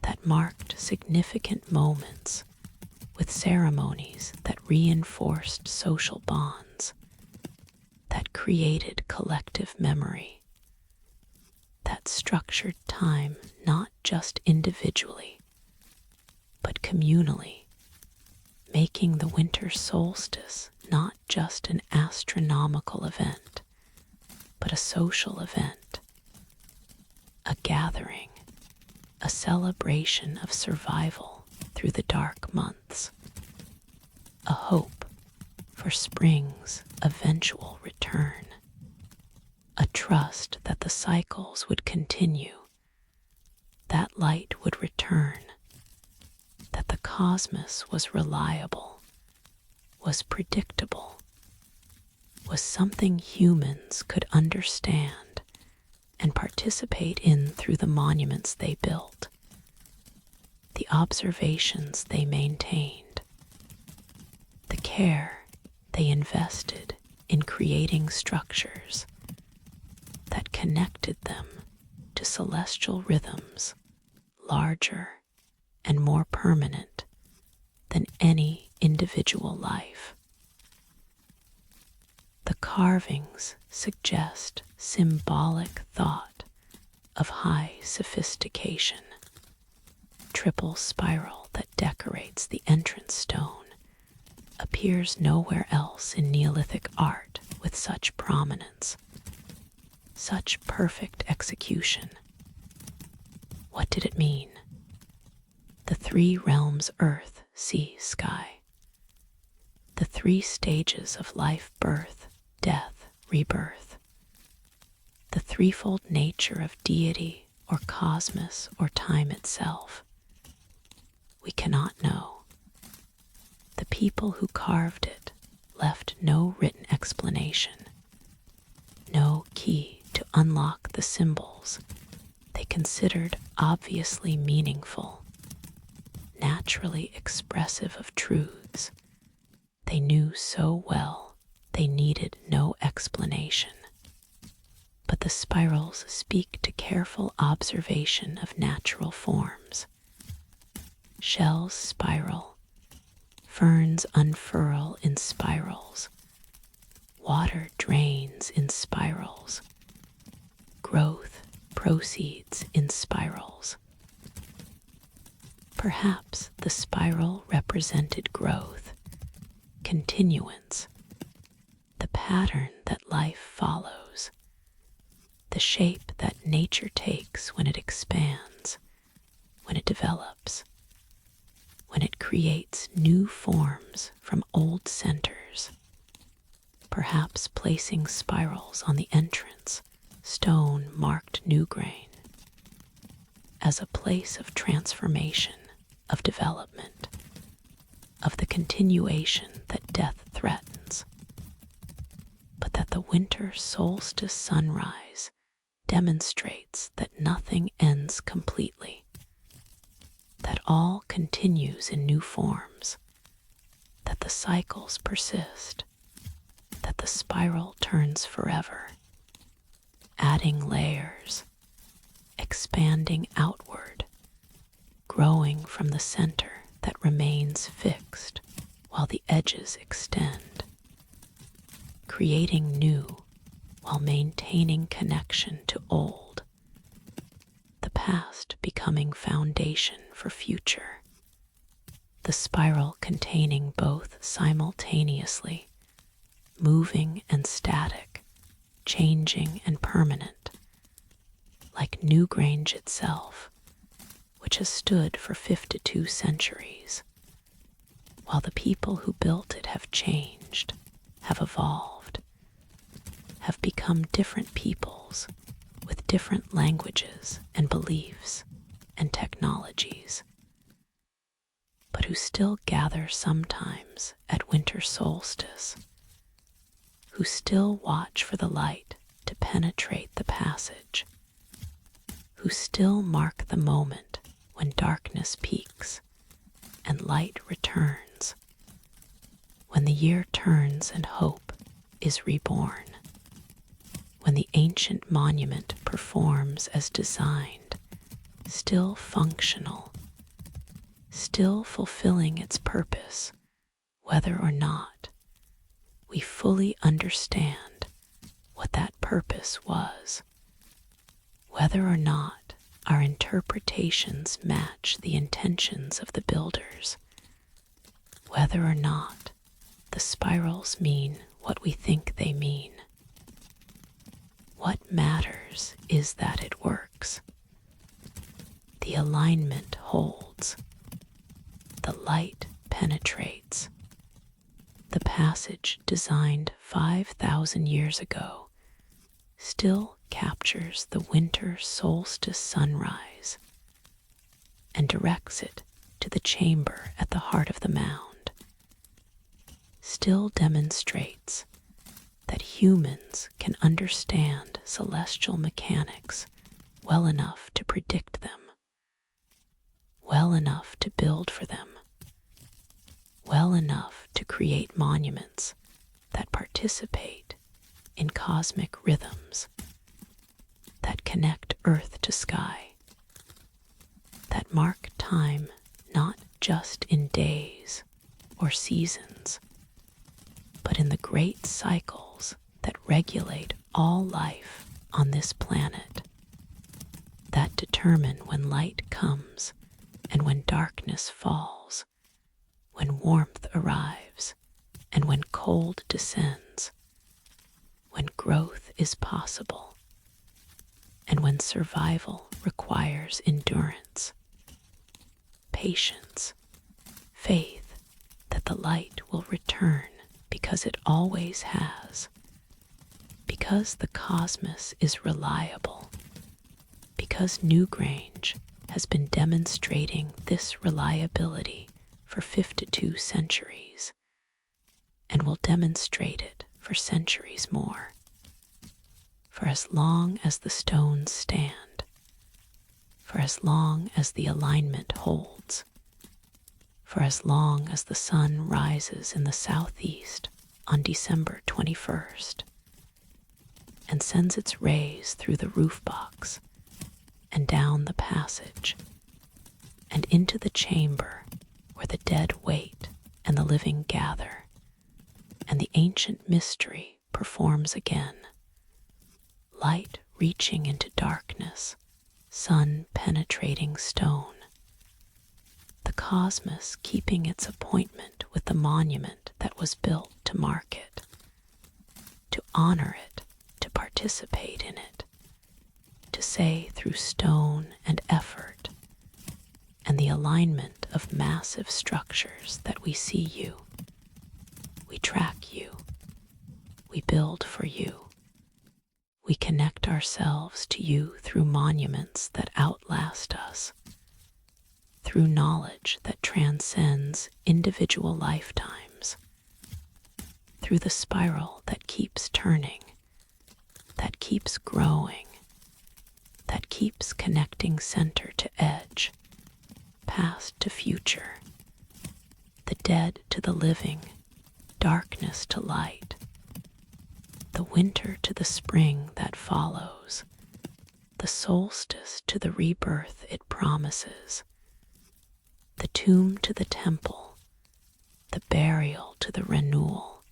that marked significant moments with ceremonies that reinforced social bonds, that created collective memory, that structured time not just individually, but communally, making the winter solstice not just an astronomical event, but a social event, a gathering, a celebration of survival through the dark months, a hope for spring's eventual return, a trust that the cycles would continue, that light would return, that the cosmos was reliable, was predictable, was something humans could understand and participate in through the monuments they built, the observations they maintained, the care they invested in creating structures that connected them to celestial rhythms larger and more permanent than any individual life. The carvings suggest symbolic thought of high sophistication. Triple spiral that decorates the entrance stone appears nowhere else in Neolithic art with such prominence, such perfect execution. What did it mean? The three realms: earth, sea, sky. The three stages of life: birth, death, rebirth. The threefold nature of deity or cosmos or time itself. We cannot know. The people who carved it left no written explanation, no key to unlock the symbols they considered obviously meaningful, naturally expressive of truths they knew so well they needed no explanation. But the spirals speak to careful observation of natural forms. Shells spiral, ferns unfurl in spirals, water drains in spirals, growth proceeds in spirals. Perhaps the spiral represented growth, continuance, the pattern that life follows, the shape that nature takes when it expands, when it develops, when it creates new forms from old centers, perhaps placing spirals on the entrance, stone marked new grain, as a place of transformation, of development, of the continuation that death threatens, but that the winter solstice sunrise demonstrates that nothing ends completely, that all continues in new forms, that the cycles persist, that the spiral turns forever, adding layers, expanding outward, growing from the center that remains fixed while the edges extend, creating new while maintaining connection to old, the past becoming foundation for future, the spiral containing both simultaneously, moving and static, changing and permanent, like Newgrange itself, which has stood for 52 centuries, while the people who built it have changed, have evolved, have become different peoples with different languages and beliefs and technologies, but who still gather sometimes at winter solstice, who still watch for the light to penetrate the passage, who still mark the moment when darkness peaks and light returns, when the year turns and hope is reborn, when the ancient monument performs as designed, still functional, still fulfilling its purpose, whether or not we fully understand what that purpose was, whether or not our interpretations match the intentions of the builders, whether or not the spirals mean what we think they mean. What matters is that it works. The alignment holds. The light penetrates. The passage designed 5,000 years ago still captures the winter solstice sunrise and directs it to the chamber at the heart of the mound, still demonstrates that humans can understand celestial mechanics well enough to predict them, well enough to build for them, well enough to create monuments that participate in cosmic rhythms, that connect earth to sky, that mark time not just in days or seasons, but in the great cycles that regulate all life on this planet, that determine when light comes and when darkness falls, when warmth arrives and when cold descends, when growth is possible, and when survival requires endurance, patience, faith that the light will return because it always has, because the cosmos is reliable, because Newgrange has been demonstrating this reliability for 52 centuries and will demonstrate it for centuries more, for as long as the stones stand, for as long as the alignment holds, for as long as the sun rises in the southeast on December 21st and sends its rays through the roof box and down the passage and into the chamber where the dead wait and the living gather, and the ancient mystery performs again. Light reaching into darkness, sun penetrating stone. the cosmos keeping its appointment with the monument that was built to mark it, to honor it, to participate in it, to say through stone and effort and the alignment of massive structures that we see you, we track you, we build for you, we connect ourselves to you through monuments that outlast us, through knowledge that transcends individual lifetimes, through the spiral that keeps turning, that keeps growing, that keeps connecting center to edge, past to future, the dead to the living, darkness to light, the winter to the spring that follows, the solstice to the rebirth it promises, the tomb to the temple, the burial to the renewal,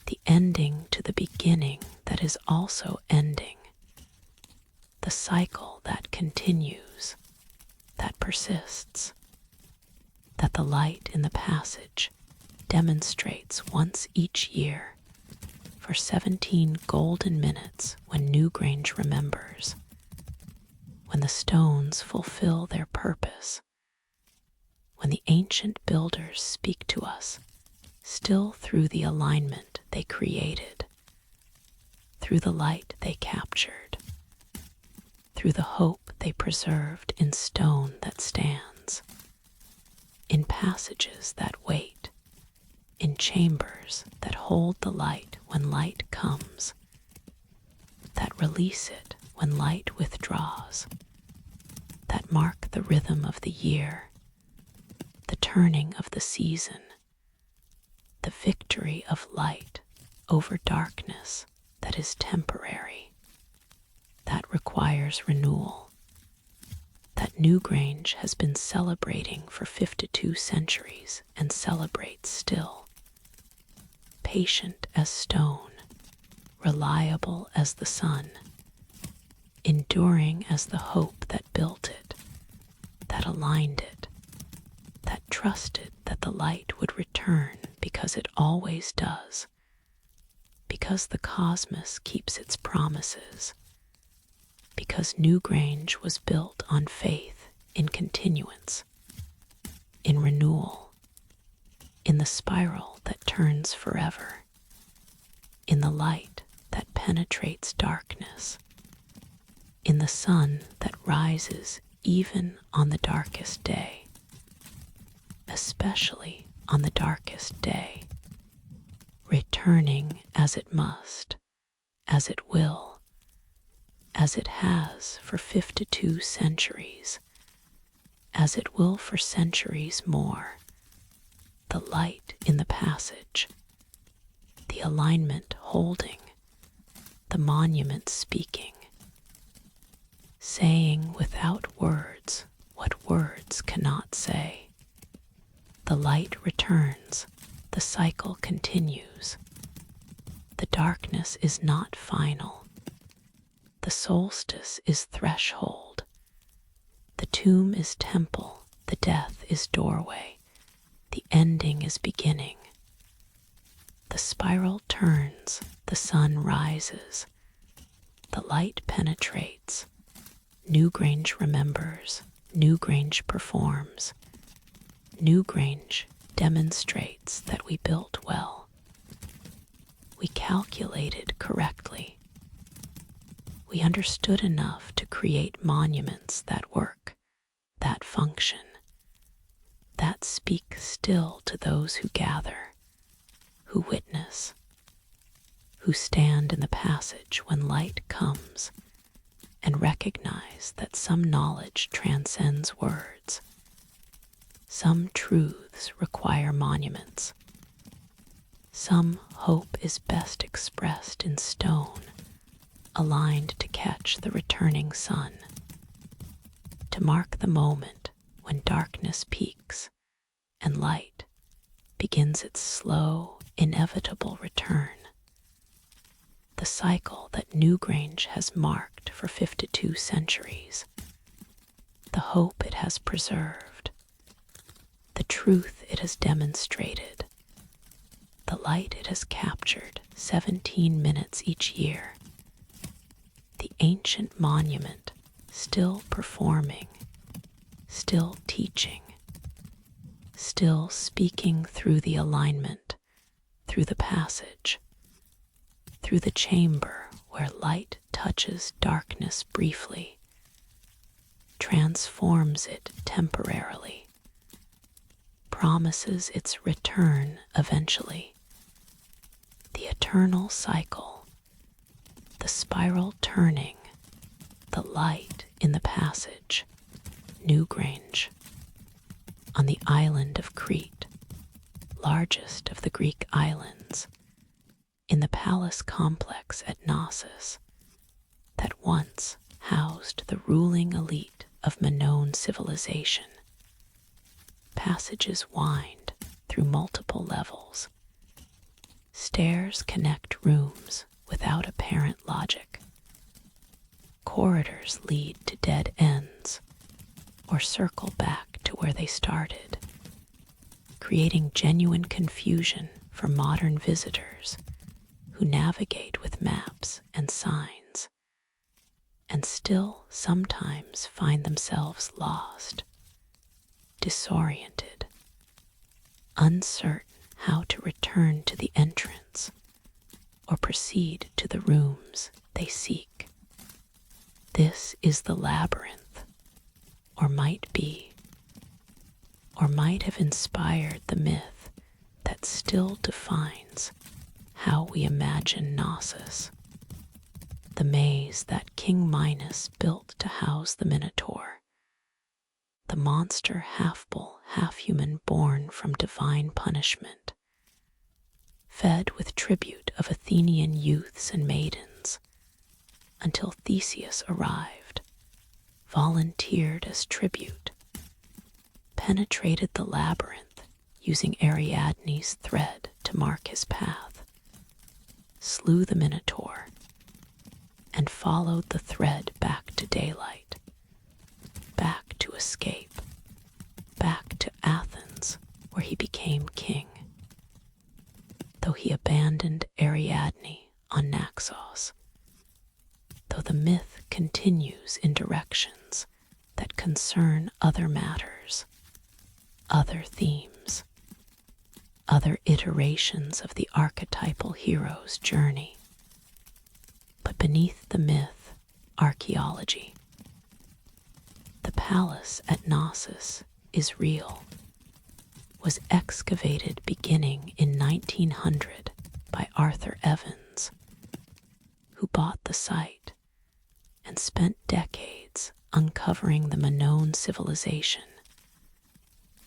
the ending to the beginning that is also ending, the cycle that continues, that persists, that the light in the passage demonstrates once each year for 17 golden minutes when Newgrange remembers, when the stones fulfill their purpose, when the ancient builders speak to us still through the alignment they created, through the light they captured, through the hope they preserved in stone that stands, in passages that wait, in chambers that hold the light when light comes, that release it when light withdraws, that mark the rhythm of the year, the turning of the season, the victory of light over darkness that is temporary, that requires renewal, that Newgrange has been celebrating for 52 centuries and celebrates still. Patient as stone, reliable as the sun, enduring as the hope that built it, that aligned it, that trusted that the light would return because it always does, because the cosmos keeps its promises, because Newgrange was built on faith in continuance, in renewal, in the spiral that turns forever, in the light that penetrates darkness, in the sun that rises even on the darkest day, especially on the darkest day, returning as it must, as it will, as it has for 52 centuries, as it will for centuries more, the light in the passage, the alignment holding, the monument speaking, saying without words what words cannot say. The light returns, the cycle continues. The darkness is not final. The solstice is threshold. The tomb is temple, the death is doorway. The ending is beginning. The spiral turns, the sun rises. The light penetrates. Newgrange remembers, Newgrange performs. Newgrange demonstrates that we built well. We calculated correctly. We understood enough to create monuments that work, that function, that speak still to those who gather, who witness, who stand in the passage when light comes and recognize that some knowledge transcends words. Some truths require monuments. Some hope is best expressed in stone, aligned to catch the returning sun, to mark the moment when darkness peaks and light begins its slow, inevitable return. The cycle that Newgrange has marked for 52 centuries, the hope it has preserved, truth it has demonstrated, the light it has captured 17 minutes each year, the ancient monument still performing, still teaching, still speaking through the alignment, through the passage, through the chamber where light touches darkness briefly, transforms it temporarily, promises its return eventually. The eternal cycle, the spiral turning, the light in the passage, Newgrange, on the island of Crete, largest of the Greek islands, in the palace complex at Knossos, that once housed the ruling elite of Minoan civilization. Passages wind through multiple levels. Stairs connect rooms without apparent logic. Corridors lead to dead ends or circle back to where they started, creating genuine confusion for modern visitors who navigate with maps and signs, and still sometimes find themselves lost, disoriented, uncertain how to return to the entrance or proceed to the rooms they seek. This is the labyrinth, or might be, or might have inspired the myth that still defines how we imagine Knossos, the maze that King Minos built to house the Minotaur, the monster half-bull, half-human born from divine punishment, fed with tribute of Athenian youths and maidens, until Theseus arrived, volunteered as tribute, penetrated the labyrinth using Ariadne's thread to mark his path, slew the Minotaur, and followed the thread back to daylight, back to escape, back to Athens, where he became king. Though he abandoned Ariadne on Naxos, though the myth continues in directions that concern other matters, other themes, other iterations of the archetypal hero's journey. But beneath the myth, archaeology. The palace at Knossos is real, was excavated beginning in 1900 by Arthur Evans, who bought the site and spent decades uncovering the Minoan civilization,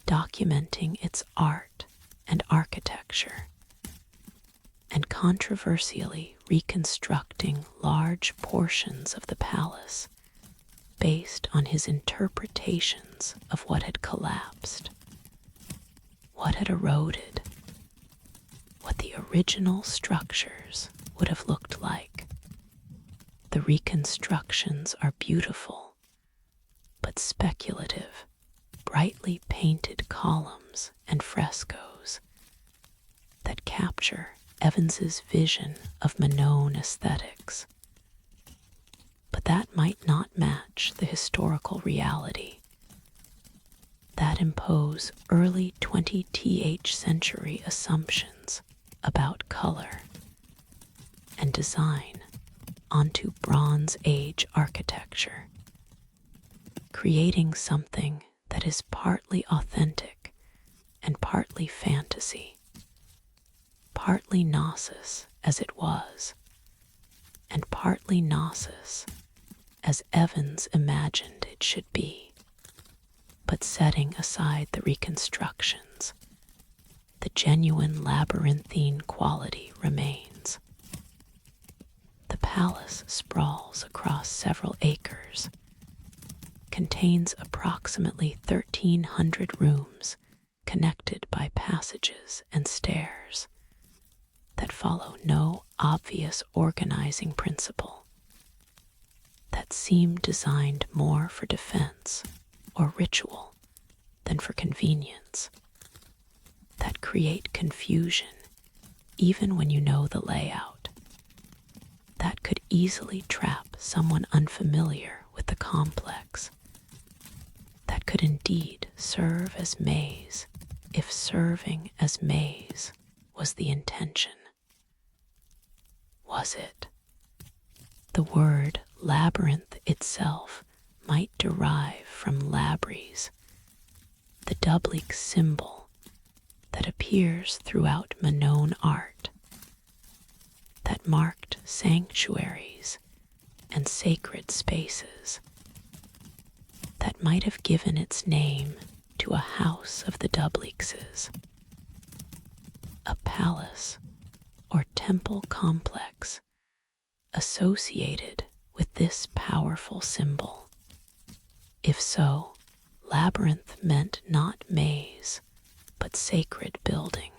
documenting its art and architecture, and controversially reconstructing large portions of the palace based on his interpretations of what had collapsed, what had eroded, what the original structures would have looked like. The reconstructions are beautiful, but speculative, brightly painted columns and frescoes that capture Evans's vision of Minoan aesthetics. But that might not match the historical reality that impose early 20th century assumptions about color and design onto Bronze Age architecture, creating something that is partly authentic and partly fantasy, partly Knossos as it was, and partly Knossos as Evans imagined it should be. But setting aside the reconstructions, the genuine labyrinthine quality remains. The palace sprawls across several acres, contains approximately 1,300 rooms connected by passages and stairs that follow no obvious organizing principle, that seem designed more for defense or ritual than for convenience. that create confusion even when you know the layout, that could easily trap someone unfamiliar with the complex, that could indeed serve as maze if serving as maze was the intention. Was it? The word labyrinth itself might derive from labres, the double symbol that appears throughout Minoan art, that marked sanctuaries and sacred spaces, that might have given its name to a house of the doublexes, a palace or temple complex associated with this powerful symbol. If so, labyrinth meant not maze, but sacred building.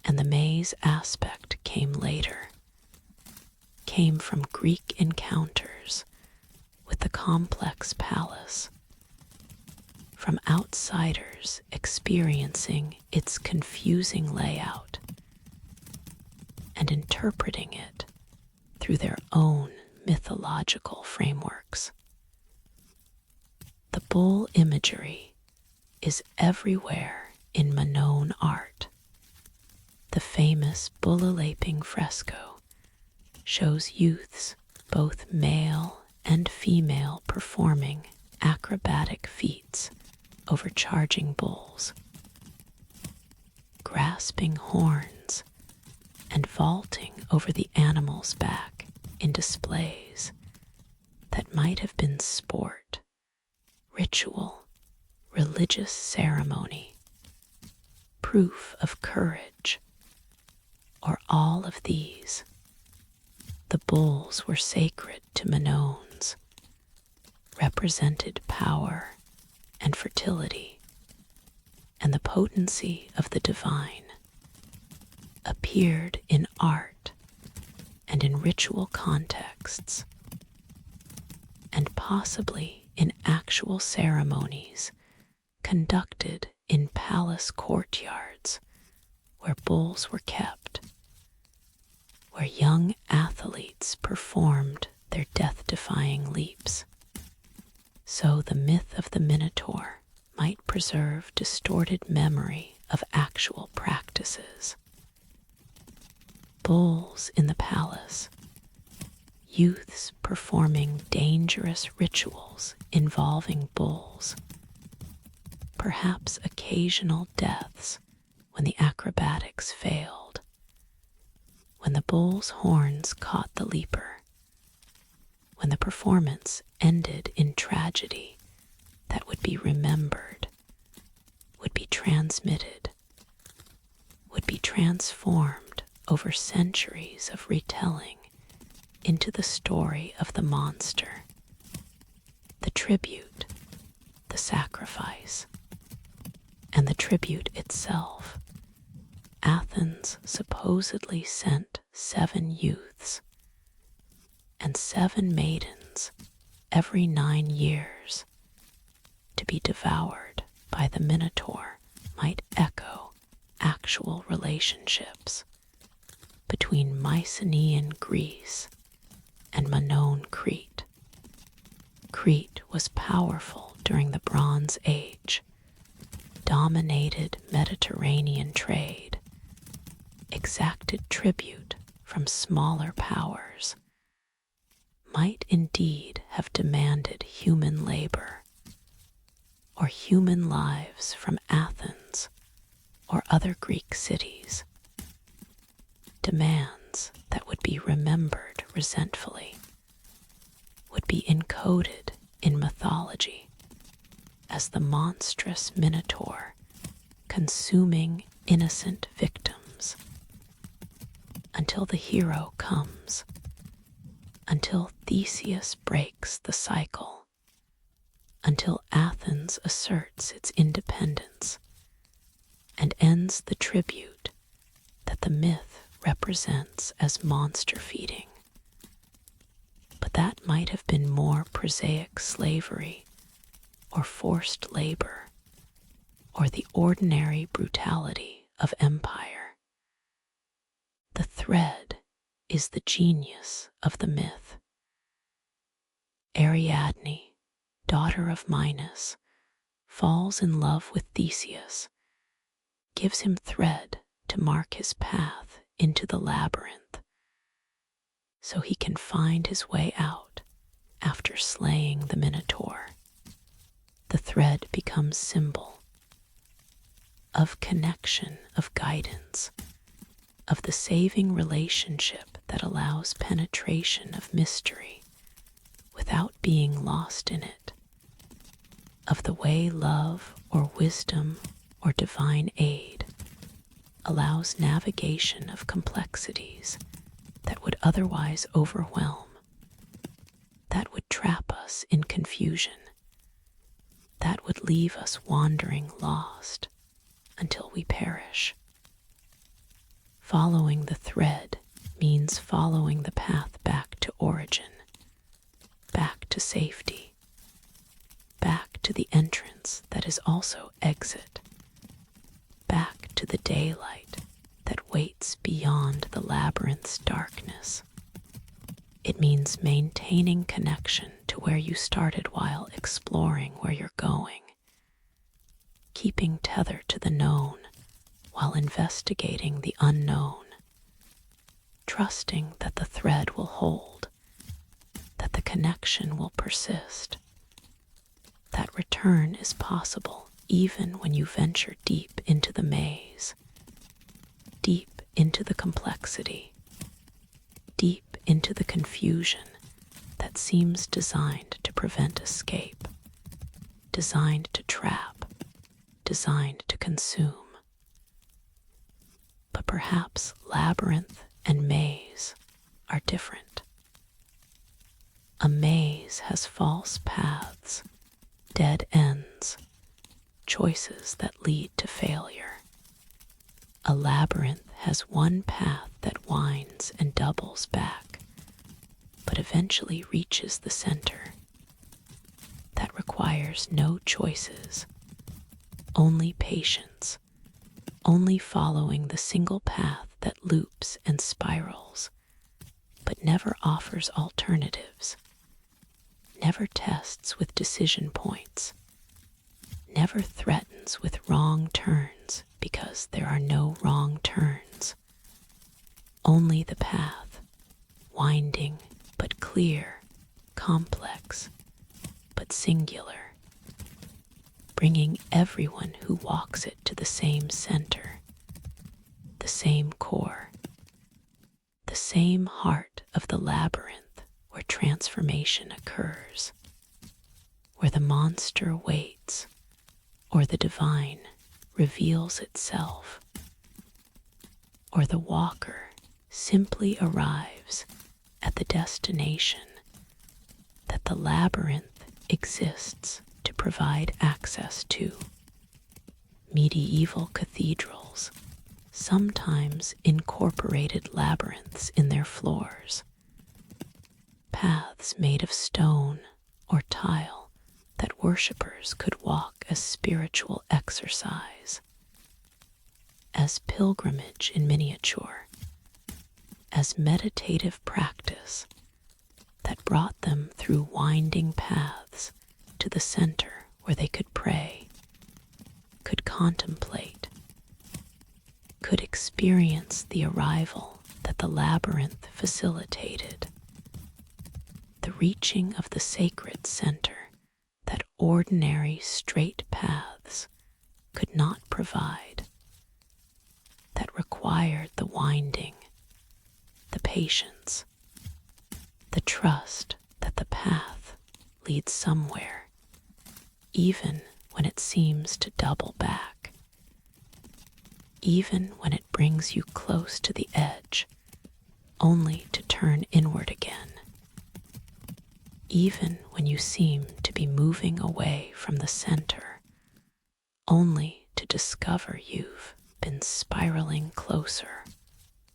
And the maze aspect came later, came from Greek encounters with the complex palace, from outsiders experiencing its confusing layout and interpreting it through their own mythological frameworks. The bull imagery is everywhere in Minoan art. The famous bull-laping fresco shows youths, both male and female, performing acrobatic feats over charging bulls, grasping horns and vaulting over the animal's back in displays that might have been sport, ritual, religious ceremony, proof of courage, or all of these. The bulls were sacred to Minoans, represented power and fertility, and the potency of the divine appeared in art and in ritual contexts, and possibly in actual ceremonies conducted in palace courtyards where bulls were kept, where young athletes performed their death-defying leaps. So the myth of the Minotaur might preserve distorted memory of actual practices. Bulls in the palace, youths performing dangerous rituals involving bulls, perhaps occasional deaths when the acrobatics failed, when the bull's horns caught the leaper, when the performance ended in tragedy that would be remembered, would be transmitted, would be transformed over centuries of retelling into the story of the monster, the tribute, the sacrifice, and the tribute itself. Athens supposedly sent 7 youths and 7 maidens every 9 years to be devoured by the Minotaur might echo actual relationships between Mycenaean Greece and Minoan Crete. Crete was powerful during the Bronze Age, dominated Mediterranean trade, exacted tribute from smaller powers, might indeed have demanded human labor or human lives from Athens or other Greek cities, demands that would be remembered resentfully, would be encoded in mythology as the monstrous Minotaur consuming innocent victims, until the hero comes, until Theseus breaks the cycle, until Athens asserts its independence and ends the tribute that the myth represents as monster feeding. But that might have been more prosaic slavery or forced labor or the ordinary brutality of empire. The thread is the genius of the myth. Ariadne, daughter of Minos, falls in love with Theseus, gives him thread to mark his path into the labyrinth, so he can find his way out after slaying the Minotaur. The thread becomes symbol of connection, of guidance, of the saving relationship that allows penetration of mystery without being lost in it, of the way love or wisdom or divine aid allows navigation of complexities that would otherwise overwhelm, that would trap us in confusion, that would leave us wandering lost until we perish. Following the thread means following the path back to origin, back to safety, back to the entrance that is also exit, back to the daylight that waits beyond the labyrinth's darkness. It means maintaining connection to where you started while exploring where you're going, keeping tethered to the known while investigating the unknown, trusting that the thread will hold, that the connection will persist, that return is possible even when you venture deep into the maze, deep into the complexity, deep into the confusion that seems designed to prevent escape, designed to trap, designed to consume. But perhaps labyrinth and maze are different. A maze has false paths, dead ends, choices that lead to failure. A labyrinth has one path that winds and doubles back, but eventually reaches the center. That requires no choices, only patience, only following the single path that loops and spirals, but never offers alternatives, never tests with decision points, never threatens with wrong turns because there are no wrong turns. Only the path, winding but clear, complex but singular, bringing everyone who walks it to the same center, the same core, the same heart of the labyrinth where transformation occurs, where the monster waits or the divine reveals itself, or the walker simply arrives at the destination that the labyrinth exists to provide access to. Medieval cathedrals sometimes incorporated labyrinths in their floors, paths made of stone or tile that worshippers could walk as spiritual exercise, as pilgrimage in miniature, as meditative practice that brought them through winding paths to the center where they could pray, could contemplate, could experience the arrival that the labyrinth facilitated, the reaching of the sacred center that ordinary straight paths could not provide, that required the winding, the patience, the trust that the path leads somewhere, even when it seems to double back, even when it brings you close to the edge, only to turn inward again, even when you seem to be moving away from the center, only to discover you've been spiraling closer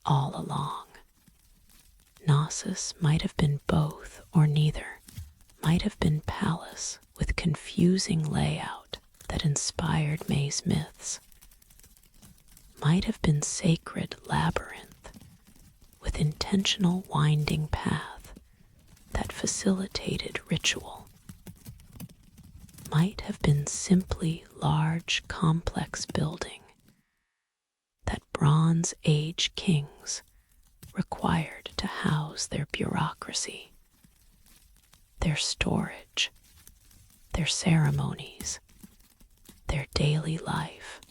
all along. Knossos might have been both or neither, might have been palace with confusing layout, that inspired May's myths might have been sacred labyrinth with intentional winding path that facilitated ritual, might have been simply large, complex building that Bronze Age kings required to house their bureaucracy, their storage, their ceremonies, their daily life,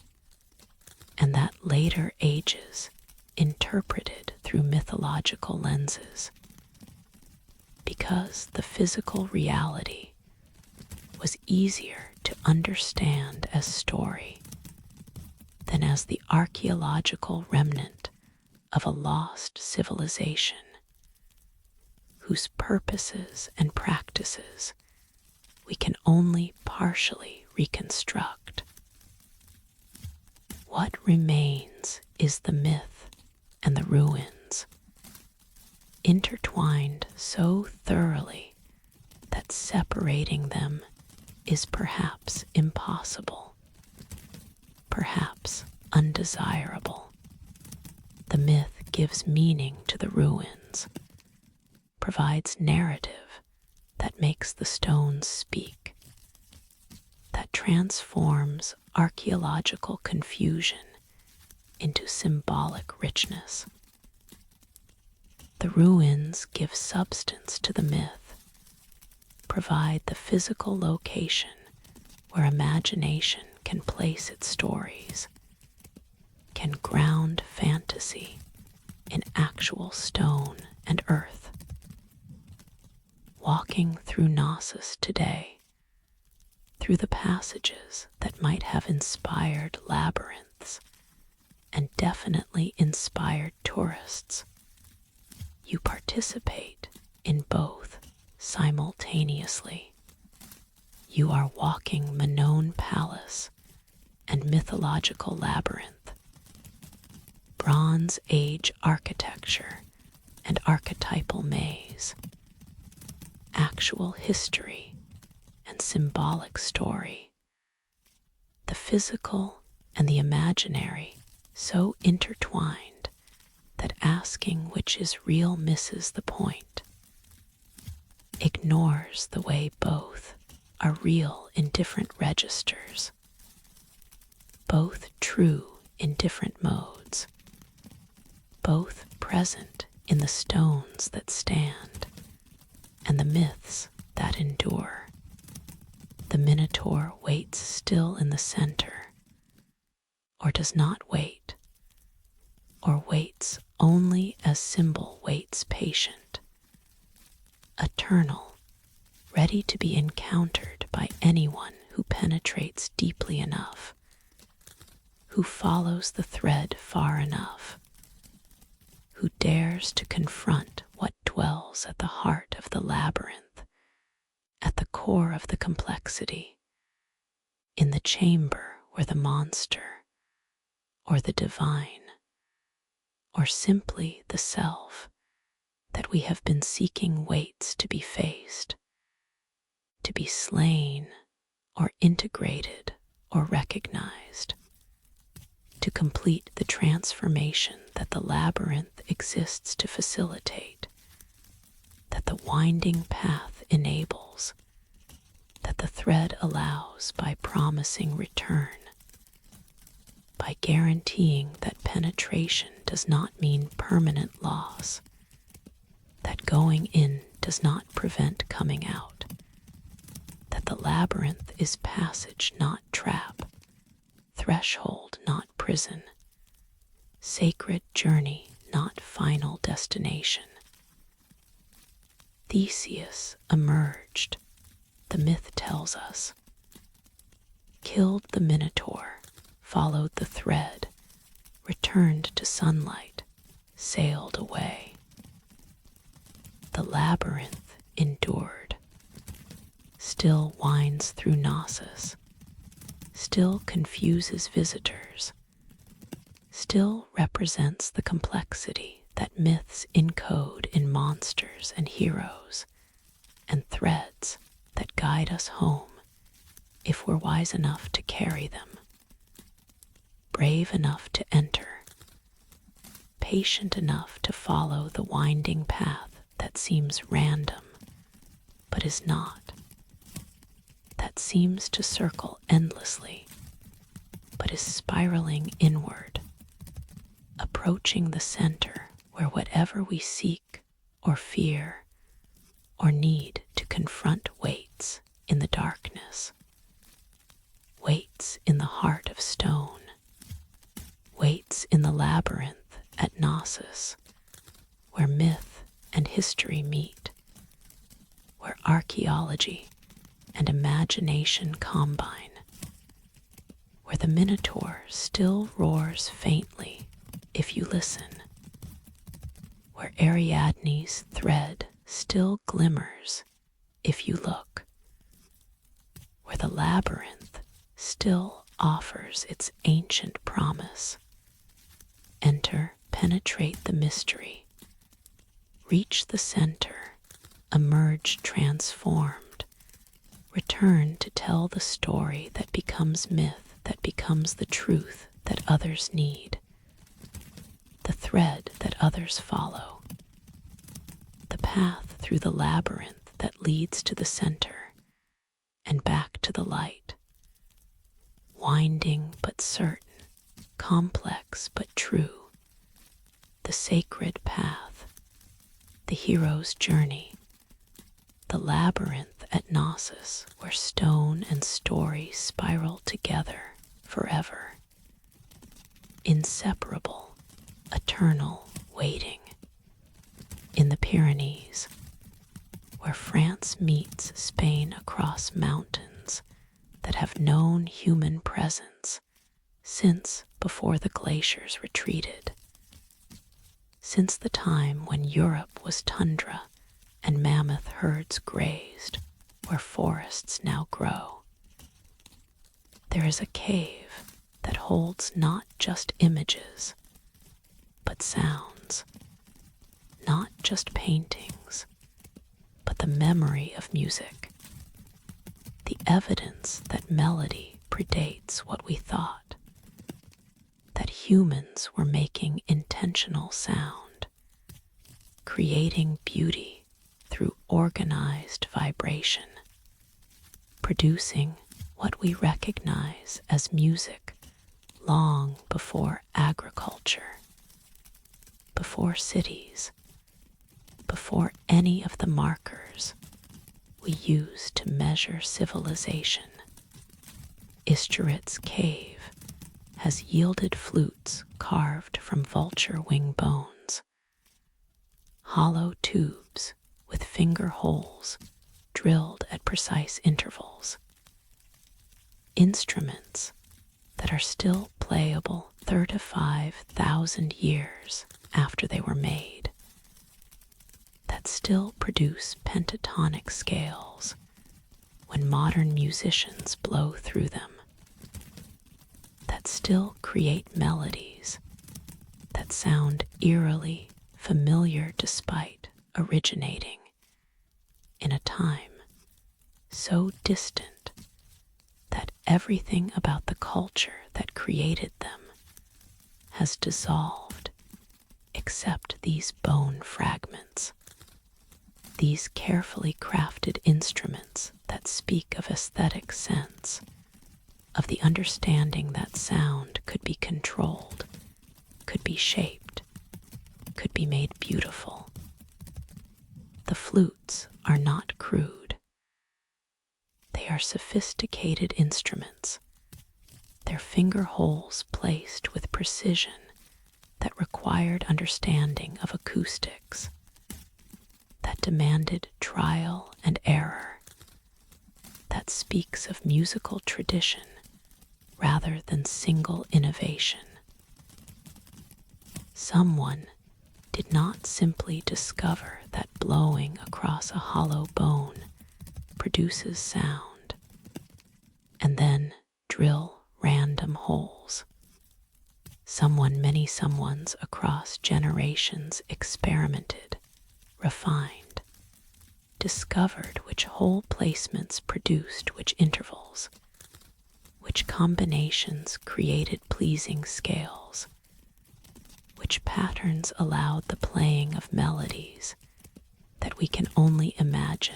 and that later ages interpreted through mythological lenses, because the physical reality was easier to understand as story than as the archaeological remnant of a lost civilization whose purposes and practices we can only partially reconstruct. What remains is the myth and the ruins, intertwined so thoroughly that separating them is perhaps impossible, perhaps undesirable. The myth gives meaning to the ruins, provides narrative that makes the stones speak, that transforms archaeological confusion into symbolic richness. The ruins give substance to the myth, provide the physical location where imagination can place its stories, can ground fantasy in actual stone and earth. Walking through Knossos today, through the passages that might have inspired labyrinths and definitely inspired tourists, you participate in both simultaneously. You are walking Manon Palace and mythological labyrinth, Bronze Age architecture and archetypal maze, actual history and symbolic story, the physical and the imaginary so intertwined that asking which is real misses the point, ignores the way both are real in different registers, both true in different modes, both present in the stones that stand and the myths that endure. The Minotaur waits still in the center, or does not wait, or waits only as symbol waits patient, eternal, ready to be encountered by anyone who penetrates deeply enough, who follows the thread far enough, who dares to confront what dwells at the heart of the labyrinth, at the core of the complexity, in the chamber where the monster, or the divine, or simply the self that we have been seeking waits to be faced, to be slain, or integrated, or recognized, to complete the transformation that the labyrinth exists to facilitate, that the winding path enables, that the thread allows by promising return, by guaranteeing that penetration does not mean permanent loss, that going in does not prevent coming out, that the labyrinth is passage, not trap, threshold, not prison, sacred journey, not final destination. Theseus emerged, the myth tells us, killed the Minotaur, followed the thread, returned to sunlight, sailed away. The labyrinth endured, still winds through Knossos, still confuses visitors, still represents the complexity that myths encode in monsters and heroes, and threads that guide us home if we're wise enough to carry them, brave enough to enter, patient enough to follow the winding path that seems random but is not, that seems to circle endlessly but is spiraling inward, approaching the center where whatever we seek or fear or need to confront waits in the darkness, waits in the heart of stone, waits in the labyrinth at Knossos, where myth and history meet, where archaeology and imagination combine, where the Minotaur still roars faintly if you listen, where Ariadne's thread still glimmers if you look, where the labyrinth still offers its ancient promise. Enter, penetrate the mystery, reach the center, emerge transformed, return to tell the story that becomes myth, that becomes the truth that others need, the thread that others follow, the path through the labyrinth that leads to the center and back to the light, winding but certain, complex but true, the sacred path, the hero's journey, the labyrinth at Knossos where stone and story spiral together forever, inseparable, eternal waiting, in the Pyrenees, where France meets Spain across mountains that have known human presence since before the glaciers retreated, since the time when Europe was tundra and mammoth herds grazed where forests now grow. There is a cave that holds not just images, but sounds, not just paintings, but the memory of music, the evidence that melody predates what we thought, that humans were making intentional sound, creating beauty through organized vibration, producing what we recognize as music long before agriculture, before cities, before any of the markers we use to measure civilization. Isturit's cave has yielded flutes carved from vulture wing bones, hollow tubes with finger holes drilled at precise intervals, instruments that are still playable 35,000 years after they were made, that still produce pentatonic scales when modern musicians blow through them, that still create melodies that sound eerily familiar despite originating in a time so distant that everything about the culture that created them has dissolved except these bone fragments, these carefully crafted instruments that speak of aesthetic sense, of the understanding that sound could be controlled, could be shaped, could be made beautiful. The flutes are not crude. They are sophisticated instruments, their finger holes placed with precision that required understanding of acoustics, that demanded trial and error, that speaks of musical tradition rather than single innovation. Someone did not simply discover that blowing across a hollow bone produces sound and then drill random holes. Someone, many someones across generations experimented, refined, discovered which hole placements produced which intervals, which combinations created pleasing scales, which patterns allowed the playing of melodies that we can only imagine,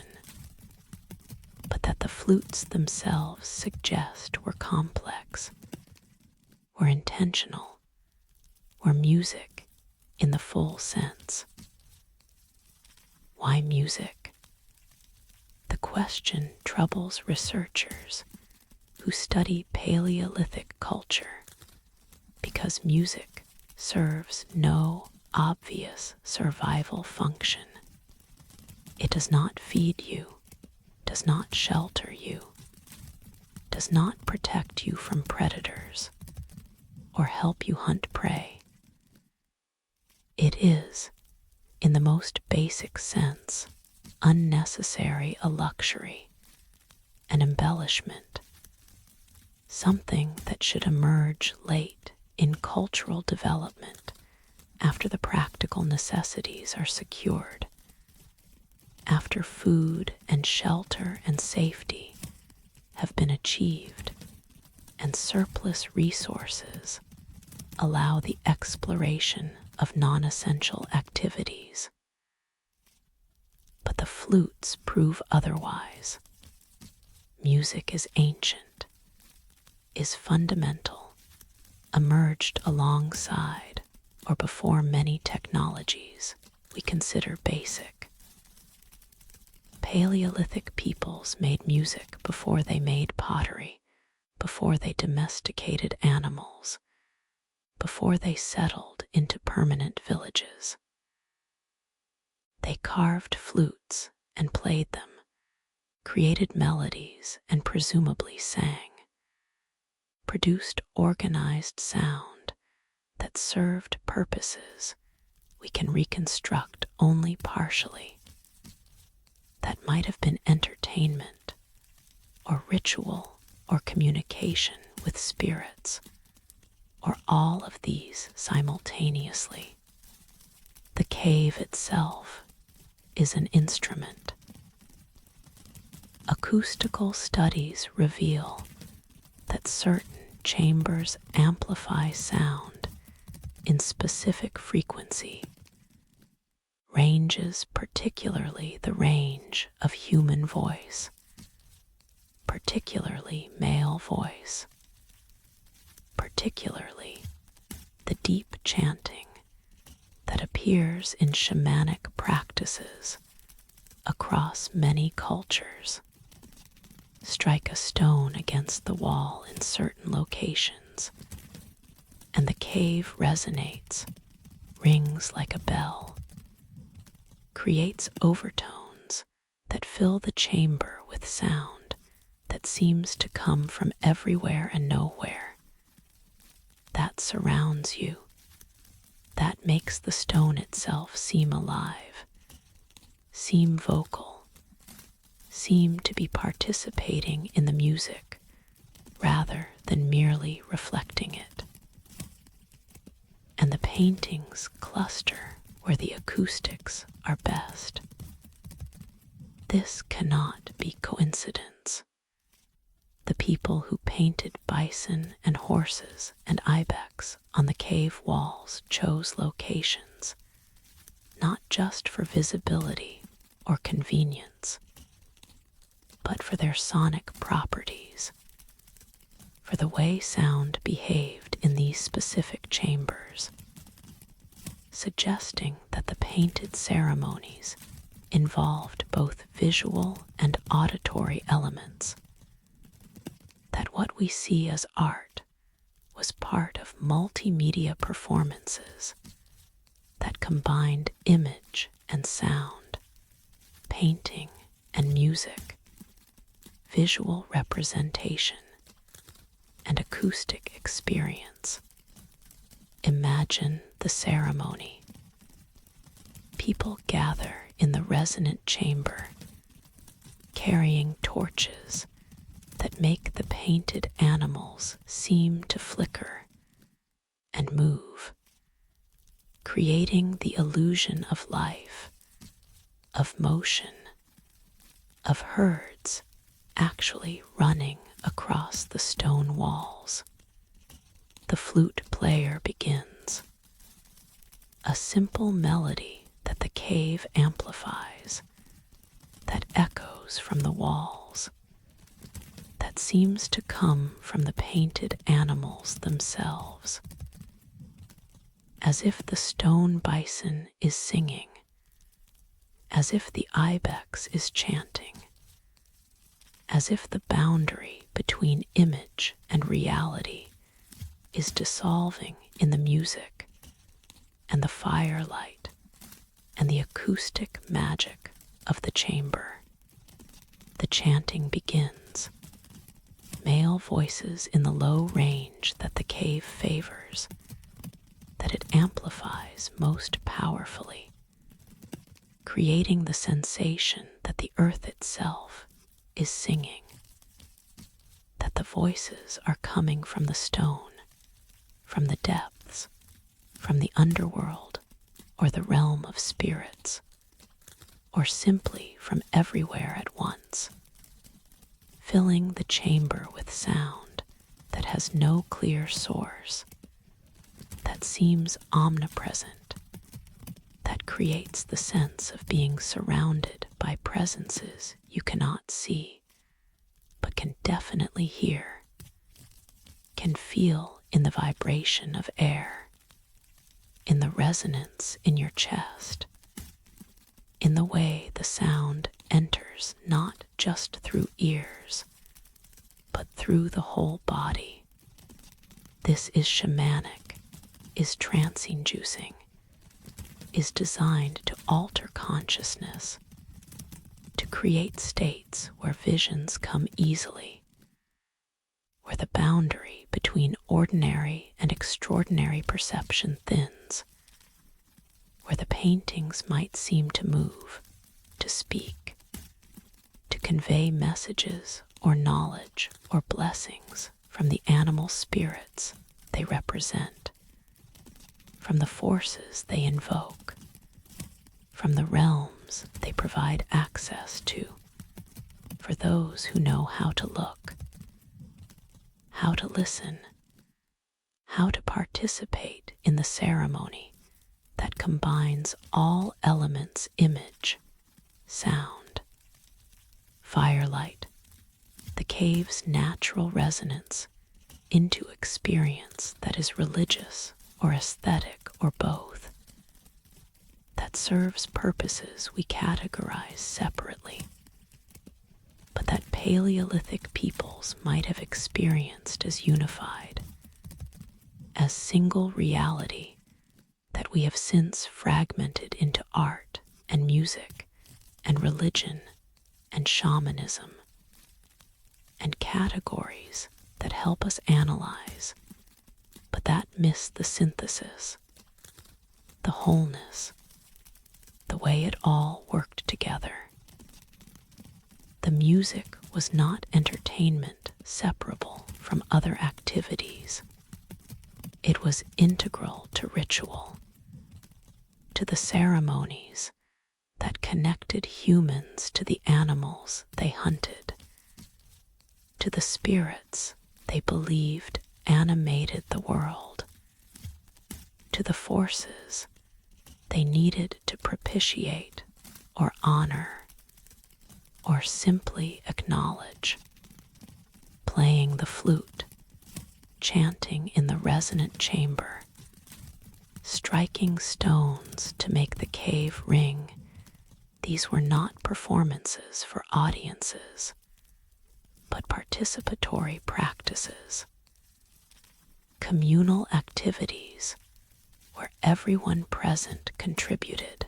but that the flutes themselves suggest were complex, were intentional, were music in the full sense. Why music? The question troubles researchers who study Paleolithic culture because music serves no obvious survival function. It does not feed you, does not shelter you, does not protect you from predators, or help you hunt prey. It is, in the most basic sense, unnecessary a luxury, an embellishment, something that should emerge late in cultural development after the practical necessities are secured, after food and shelter and safety have been achieved, and surplus resources allow the exploration of non-essential activities. But the flutes prove otherwise. Music is ancient, is fundamental, emerged alongside or before many technologies we consider basic. Paleolithic peoples made music before they made pottery, before they domesticated animals, before they settled into permanent villages. They carved flutes and played them, created melodies and presumably sang, produced organized sound that served purposes we can reconstruct only partially, that might have been entertainment or ritual or communication with spirits, or all of these simultaneously. The cave itself is an instrument. Acoustical studies reveal that certain chambers amplify sound in specific frequency, ranges, particularly the range of human voice, particularly male voice, particularly the deep chanting that appears in shamanic practices across many cultures. Strike a stone against the wall in certain locations, and the cave resonates, rings like a bell, creates overtones that fill the chamber with sound that seems to come from everywhere and nowhere. That surrounds you. That makes the stone itself seem alive, seem vocal, seem to be participating in the music rather than merely reflecting it. And the paintings cluster where the acoustics are best. This cannot be coincidence. The people who painted bison and horses and ibex on the cave walls chose locations, not just for visibility or convenience, but for their sonic properties, for the way sound behaved in these specific chambers, suggesting that the painted ceremonies involved both visual and auditory elements, that what we see as art was part of multimedia performances that combined image and sound, painting and music, visual representation, and acoustic experience. Imagine the ceremony. People gather in the resonant chamber, carrying torches that make the painted animals seem to flicker and move, creating the illusion of life, of motion, of herds actually running across the stone walls. The flute player begins, a simple melody that the cave amplifies, that echoes from the walls, that seems to come from the painted animals themselves, as if the stone bison is singing, as if the ibex is chanting, as if the boundary between image and reality is dissolving in the music and the firelight and the acoustic magic of the chamber. The chanting begins, male voices in the low range that the cave favors, that it amplifies most powerfully, creating the sensation that the earth itself is singing, that the voices are coming from the stone, from the depths, from the underworld, or the realm of spirits, or simply from everywhere at once, filling the chamber with sound that has no clear source, that seems omnipresent, that creates the sense of being surrounded by presences you cannot see, but can definitely hear, can feel in the vibration of air, in the resonance in your chest, in the way the sound enters not just through ears, but through the whole body. This is shamanic, is trance-inducing, is designed to alter consciousness, to create states where visions come easily, where the boundary between ordinary and extraordinary perception thins, where the paintings might seem to move, to speak, to convey messages or knowledge or blessings from the animal spirits they represent, from the forces they invoke, from the realms they provide access to, for those who know how to look, how to listen, how to participate in the ceremony that combines all elements: image, sound, firelight, the cave's natural resonance, into experience that is religious or aesthetic or both, that serves purposes we categorize separately, but that Paleolithic peoples might have experienced as unified, as single reality that we have since fragmented into art and music and religion and shamanism and categories that help us analyze, but that miss the synthesis, the wholeness, the way it all worked together. The music was not entertainment separable from other activities. It was integral to ritual, to the ceremonies that connected humans to the animals they hunted, to the spirits they believed animated the world, to the forces they needed to propitiate or honor or simply acknowledge. Playing the flute, chanting in the resonant chamber, striking stones to make the cave ring, these were not performances for audiences, but participatory practices, communal activities where everyone present contributed,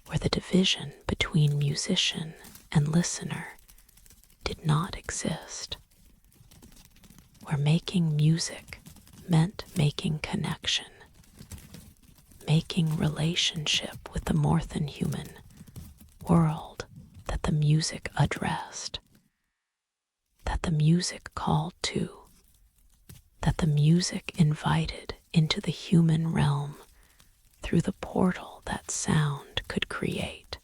where the division between musician and listener did not exist, where making music meant making connection, making relationship with the more than human world that the music addressed, that the music called to, that the music invited into the human realm through the portal that sound could create,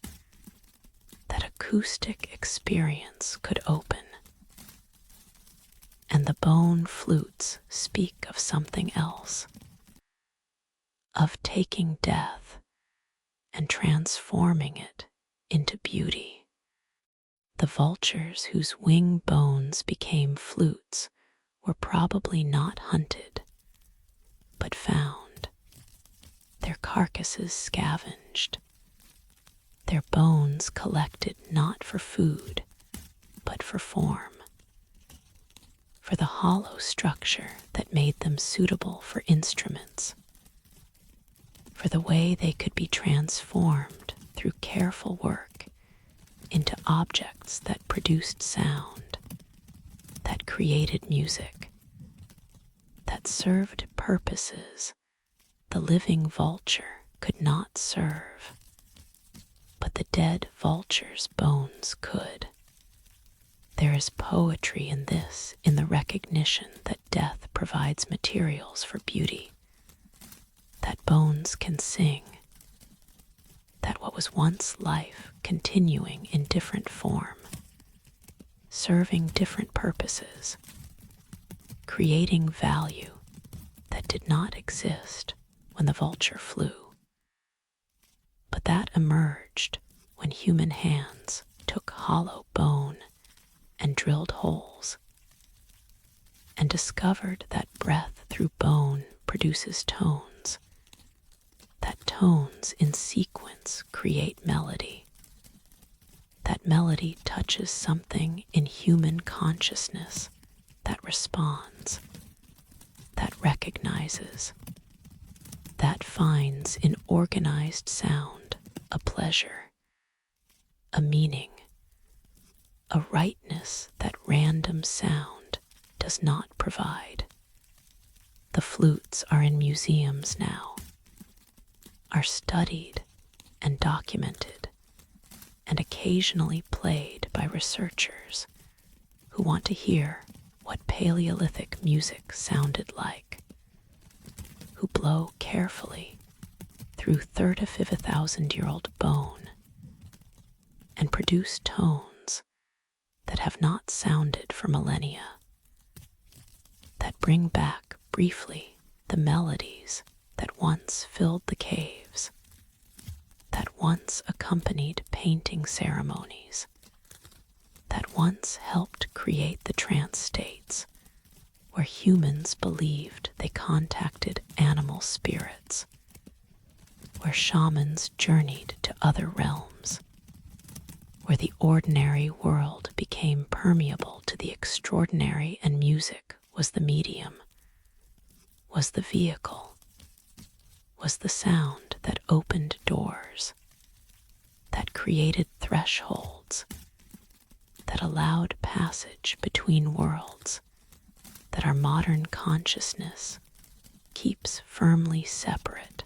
that acoustic experience could open, and the bone flutes speak of something else, of taking death and transforming it into beauty. The vultures whose wing bones became flutes were probably not hunted, but found, their carcasses scavenged, their bones collected not for food, but for form, for the hollow structure that made them suitable for instruments, for the way they could be transformed through careful work into objects that produced sound, that created music, that served purposes the living vulture could not serve, but the dead vulture's bones could. There is poetry in this, in the recognition that death provides materials for beauty, that bones can sing, that what was once life continuing in different form, serving different purposes, creating value that did not exist when the vulture flew, but that emerged when human hands took hollow bone and drilled holes, and discovered that breath through bone produces tones, that tones in sequence create melody, that melody touches something in human consciousness that responds, that recognizes, that finds in organized sound a pleasure, a meaning, a rightness that random sound does not provide. The flutes are in museums now, are studied and documented, and occasionally played by researchers who want to hear what Paleolithic music sounded like, who blow carefully through 35,000-year-old bone and produce tones that have not sounded for millennia, that bring back briefly the melodies that once filled the caves, that once accompanied painting ceremonies, that once helped create the trance states where humans believed they contacted animal spirits, where shamans journeyed to other realms, where the ordinary world became permeable to the extraordinary and music was the medium, was the vehicle, was the sound that opened doors, that created thresholds, that allowed passage between worlds that our modern consciousness keeps firmly separate.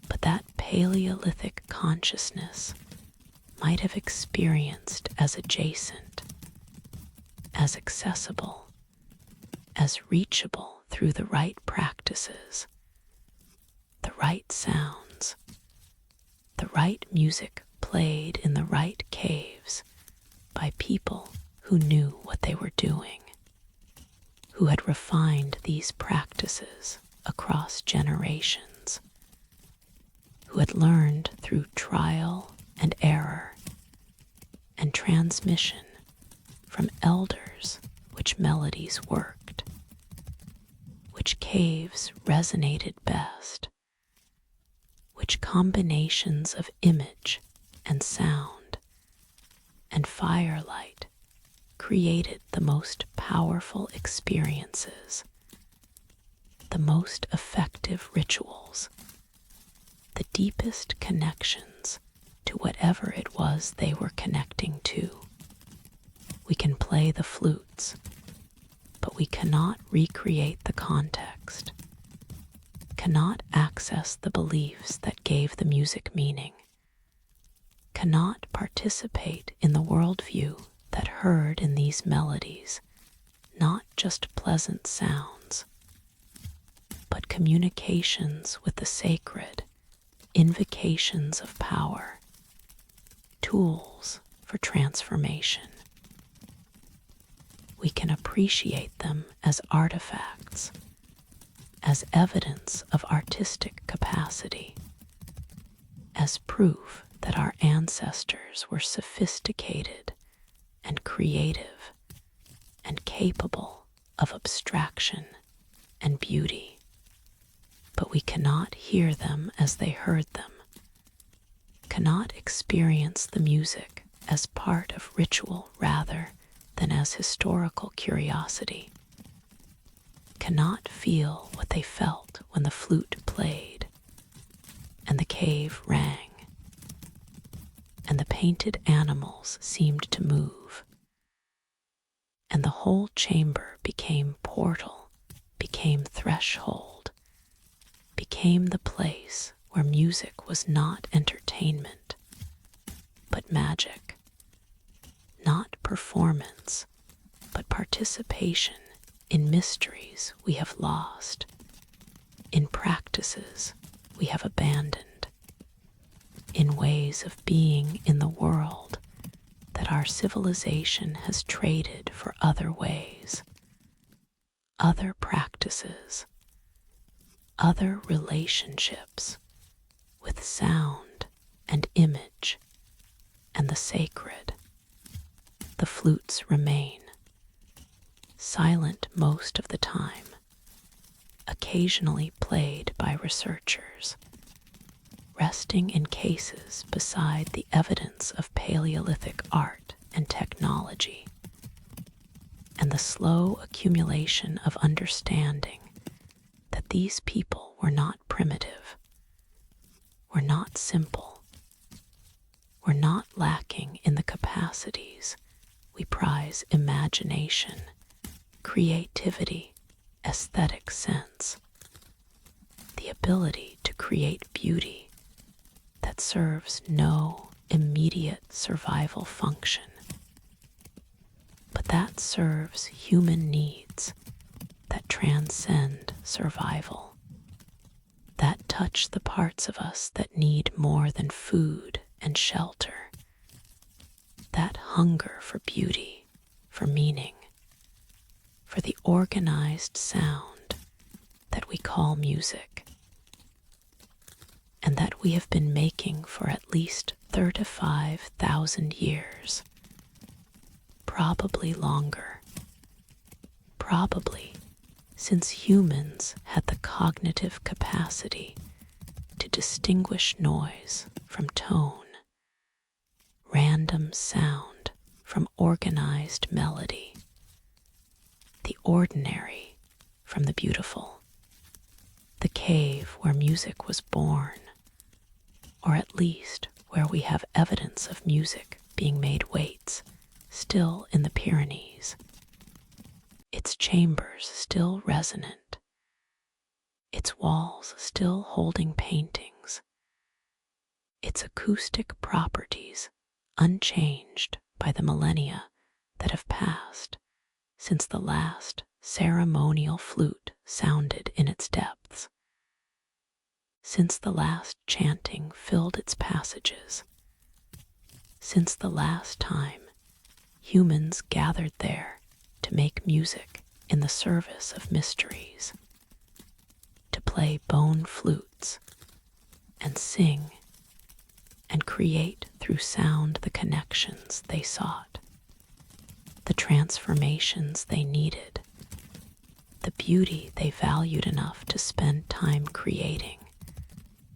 But that Paleolithic consciousness might have experienced as adjacent, as accessible, as reachable through the right practices, the right sounds, the right music played in the right caves by people who knew what they were doing, who had refined these practices across generations, who had learned through trial and error and transmission from elders which melodies worked, which caves resonated best, which combinations of image and sound and firelight created the most powerful experiences, the most effective rituals, the deepest connections to whatever it was they were connecting to. We can play the flutes, but we cannot recreate the context, cannot access the beliefs that gave the music meaning, cannot participate in the worldview that heard in these melodies not just pleasant sounds, but communications with the sacred, invocations of power, tools for transformation. we can appreciate them as artifacts, as evidence of artistic capacity, as proof that our ancestors were sophisticated and creative and capable of abstraction and beauty. But we cannot hear them as they heard them, cannot experience the music as part of ritual rather than as historical curiosity, cannot feel what they felt when the flute played and the cave rang and the painted animals seemed to move, and the whole chamber became portal, became threshold, became the place where music was not entertainment, but magic, not performance, but participation in mysteries we have lost, in practices we have abandoned, in ways of being in the world that our civilization has traded for other ways, other practices, other relationships with sound and image and the sacred. The flutes remain, silent most of the time, occasionally played by researchers, resting in cases beside the evidence of Paleolithic art and technology, and the slow accumulation of understanding that these people were not primitive, were not simple, were not lacking in the capacities we prize: imagination, creativity, aesthetic sense, the ability to create beauty that serves no immediate survival function, but that serves human needs that transcend survival, that touch the parts of us that need more than food and shelter, that hunger for beauty, for meaning, for the organized sound that we call music, and that we have been making for at least 35,000 years, probably longer, probably since humans had the cognitive capacity to distinguish noise from tone, random sound from organized melody, the ordinary from the beautiful, the cave where music was born, or at least where we have evidence of music being made weights still in the Pyrenees, its chambers still resonant, its walls still holding paintings, its acoustic properties unchanged by the millennia that have passed since the last ceremonial flute sounded in its depths, since the last chanting filled its passages, since the last time humans gathered there to make music in the service of mysteries, to play bone flutes and sing and create through sound the connections they sought, the transformations they needed, the beauty they valued enough to spend time creating,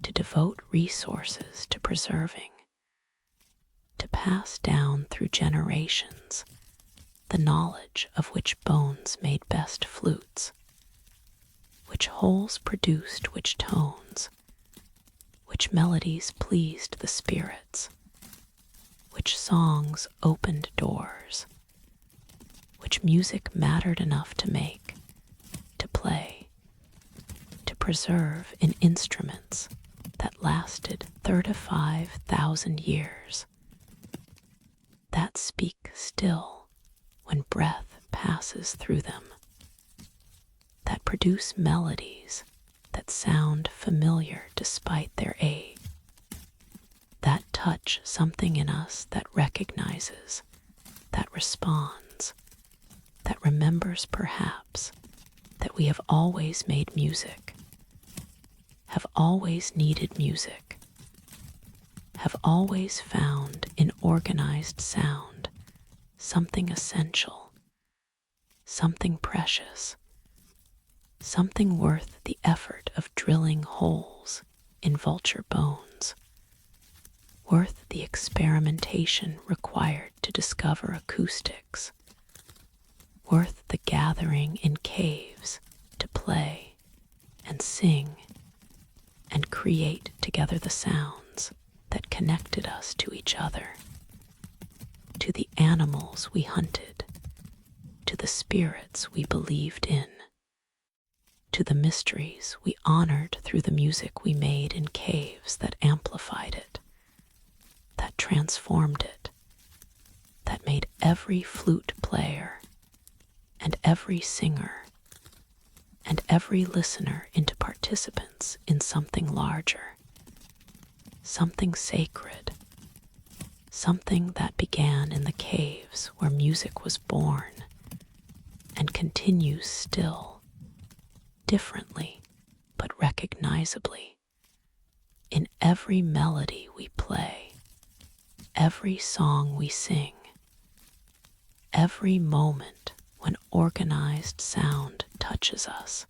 to devote resources to preserving, to pass down through generations the knowledge of which bones made best flutes, which holes produced which tones, which melodies pleased the spirits, which songs opened doors, which music mattered enough to make, to play, to preserve in instruments that lasted 35,000 years, that speak still when breath passes through them, that produce melodies that sound familiar despite their age, that touch something in us that recognizes, that responds, that remembers perhaps that we have always made music, have always needed music, have always found in organized sound something essential, something precious, something worth the effort of drilling holes in vulture bones, worth the experimentation required to discover acoustics, worth the gathering in caves to play and sing and create together the sounds that connected us to each other, to the animals we hunted, to the spirits we believed in, to the mysteries we honored through the music we made in caves that amplified it, that transformed it, that made every flute player and every singer and every listener into participants in something larger, something sacred, something that began in the caves where music was born and continues still, differently but recognizably, in every melody we play, every song we sing, every moment when organized sound touches us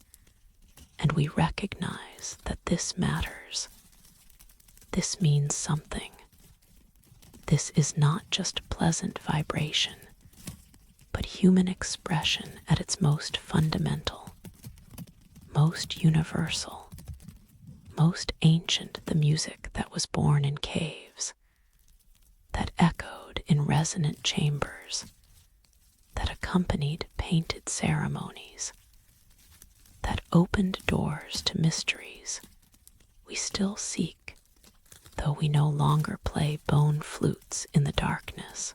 and we recognize that this matters. This means something. This is not just pleasant vibration, but human expression at its most fundamental, most universal, most ancient, the music that was born in caves, that echoed in resonant chambers, that accompanied painted ceremonies, that opened doors to mysteries we still seek, though we no longer play bone flutes in the darkness,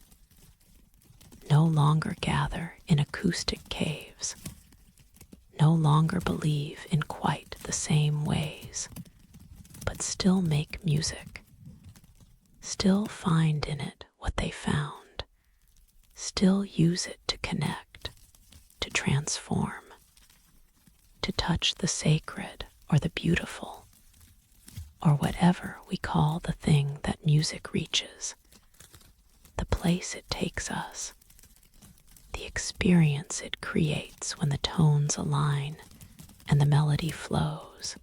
no longer gather in acoustic caves, no longer believe in quite the same ways, but still make music, still find in it what they found, still use it to connect, to transform, to touch the sacred or the beautiful, or whatever we call the thing that music reaches, the place it takes us, the experience it creates when the tones align and the melody flows,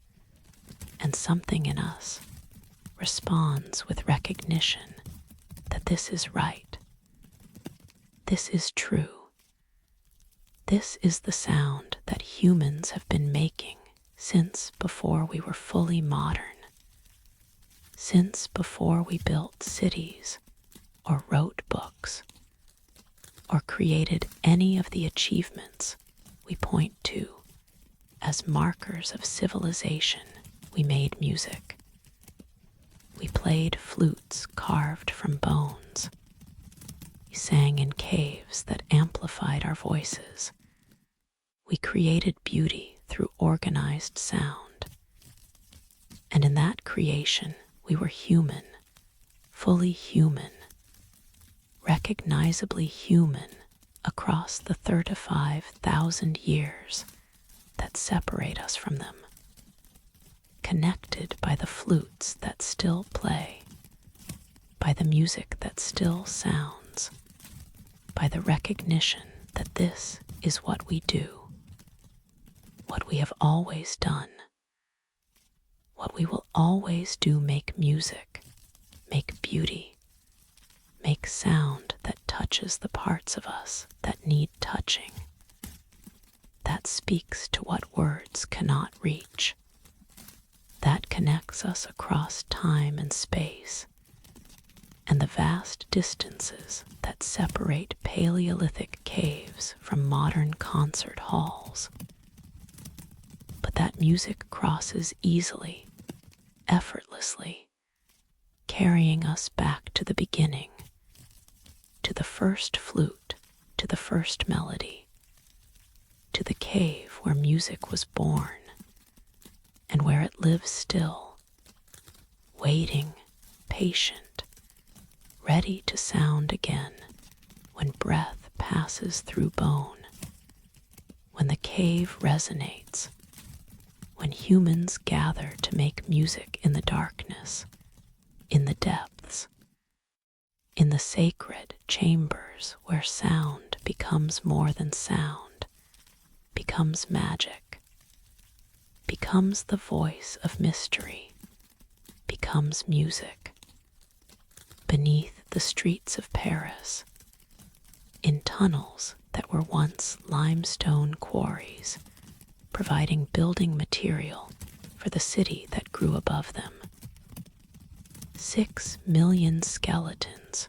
and something in us responds with recognition that this is right, this is true. This is the sound that humans have been making since before we were fully modern, since before we built cities or wrote books or created any of the achievements we point to as markers of civilization. We made music. We played flutes carved from bones. We sang in caves that amplified our voices. We created beauty through organized sound. And in that creation, we were human, fully human, recognizably human across the 35,000 years that separate us from them, connected by the flutes that still play, by the music that still sounds, by the recognition that this is what we do, what we have always done, what we will always do: make music, make beauty, make sound that touches the parts of us that need touching, that speaks to what words cannot reach, that connects us across time and space, and the vast distances that separate Paleolithic caves from modern concert halls. But that music crosses easily, effortlessly, carrying us back to the beginning, to the first flute, to the first melody, to the cave where music was born, and where it lives still, waiting, patient, ready to sound again when breath passes through bone when the cave resonates, when humans gather to make music in the darkness, in the depths, in the sacred chambers where sound becomes more than sound, becomes magic, becomes the voice of mystery, becomes music. Beneath the streets of Paris, in tunnels that were once limestone quarries, providing building material for the city that grew above them. 6 million skeletons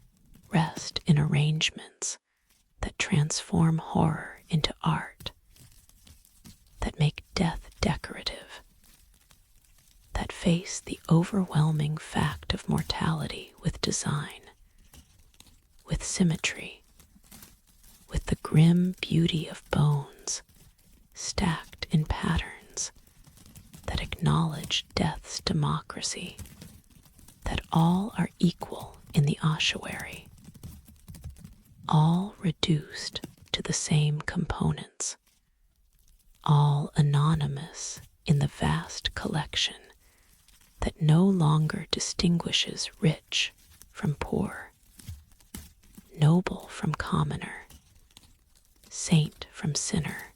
rest in arrangements that transform horror into art, that make death decorative, that face the overwhelming fact of mortality with design, with symmetry, with the grim beauty of bones stacked in patterns that acknowledge death's democracy, that all are equal in the ossuary, all reduced to the same components, all anonymous in the vast collection that no longer distinguishes rich from poor, noble from commoner, saint from sinner.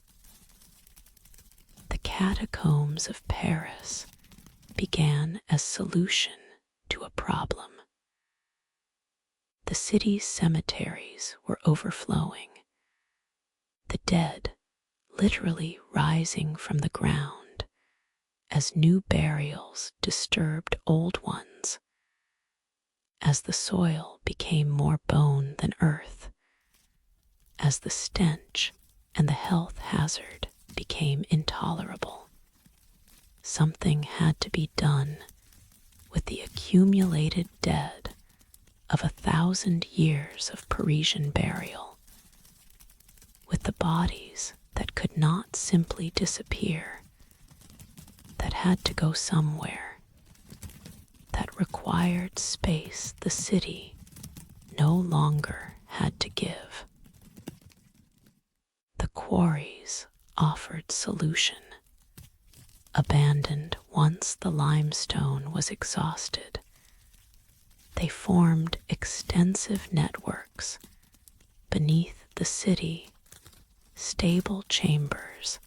The catacombs of Paris began as solution to a problem. The city's cemeteries were overflowing, the dead literally rising from the ground as new burials disturbed old ones, as the soil became more bone than earth, as the stench and the health hazard became intolerable. Something had to be done with the accumulated dead of 1,000 years of Parisian burial, with the bodies that could not simply disappear, that had to go somewhere, that required space the city no longer had to give. The quarries offered solution. Abandoned once the limestone was exhausted, they formed extensive networks beneath the city, stable chambers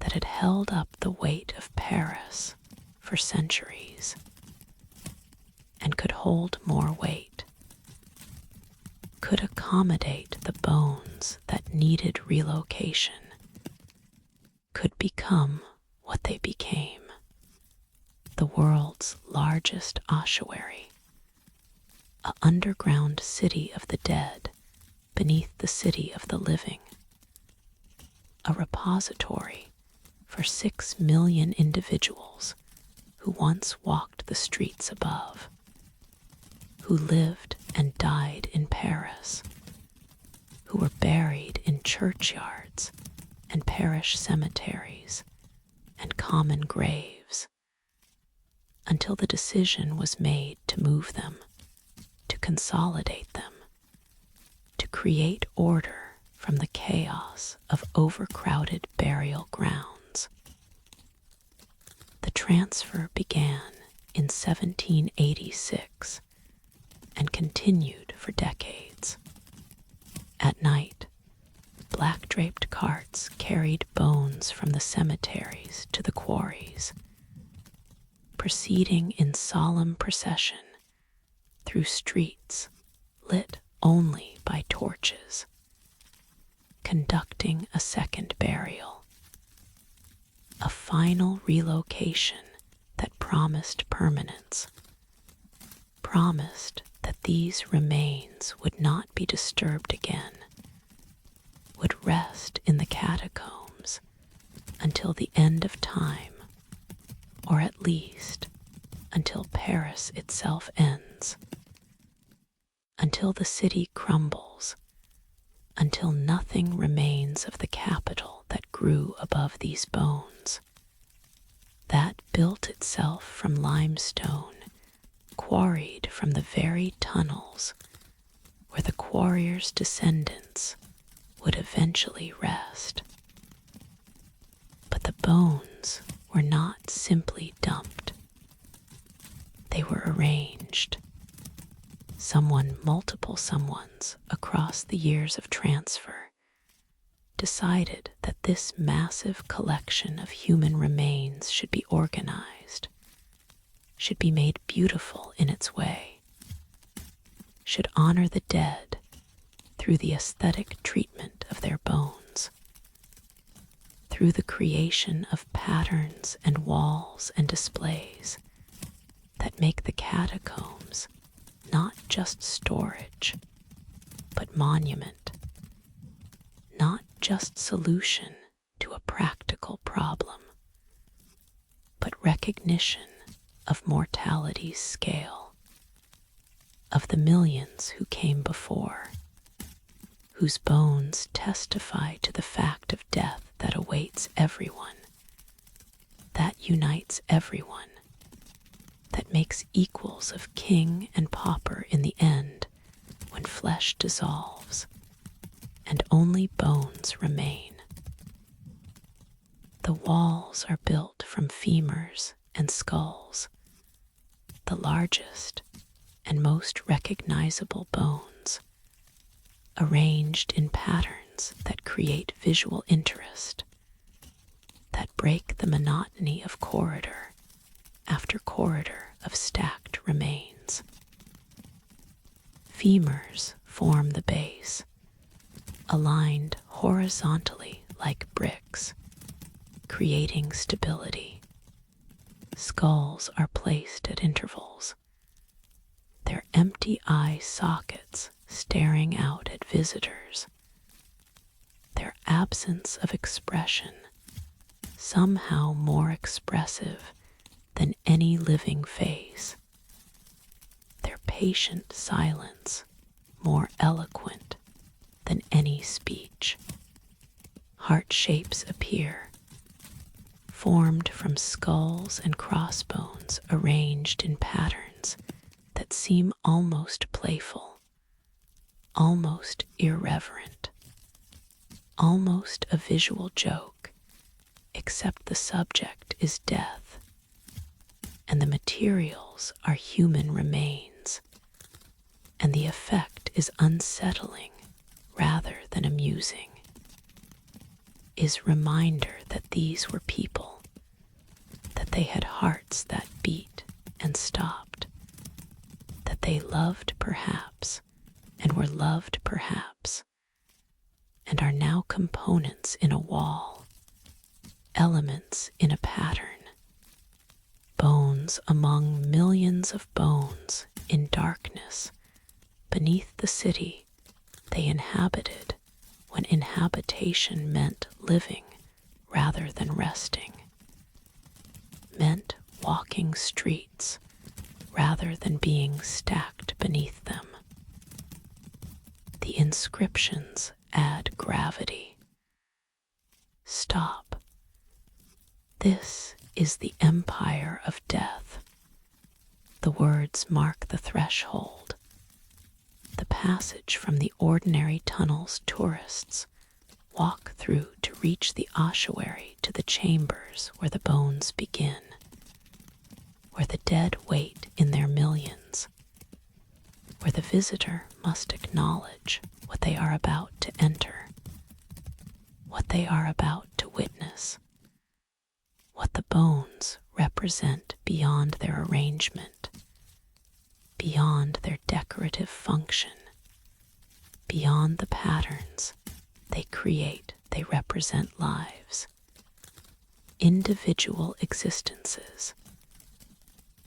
that had held up the weight of Paris for centuries and could hold more weight, could accommodate the bones that needed relocation, could become what they became, the world's largest ossuary, an underground city of the dead beneath the city of the living, a repository for 6 million individuals who once walked the streets above, who lived and died in Paris, who were buried in churchyards and parish cemeteries and common graves, until the decision was made to move them, to consolidate them, to create order from the chaos of overcrowded burial grounds. The transfer began in 1786 and continued for decades. At night, black-draped carts carried bones from the cemeteries to the quarries, proceeding in solemn procession through streets lit only by torches, conducting a second burial, a final relocation that promised permanence, promised that these remains would not be disturbed again, would rest in the catacombs until the end of time, or at least until Paris itself ends, until the city crumbles, until nothing remains of the capital that grew above these bones, that built itself from limestone, quarried from the very tunnels where the quarriers' descendants would eventually rest. But the bones were not simply dumped. They were arranged. Multiple someones across the years of transfer decided that this massive collection of human remains should be organized, should be made beautiful in its way, should honor the dead through the aesthetic treatment of their bones, through the creation of patterns and walls and displays that make the catacombs not just storage, but monument, not just solution to a practical problem, but recognition of mortality's scale, of the millions who came before, whose bones testify to the fact of death that awaits everyone, that unites everyone, that makes equals of king and pauper in the end when flesh dissolves and only bones remain. The walls are built from femurs and skulls, the largest and most recognizable bones, arranged in patterns that create visual interest, that break the monotony of corridor after corridor of stacked remains. Femurs form the base, aligned horizontally like bricks, creating stability. Skulls are placed at intervals, their empty eye sockets staring out at visitors, their absence of expression somehow more expressive than any living face, their patient silence more eloquent than any speech. Heart shapes appear, formed from skulls and crossbones arranged in patterns that seem almost playful, almost irreverent, almost a visual joke, except the subject is death, and the materials are human remains, and the effect is unsettling rather than amusing, is reminder that these were people, that they had hearts that beat and stopped, that they loved perhaps and were loved perhaps, and are now components in a wall, elements in a pattern, bones among millions of bones in darkness beneath the city they inhabited when inhabitation meant living rather than resting, meant walking streets rather than being stacked beneath them. The inscriptions add gravity. Stop. This is the empire of death. The words mark the threshold, the passage from the ordinary tunnels tourists walk through to reach the ossuary to the chambers where the bones begin, where the dead wait in their millions, where the visitor must acknowledge what they are about to enter, what they are about to witness, what the bones represent beyond their arrangement, beyond their decorative function, beyond the patterns they create. They represent lives, individual existences,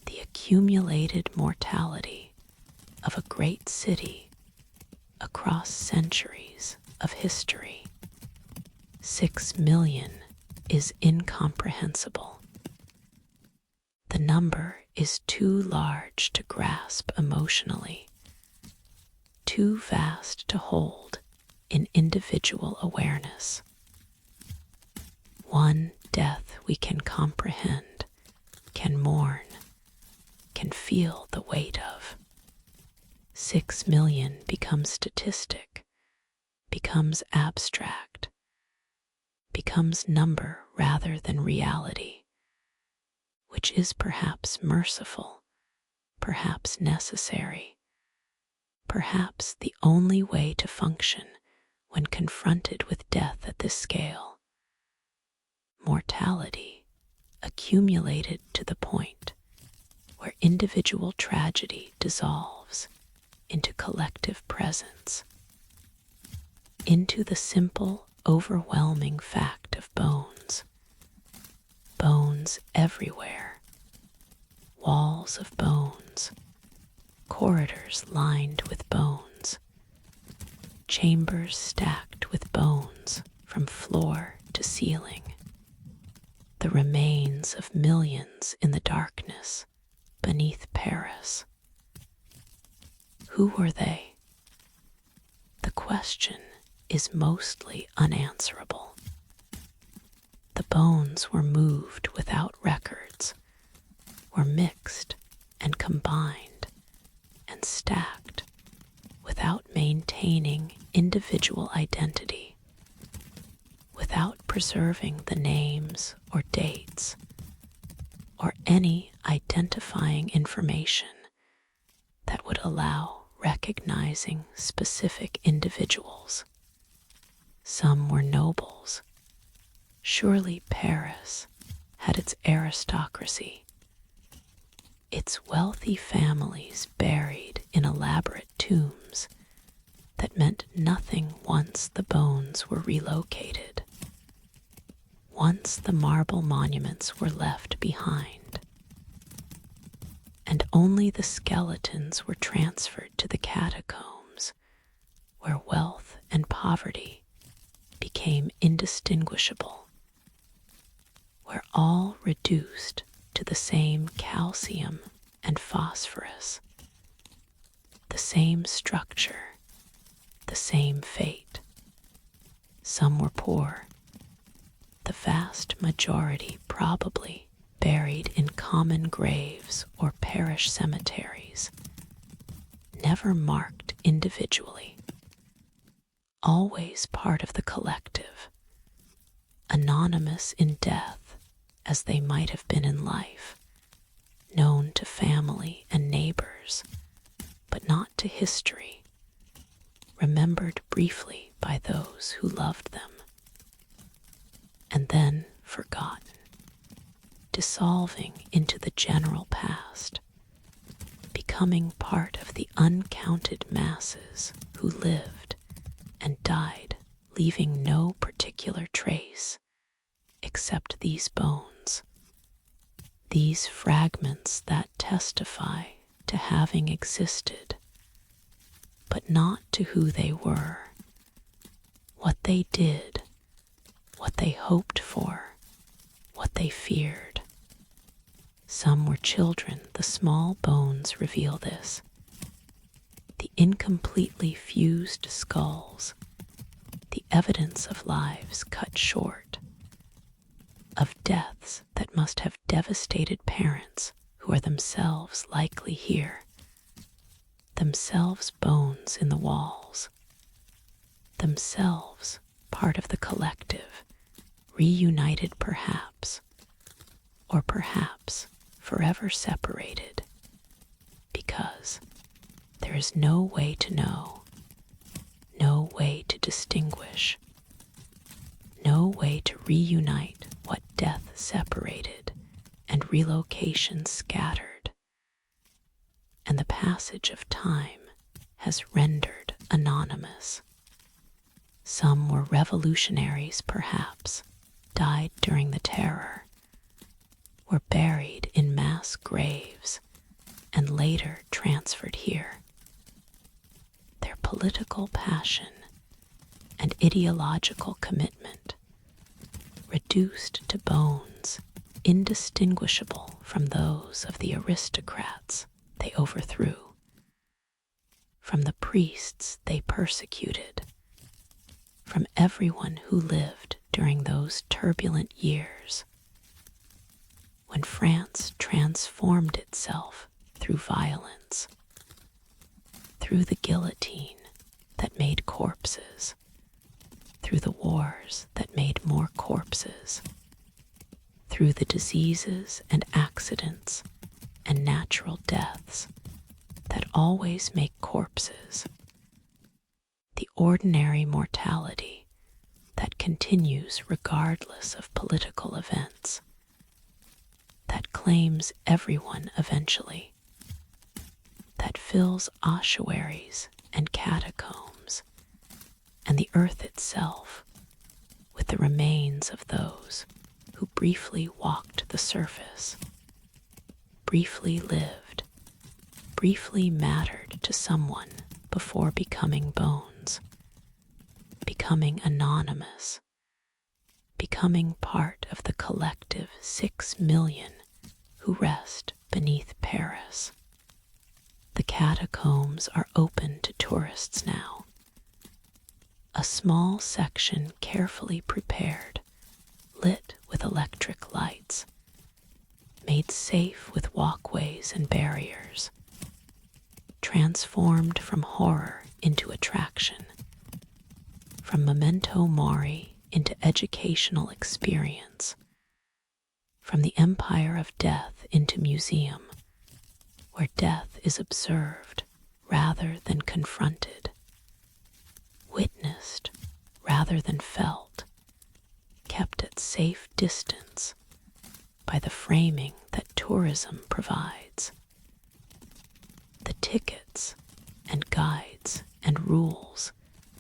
the accumulated mortality of a great city across centuries of history. 6 million is incomprehensible. The number is too large to grasp emotionally, too vast to hold in individual awareness. One death we can comprehend, can mourn, can feel the weight of. 6 million becomes statistic, becomes abstract, becomes number rather than reality, which is perhaps merciful, perhaps necessary, perhaps the only way to function when confronted with death at this scale. Mortality accumulated to the point where individual tragedy dissolves into collective presence, into the simple, overwhelming fact of bones. Bones everywhere, walls of bones, corridors lined with bones, chambers stacked with bones from floor to ceiling, the remains of millions in the darkness beneath Paris. Who were they? The question is mostly unanswerable. The bones were moved without records, were mixed and combined and stacked without maintaining individual identity, without preserving the names or dates or any identifying information that would allow recognizing specific individuals. Some were nobles. Surely Paris had its aristocracy, its wealthy families buried in elaborate tombs that meant nothing once the bones were relocated, once the marble monuments were left behind, and only the skeletons were transferred to the catacombs, where wealth and poverty became indistinguishable, where all reduced to the same calcium and phosphorus, the same structure, the same fate. Some were poor, the vast majority probably buried in common graves or parish cemeteries, never marked individually, always part of the collective, anonymous in death as they might have been in life, known to family and neighbors, but not to history, remembered briefly by those who loved them, and then forgotten, dissolving into the general past, becoming part of the uncounted masses who lived and died, leaving no particular trace except these bones, these fragments that testify to having existed, but not to who they were, what they did, what they hoped for, what they feared. Some were children, the small bones reveal this. The incompletely fused skulls, the evidence of lives cut short, of deaths that must have devastated parents who are themselves likely here, themselves bones in the walls, themselves part of the collective, reunited perhaps, or perhaps forever separated, because there is no way to know, no way to distinguish, no way to reunite what death separated and relocation scattered, and the passage of time has rendered anonymous. Some were revolutionaries, perhaps, died during the terror, were buried in mass graves, and later transferred here. Their political passion and ideological commitment reduced to bones, indistinguishable from those of the aristocrats they overthrew, from the priests they persecuted, from everyone who lived during those turbulent years when France transformed itself through violence, through the guillotine that made corpses, through the wars that made more corpses, through the diseases and accidents and natural deaths that always make corpses, the ordinary mortality that continues regardless of political events, that claims everyone eventually, that fills ossuaries and catacombs and the earth itself with the remains of those who briefly walked the surface, briefly lived, briefly mattered to someone before becoming bones, becoming anonymous, becoming part of the collective 6 million who rest beneath Paris. The catacombs are open to tourists now. A small section carefully prepared, lit with electric lights, made safe with walkways and barriers, transformed from horror into attraction, from memento mori into educational experience, from the empire of death into museum, where death is observed rather than confronted, witnessed rather than felt, kept at safe distance by the framing that tourism provides. The tickets and guides and rules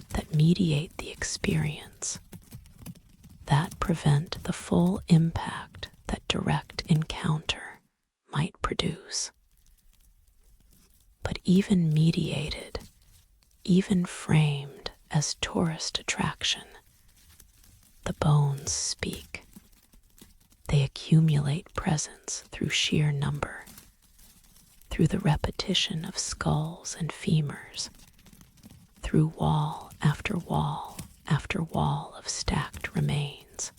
that mediate the experience, that prevent the full impact that direct encounter might produce. But even mediated, even framed as tourist attraction, the bones speak. They accumulate presence through sheer number, through the repetition of skulls and femurs, through wall after wall after wall of stacked remains,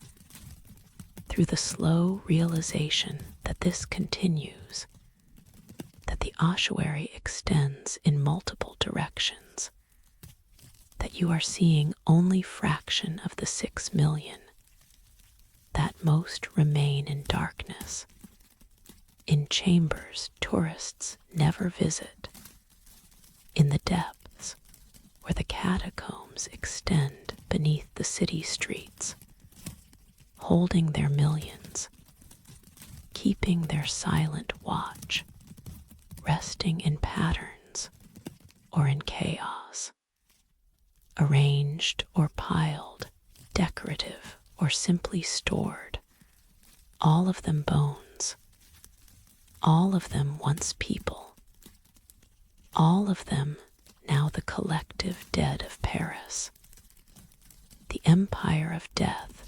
through the slow realization that this continues, that the ossuary extends in multiple directions, that you are seeing only fraction of the 6 million, that most remain in darkness, in chambers tourists never visit, in the depths where the catacombs extend beneath the city streets, holding their millions, keeping their silent watch, resting in patterns or in chaos, arranged or piled, decorative or simply stored, all of them bones, all of them once people, all of them now the collective dead of Paris, the empire of death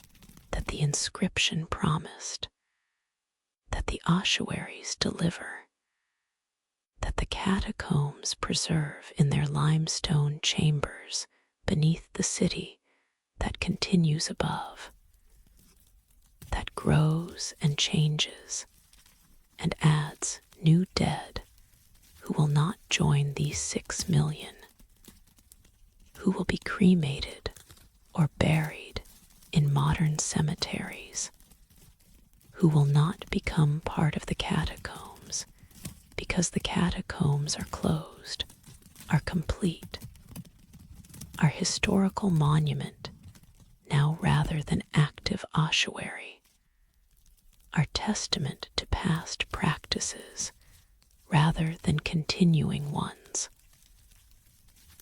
that the inscription promised, that the ossuaries deliver, that the catacombs preserve in their limestone chambers beneath the city that continues above, that grows and changes and adds new dead who will not join these 6 million, who will be cremated or buried in modern cemeteries, who will not become part of the catacombs because the catacombs are closed, are complete, are historical monument now rather than active ossuary, are testament to past practices rather than continuing ones.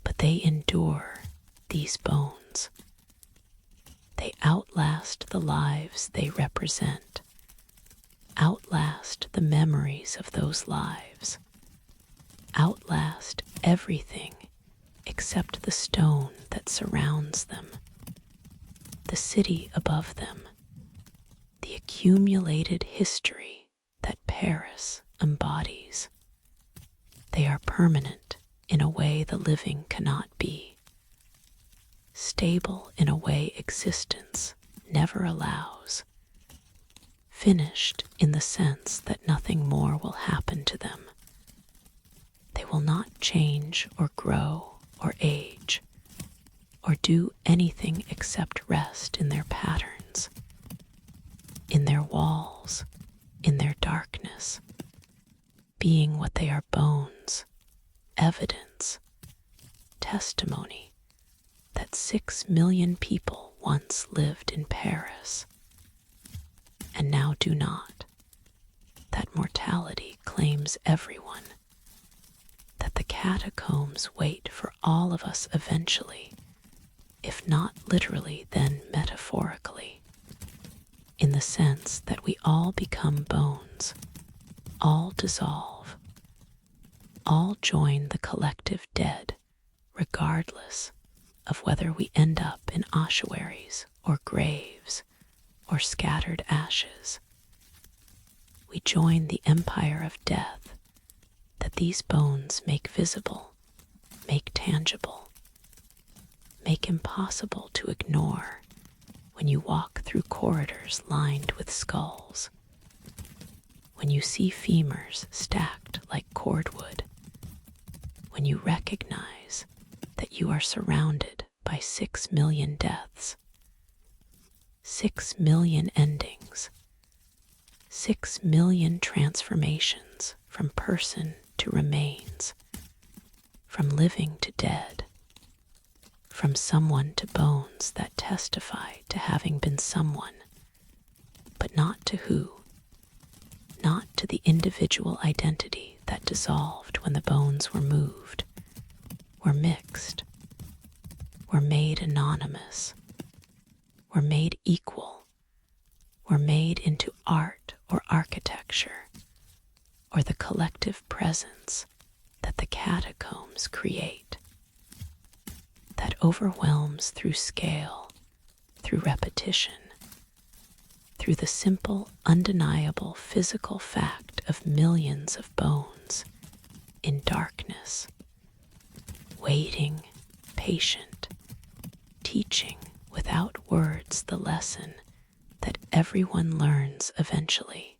But they endure, these bones. They outlast the lives they represent, outlast the memories of those lives, outlast everything except the stone that surrounds them, the city above them, the accumulated history that Paris embodies. They are permanent in a way the living cannot be, stable in a way existence never allows, finished in the sense that nothing more will happen to them. They will not change or grow or age or do anything except rest in their patterns, in their walls, in their darkness, being what they are: bones, evidence, testimony that 6 million people once lived in Paris and now do not, that mortality claims everyone, that the catacombs wait for all of us eventually, if not literally then metaphorically, in the sense that we all become bones, all dissolve, all join the collective dead, regardless of whether we end up in ossuaries or graves or scattered ashes. We join the empire of death that these bones make visible, make tangible, make impossible to ignore when you walk through corridors lined with skulls, when you see femurs stacked like cordwood, when you recognize that you are surrounded by 6 million deaths, 6 million endings, 6 million transformations from person to remains, from living to dead, from someone to bones that testify to having been someone, but not to who, not to the individual identity that dissolved when the bones were moved, were mixed, were made anonymous, were made equal, were made into art or architecture, or the collective presence that the catacombs create, that overwhelms through scale, through repetition, through the simple, undeniable physical fact of millions of bones in darkness, waiting, patient, teaching without words the lesson that everyone learns eventually,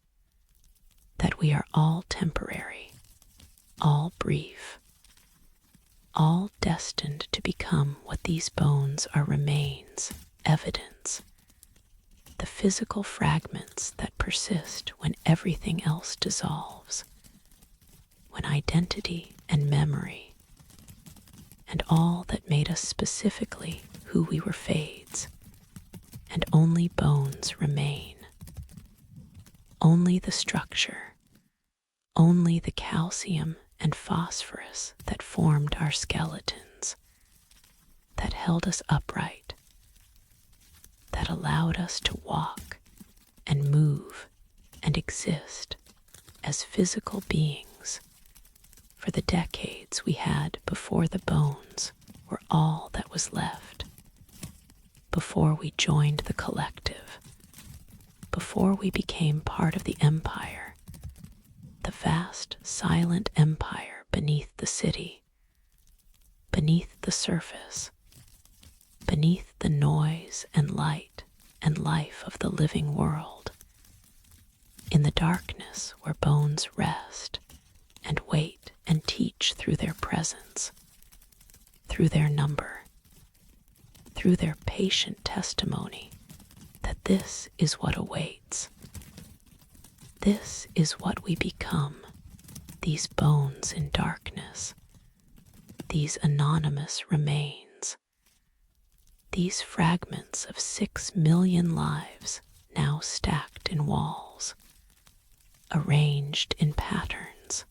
that we are all temporary, all brief, all destined to become what these bones are: remains, evidence, the physical fragments that persist when everything else dissolves, when identity and memory and all that made us specifically who we were fades, and only bones remain. Only the structure, only the calcium and phosphorus that formed our skeletons, that held us upright, that allowed us to walk and move and exist as physical beings for the decades we had before the bones were all that was left, before we joined the collective, before we became part of the empire, the vast, silent empire beneath the city, beneath the surface, beneath the noise and light and life of the living world, in the darkness where bones rest and wait and teach through their presence, through their number, through their patient testimony that this is what awaits. This is what we become, these bones in darkness, these anonymous remains, these fragments of 6 million lives now stacked in walls, arranged in patterns,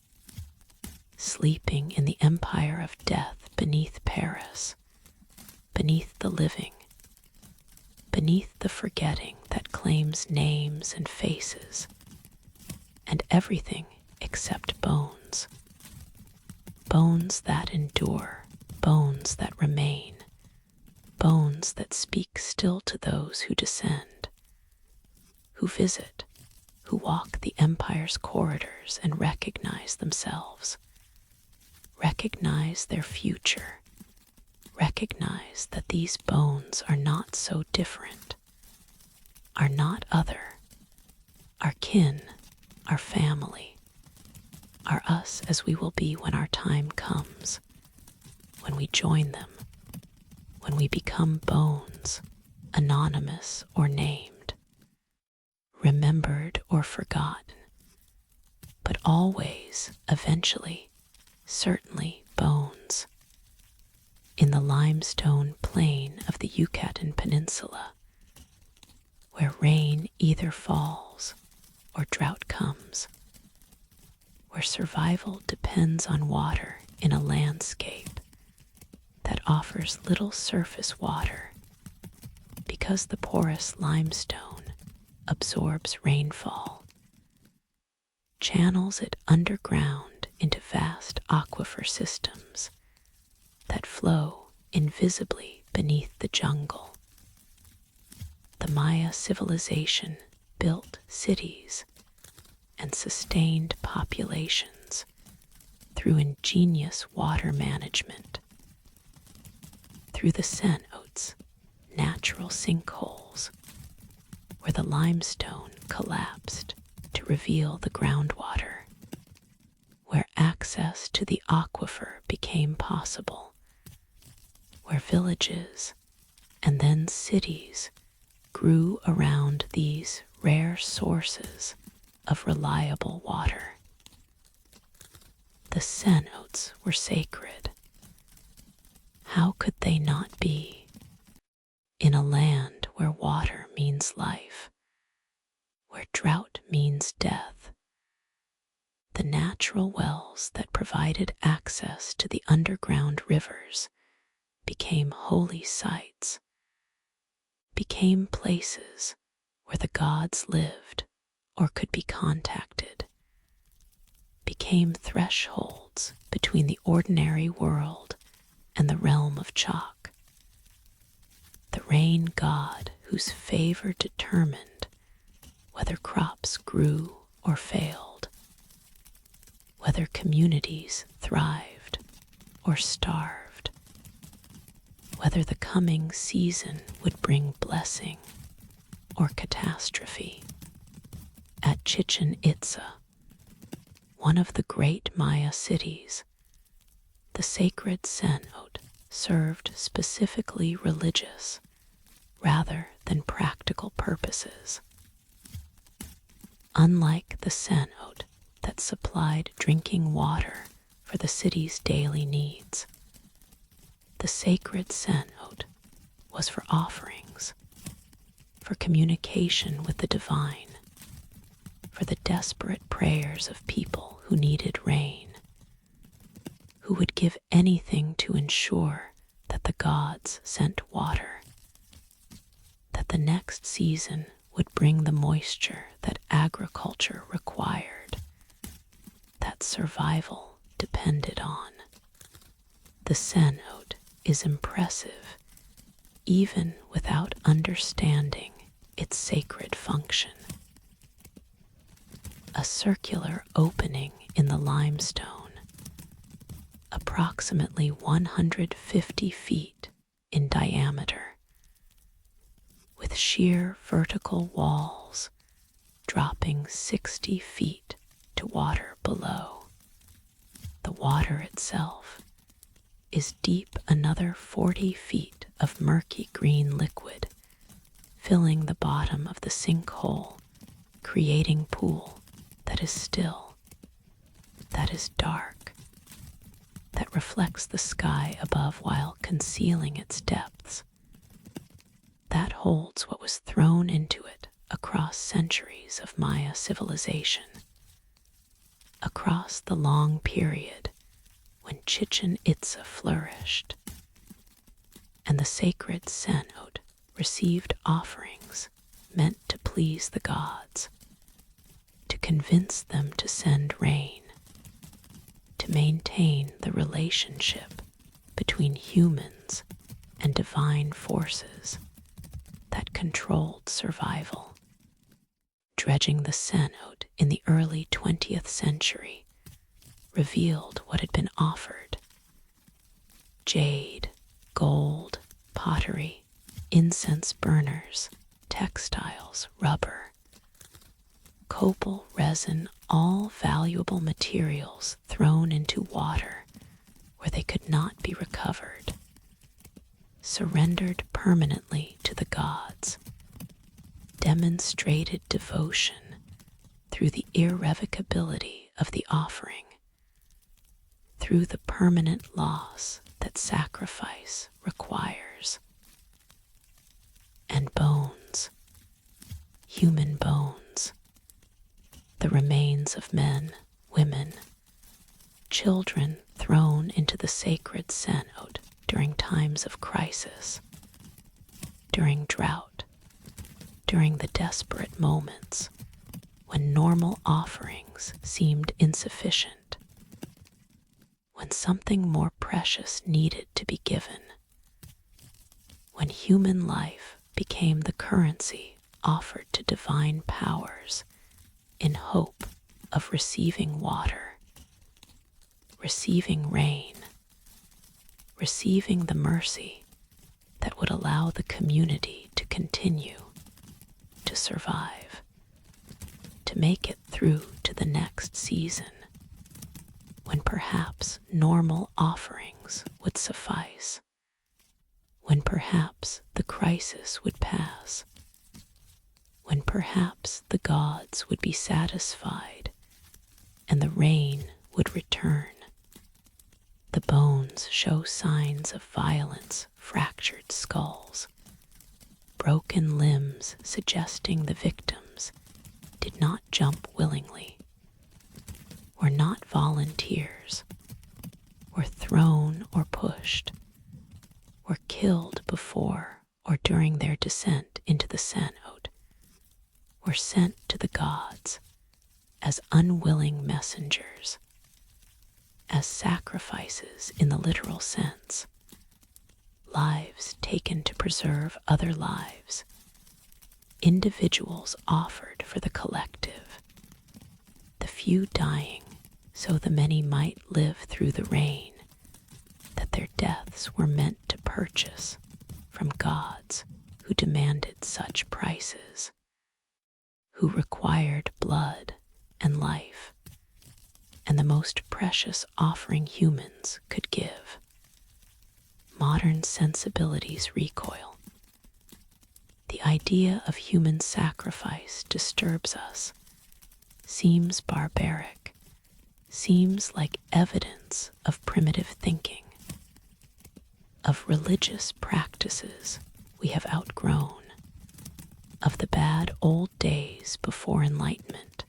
sleeping in the empire of death beneath Paris, beneath the living, beneath the forgetting that claims names and faces, and everything except bones. Bones that endure, bones that remain, bones that speak still to those who descend, who visit, who walk the empire's corridors and recognize themselves, recognize their future, recognize that these bones are not so different, are not other, are kin, our family, are us as we will be when our time comes, when we join them, when we become bones, anonymous or named, remembered or forgotten, but always, eventually, certainly bones. In the limestone plain of the Yucatan Peninsula, where rain either falls or drought comes, where survival depends on water in a landscape that offers little surface water because the porous limestone absorbs rainfall, channels it underground into vast aquifer systems that flow invisibly beneath the jungle. The Maya civilization built cities and sustained populations through ingenious water management. Through the cenotes, natural sinkholes, where the limestone collapsed to reveal the groundwater, where access to the aquifer became possible, where villages and then cities grew around these rare sources of reliable water. The cenotes were sacred. How could they not be? In a land where water means life, where drought means death, the natural wells that provided access to the underground rivers became holy sites, became places where the gods lived or could be contacted, became thresholds between the ordinary world and the realm of chalk. The rain god whose favor determined whether crops grew or failed, whether communities thrived or starved, whether the coming season would bring blessing or catastrophe. At Chichen Itza, one of the great Maya cities, the sacred cenote served specifically religious rather than practical purposes. Unlike the cenote that supplied drinking water for the city's daily needs, the sacred cenote was for offerings, for communication with the divine, for the desperate prayers of people who needed rain, who would give anything to ensure that the gods sent water, that the next season would bring the moisture that agriculture required, that survival depended on. The cenote is impressive even without understanding its sacred function. A circular opening in the limestone, approximately 150 feet in diameter, with sheer vertical walls dropping 60 feet to water below. The water itself is deep another 40 feet of murky green liquid, filling the bottom of the sinkhole, creating pool that is still, that is dark, that reflects the sky above while concealing its depths, that holds what was thrown into it across centuries of Maya civilization, across the long period when Chichen Itza flourished, and the sacred cenote received offerings meant to please the gods, to convince them to send rain, to maintain the relationship between humans and divine forces that controlled survival. Dredging the cenote in the early 20th century revealed what had been offered: jade, gold, pottery, incense burners, textiles, rubber, copal, resin, all valuable materials thrown into water where they could not be recovered, surrendered permanently to the gods, demonstrated devotion through the irrevocability of the offering, through the permanent loss that sacrifice requires. And bones, human bones, the remains of men, women, children thrown into the sacred cenot during times of crisis, during drought, during the desperate moments when normal offerings seemed insufficient, when something more precious needed to be given, when human life became the currency offered to divine powers in hope of receiving water, receiving rain, receiving the mercy that would allow the community to continue, to survive, to make it through to the next season, when perhaps normal offerings would suffice, when perhaps the crisis would pass, when perhaps the gods would be satisfied and the rain would return. The bones show signs of violence, fractured skulls, broken limbs suggesting the victims did not jump willingly, were not volunteers, were thrown or pushed, were killed before or during their descent into the cenot, were sent to the gods as unwilling messengers, as sacrifices in the literal sense, lives taken to preserve other lives, individuals offered for the collective, the few dying so the many might live through the rain that their deaths were meant to purchase from gods who demanded such prices, who required blood and life, and the most precious offering humans could give. Modern sensibilities recoil. The idea of human sacrifice disturbs us, seems barbaric, seems like evidence of primitive thinking, of religious practices we have outgrown, of the bad old days before enlightenment,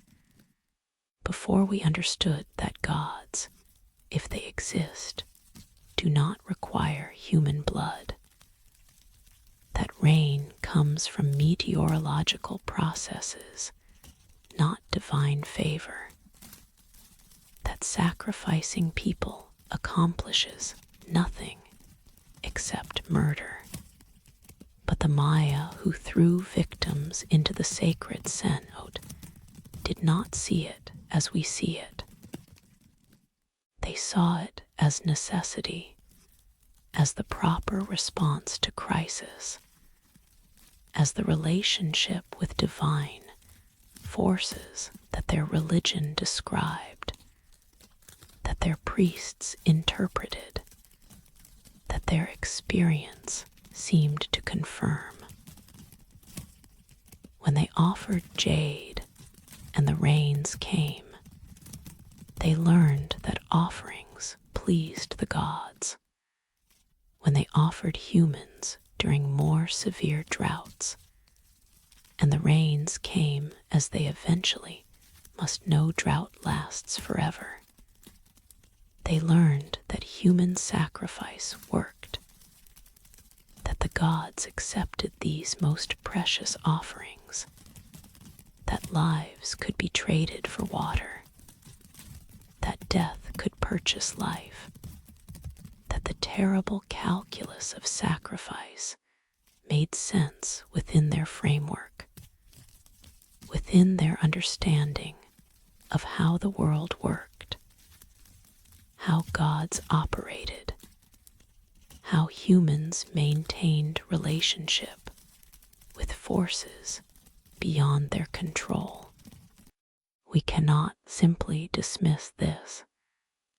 before we understood that gods, if they exist, do not require human blood, that rain comes from meteorological processes, not divine favor, that sacrificing people accomplishes nothing except murder. But the Maya who threw victims into the sacred cenot did not see it as we see it. They saw it as necessity, as the proper response to crisis, as the relationship with divine forces that their religion described, that their priests interpreted, that their experience seemed to confirm. When they offered jade and the rains came, they learned that offerings pleased the gods. When they offered humans during more severe droughts, and the rains came as they eventually must know drought lasts forever, they learned that human sacrifice worked, that the gods accepted these most precious offerings, that lives could be traded for water, that death could purchase life, that the terrible calculus of sacrifice made sense within their framework, within their understanding of how the world worked, how gods operated, how humans maintained relationship with forces beyond their control. We cannot simply dismiss this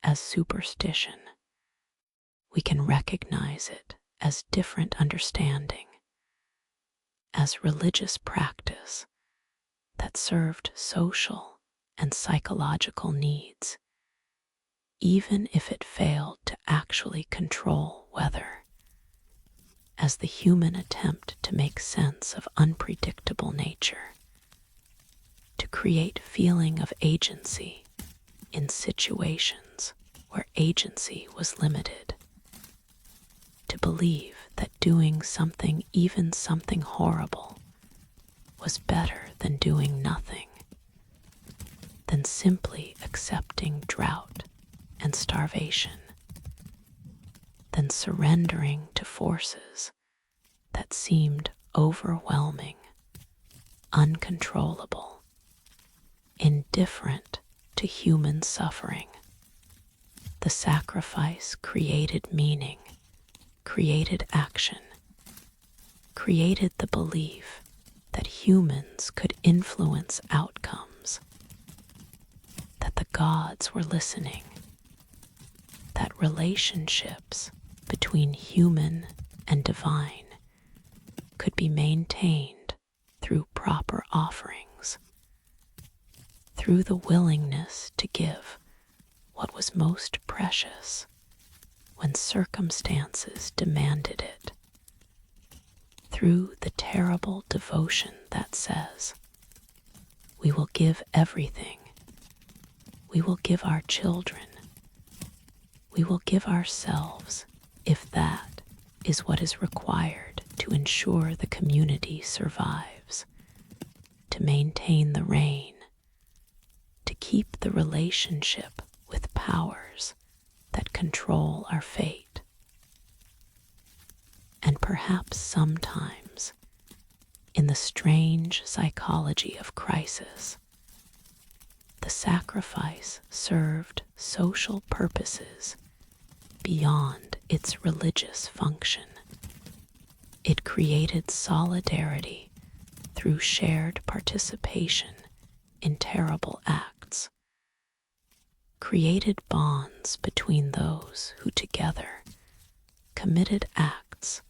as superstition. We can recognize it as different understanding, as religious practice that served social and psychological needs, even if it failed to actually control weather, as the human attempt to make sense of unpredictable nature, to create feeling of agency in situations where agency was limited, to believe that doing something, even something horrible, was better than doing nothing, than simply accepting drought and starvation, than surrendering to forces that seemed overwhelming, uncontrollable, indifferent to human suffering. The sacrifice created meaning, created action, created the belief that humans could influence outcomes, that the gods were listening, that relationships between human and divine could be maintained through proper offerings, through the willingness to give what was most precious when circumstances demanded it, through the terrible devotion that says, "We will give everything. We will give our children. We will give ourselves if that is what is required to ensure the community survives, to maintain the rain, to keep the relationship with powers that control our fate." And perhaps sometimes, in the strange psychology of crisis, the sacrifice served social purposes beyond its religious function. It created solidarity through shared participation in terrible acts, created bonds between those who together committed acts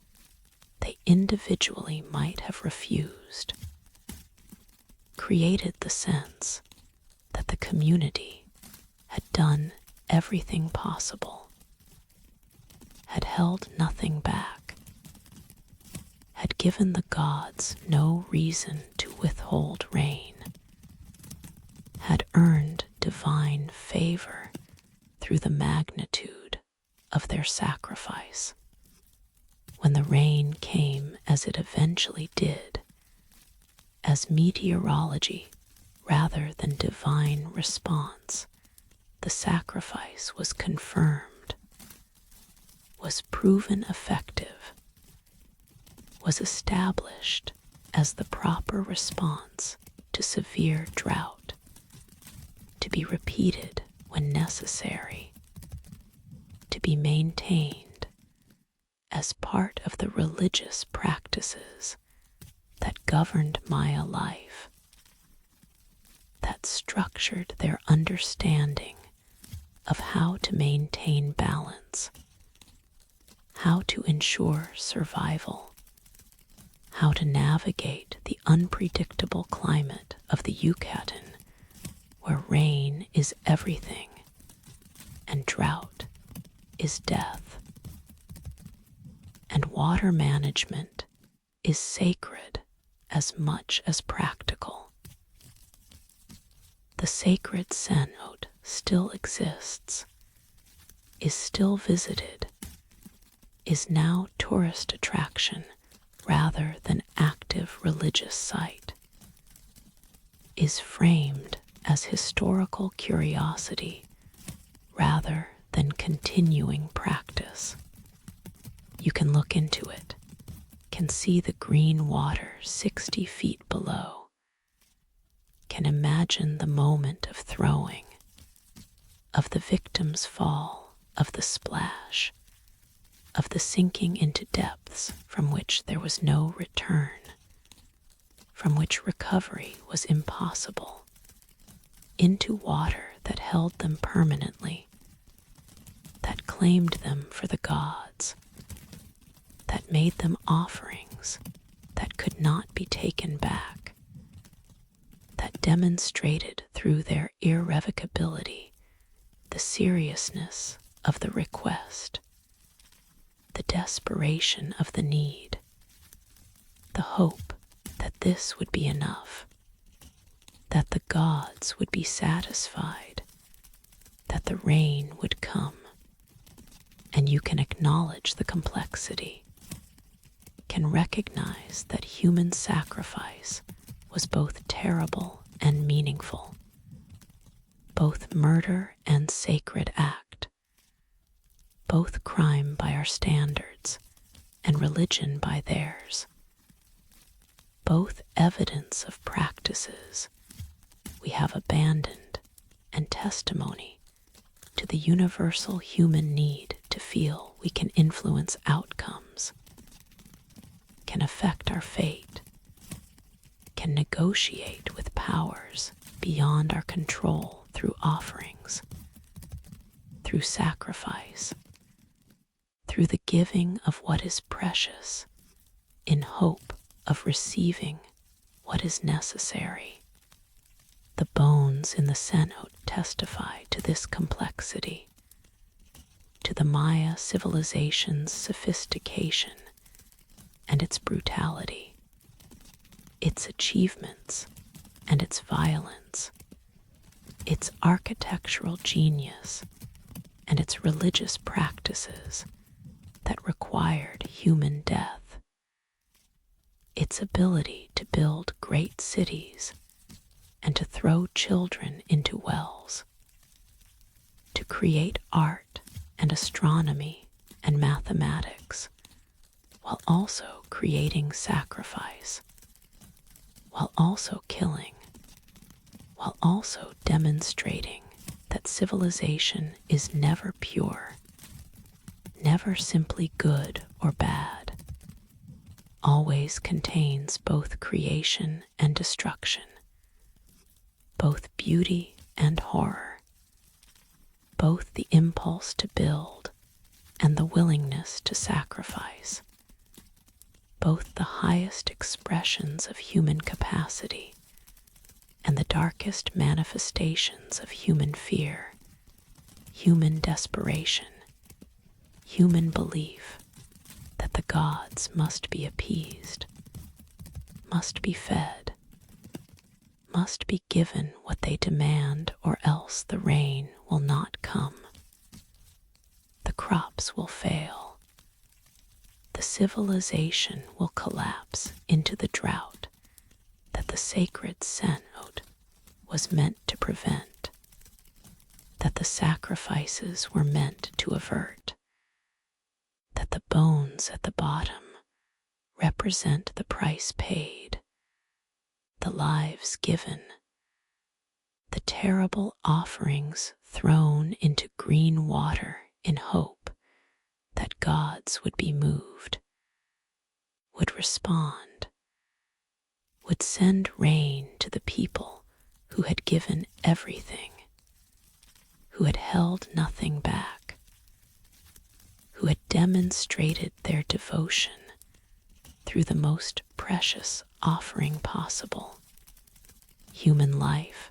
they individually might have refused, created the sense that the community had done everything possible, had held nothing back, had given the gods no reason to withhold rain, had earned divine favor through the magnitude of their sacrifice. When the rain came as it eventually did, as meteorology rather than divine response, the sacrifice was confirmed, was proven effective, was established as the proper response to severe drought, to be repeated when necessary, to be maintained as part of the religious practices that governed Maya life, that structured their understanding of how to maintain balance, how to ensure survival, how to navigate the unpredictable climate of the Yucatan, where rain is everything and drought is death. And water management is sacred as much as practical. The sacred cenote still exists, is still visited, is now tourist attraction rather than active religious site, is framed as historical curiosity rather than continuing practice. You can look into it, can see the green water 60 feet below, can imagine the moment of throwing, of the victim's fall, of the splash, of the sinking into depths from which there was no return, from which recovery was impossible, into water that held them permanently, that claimed them for the gods, that made them offerings that could not be taken back, that that demonstrated through their irrevocability the seriousness of the request, the desperation of the need, the hope that this would be enough, that the gods would be satisfied, that the rain would come. And you can acknowledge the complexity, can recognize that human sacrifice was both terrible and meaningful, both murder and sacred act, both crime by our standards and religion by theirs, both evidence of practices we have abandoned and testimony to the universal human need to feel we can influence outcomes, can affect our fate, can negotiate with powers beyond our control through offerings, through sacrifice, through the giving of what is precious in hope of receiving what is necessary. The bones in the cenote testify to this complexity, to the Maya civilization's sophistication and its brutality, its achievements and its violence, its architectural genius and its religious practices that required human death, its ability to build great cities and to throw children into wells, to create art and astronomy and mathematics, while also creating sacrifice, while also killing, while also demonstrating that civilization is never pure, never simply good or bad, always contains both creation and destruction, both beauty and horror, both the impulse to build and the willingness to sacrifice, both the highest expressions of human capacity and the darkest manifestations of human fear, human desperation, human belief that the gods must be appeased, must be fed, must be given what they demand, or else the rain will not come. The crops will fail. The civilization will collapse into the drought that the sacred cenote was meant to prevent, that the sacrifices were meant to avert, that the bones at the bottom represent the price paid, the lives given, the terrible offerings thrown into green water in hope that gods would be moved, would respond, would send rain to the people who had given everything, who had held nothing back, who had demonstrated their devotion through the most precious offering possible, human life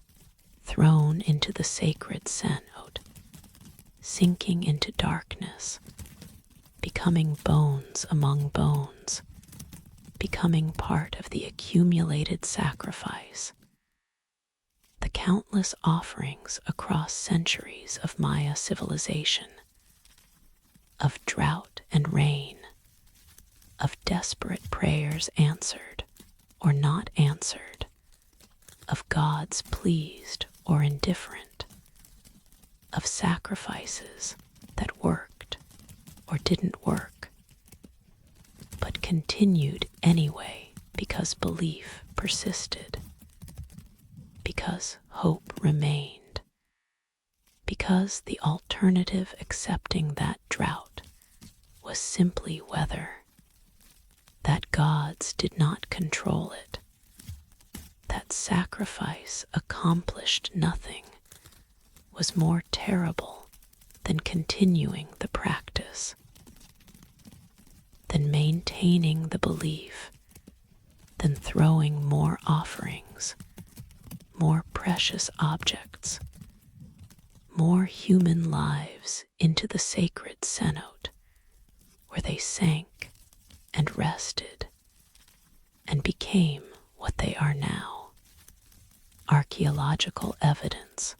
thrown into the sacred cenote, sinking into darkness, becoming bones among bones, becoming part of the accumulated sacrifice. The countless offerings across centuries of Maya civilization, of drought and rain, of desperate prayers answered or not answered, of gods pleased or indifferent, of sacrifices that worked or didn't work, but continued anyway because belief persisted, because hope remained, because the alternative accepting that drought was simply weather, that gods did not control it, that sacrifice accomplished nothing, was more terrible than continuing the practice, than maintaining the belief, than throwing more offerings, more precious objects, more human lives into the sacred cenote, where they sank and rested and became what they are now. Archaeological evidence,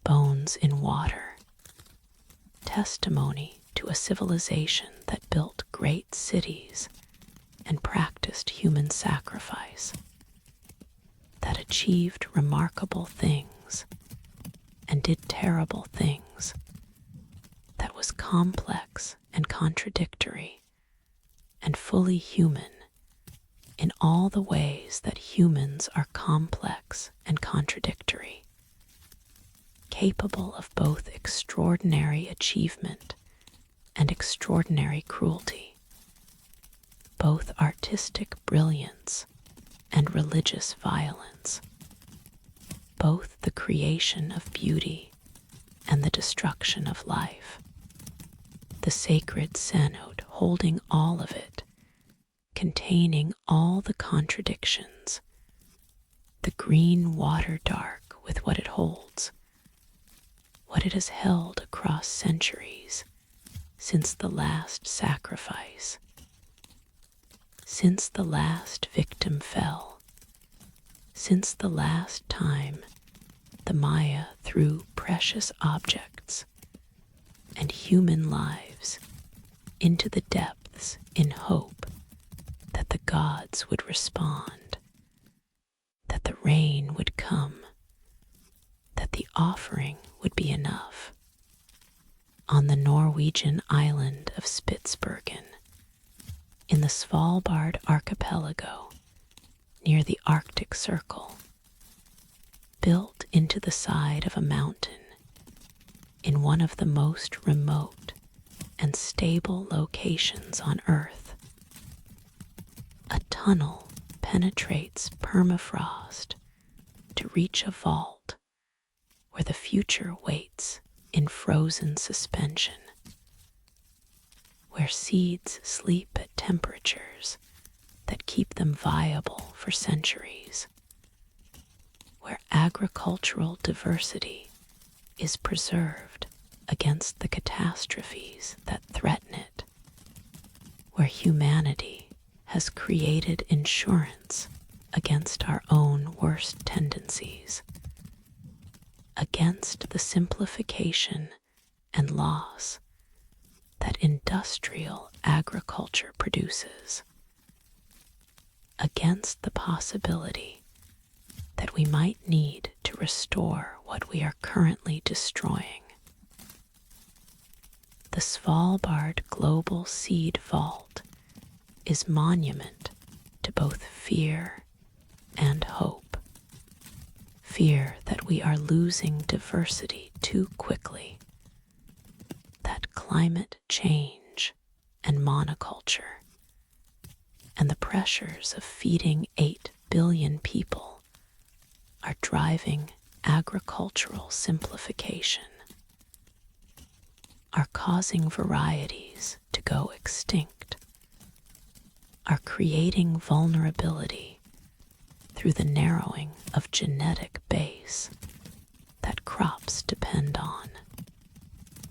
bones in water, testimony to a civilization that built great cities and practiced human sacrifice, that achieved remarkable things and did terrible things, that was complex and contradictory and fully human in all the ways that humans are complex and contradictory, capable of both extraordinary achievement and extraordinary cruelty, both artistic brilliance and religious violence, both the creation of beauty and the destruction of life, the sacred cenote holding all of it, containing all the contradictions, the green water dark with what it holds, what it has held across centuries since the last sacrifice, since the last victim fell, since the last time the Maya threw precious objects and human lives into the depths in hope that the gods would respond, that the rain would come, that the offering would be enough. On the Norwegian island of Spitsbergen, in the Svalbard archipelago, near the Arctic Circle, built into the side of a mountain, in one of the most remote and stable locations on Earth, a tunnel penetrates permafrost to reach a vault where the future waits in frozen suspension, where seeds sleep at temperatures that keep them viable for centuries, where agricultural diversity is preserved against the catastrophes that threaten it, where humanity has created insurance against our own worst tendencies, against the simplification and loss that industrial agriculture produces, against the possibility that we might need to restore what we are currently destroying. The Svalbard Global Seed Vault is monument to both fear and hope. Fear that we are losing diversity too quickly, that climate change and monoculture and the pressures of feeding 8 billion people are driving agricultural simplification, are causing varieties to go extinct, are creating vulnerability through the narrowing of genetic base that crops depend on.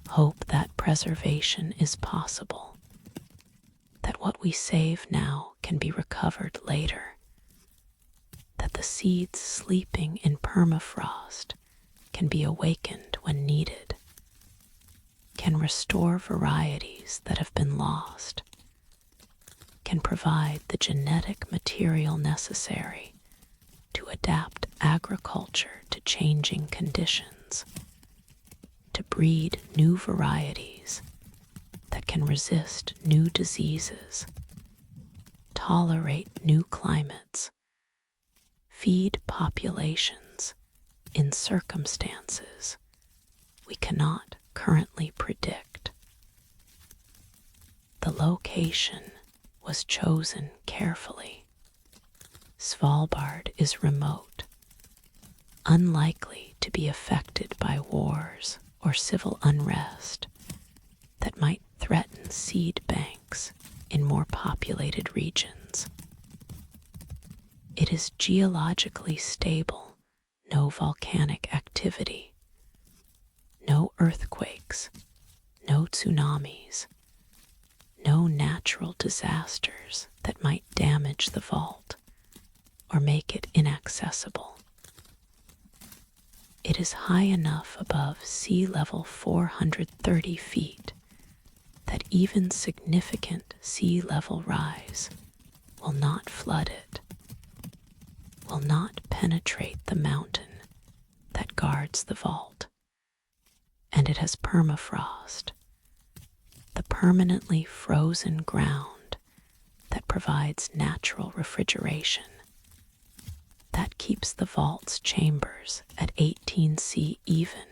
Hope that preservation is possible, that what we save now can be recovered later, that the seeds sleeping in permafrost can be awakened when needed, can restore varieties that have been lost, can provide the genetic material necessary to adapt agriculture to changing conditions, to breed new varieties that can resist new diseases, tolerate new climates, feed populations in circumstances we cannot currently predict. The location was chosen carefully. Svalbard is remote, unlikely to be affected by wars or civil unrest that might threaten seed banks in more populated regions. It is geologically stable no volcanic activity, no earthquakes, no tsunamis, no natural disasters that might damage the vault or make it inaccessible. It is high enough above sea level 430 feet that even significant sea level rise will not flood it, will not penetrate the mountain that guards the vault. And it has permafrost, the permanently frozen ground that provides natural refrigeration, that keeps the vault's chambers at 18°C even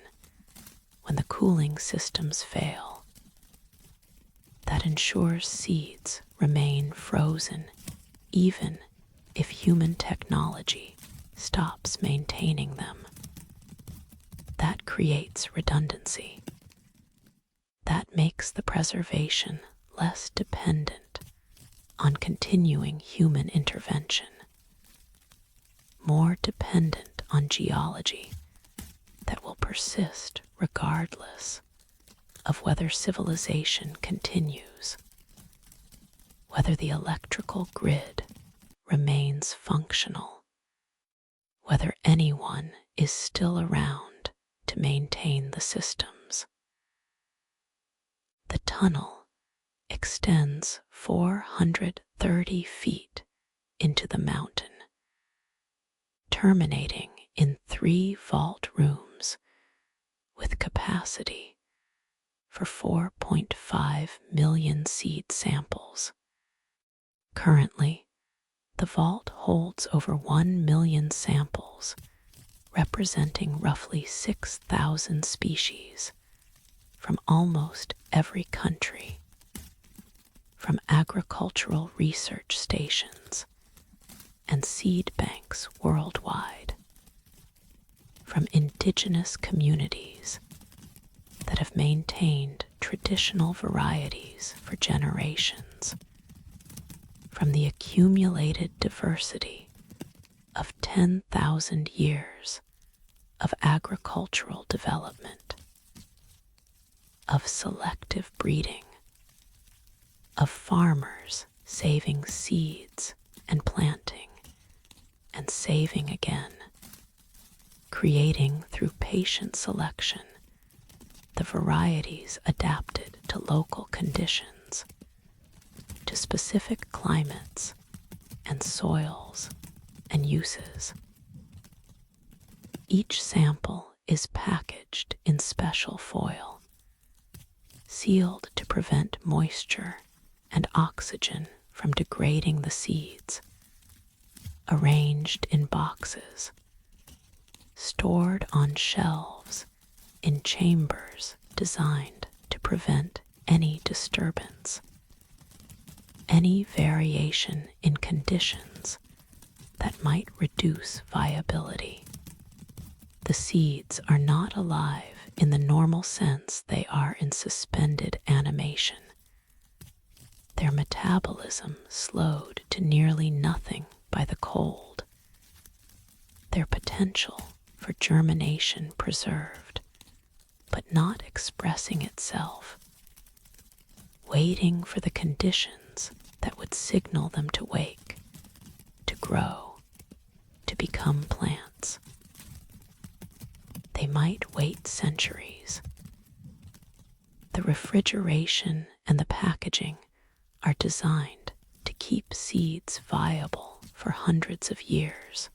when the cooling systems fail, that ensures seeds remain frozen even if human technology stops maintaining them. That creates redundancy. That makes the preservation less dependent on continuing human intervention, more dependent on geology that will persist regardless of whether civilization continues, whether the electrical grid remains functional, whether anyone is still around to maintain the systems. The tunnel extends 430 feet into the mountain, terminating in 3 vault rooms with capacity for 4.5 million seed samples. Currently, the vault holds over 1 million samples, representing roughly 6,000 species from almost every country, from agricultural research stations and seed banks worldwide, from indigenous communities that have maintained traditional varieties for generations, from the accumulated diversity of 10,000 years of agricultural development, of selective breeding, of farmers saving seeds and planting and saving again, creating through patient selection the varieties adapted to local conditions, to specific climates and soils and uses. Each sample is packaged in special foil, sealed to prevent moisture and oxygen from degrading the seeds, arranged in boxes, stored on shelves in chambers designed to prevent any disturbance, any variation in conditions that might reduce viability. The seeds are not alive in the normal sense they are in suspended animation. Their metabolism slowed to nearly nothing by the cold, their potential for germination preserved, but not expressing itself, waiting for the conditions that would signal them to wake, to grow, to become plants. They might wait centuries. The refrigeration and the packaging are designed to keep seeds viable for hundreds of years,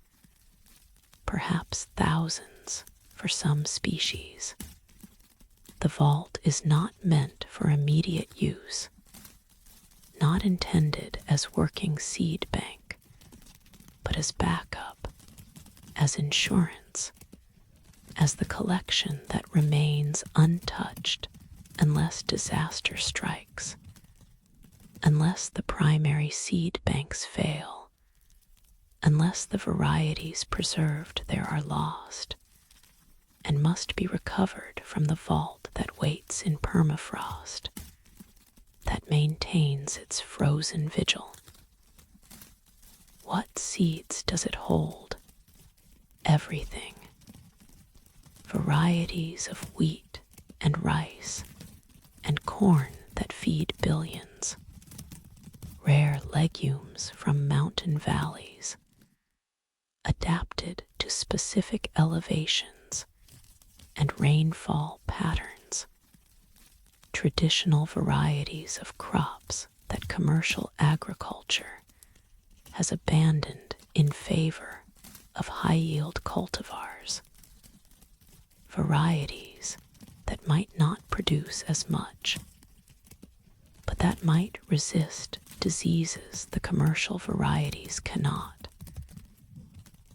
perhaps thousands for some species. The vault is not meant for immediate use, not intended as working seed bank, but as backup, as insurance, as the collection that remains untouched unless disaster strikes, unless the primary seed banks fail, unless the varieties preserved there are lost and must be recovered from the vault that waits in permafrost, that maintains its frozen vigil. What seeds does it hold? Everything. varieties of wheat and rice and corn that feed billions, rare legumes from mountain valleys, adapted to specific elevations and rainfall patterns, traditional varieties of crops that commercial agriculture has abandoned in favor of high-yield cultivars, varieties that might not produce as much, but that might resist diseases the commercial varieties cannot,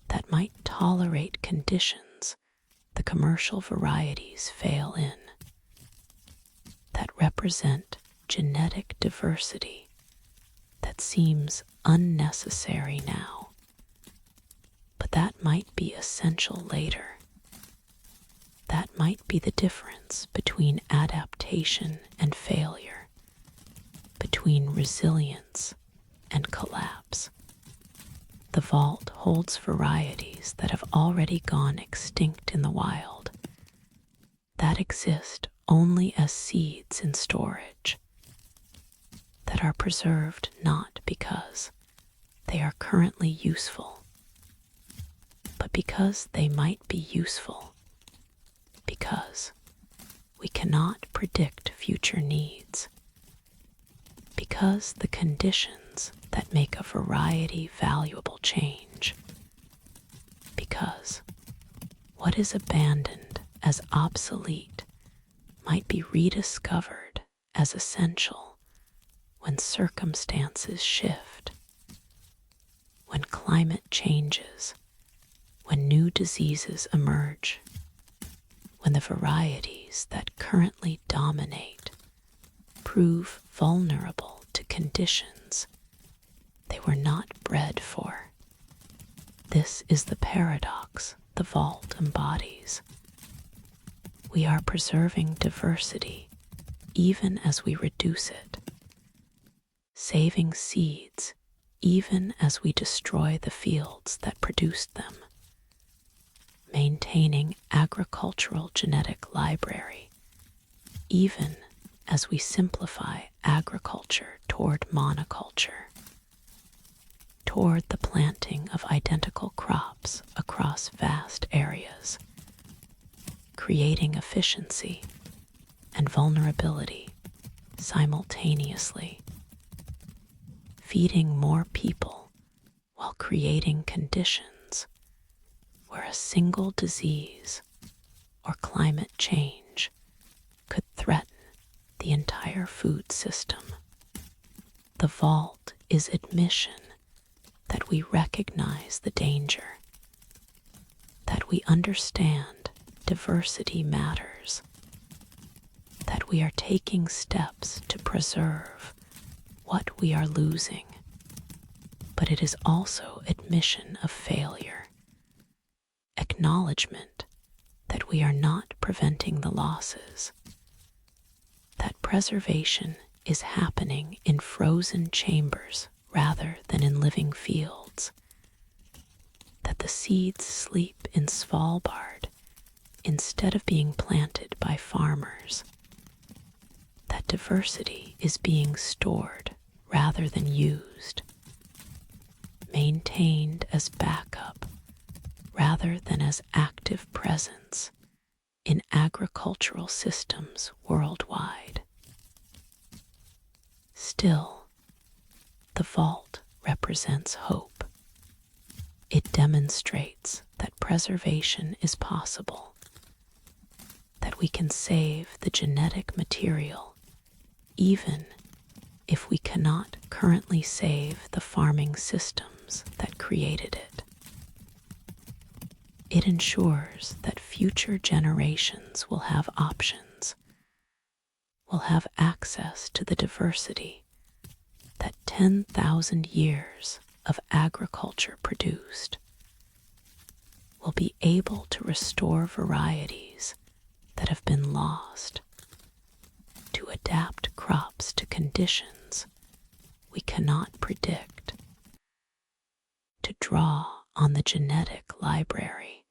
that might tolerate conditions the commercial varieties fail in, that represent genetic diversity that seems unnecessary now, but that might be essential later. That might be the difference between adaptation and failure, between resilience and collapse. The vault holds varieties that have already gone extinct in the wild, that exist only as seeds in storage, that are preserved not because they are currently useful, but because they might be useful, because we cannot predict future needs, because the conditions that make a variety valuable change, because what is abandoned as obsolete might be rediscovered as essential when circumstances shift, when climate changes, when new diseases emerge, when the varieties that currently dominate prove vulnerable to conditions they were not bred for. This is the paradox the vault embodies. We are preserving diversity even as we reduce it, saving seeds even as we destroy the fields that produced them, maintaining agricultural genetic library even as we simplify agriculture toward monoculture, toward the planting of identical crops across vast areas, creating efficiency and vulnerability simultaneously, feeding more people while creating conditions where a single disease or climate change could threaten the entire food system. The vault is admission that we recognize the danger, that we understand diversity matters, that we are taking steps to preserve what we are losing, but it is also admission of failure, acknowledgement that we are not preventing the losses, that preservation is happening in frozen chambers rather than in living fields, that the seeds sleep in Svalbard instead of being planted by farmers, that diversity is being stored rather than used, maintained as backup rather than as active presence in agricultural systems worldwide. Still, the vault represents hope. It demonstrates that preservation is possible, that we can save the genetic material even if we cannot currently save the farming systems that created it. It ensures that future generations will have options, will have access to the diversity that 10,000 years of agriculture produced, will be able to restore varieties that have been lost, to adapt crops to conditions we cannot predict, to draw on the genetic library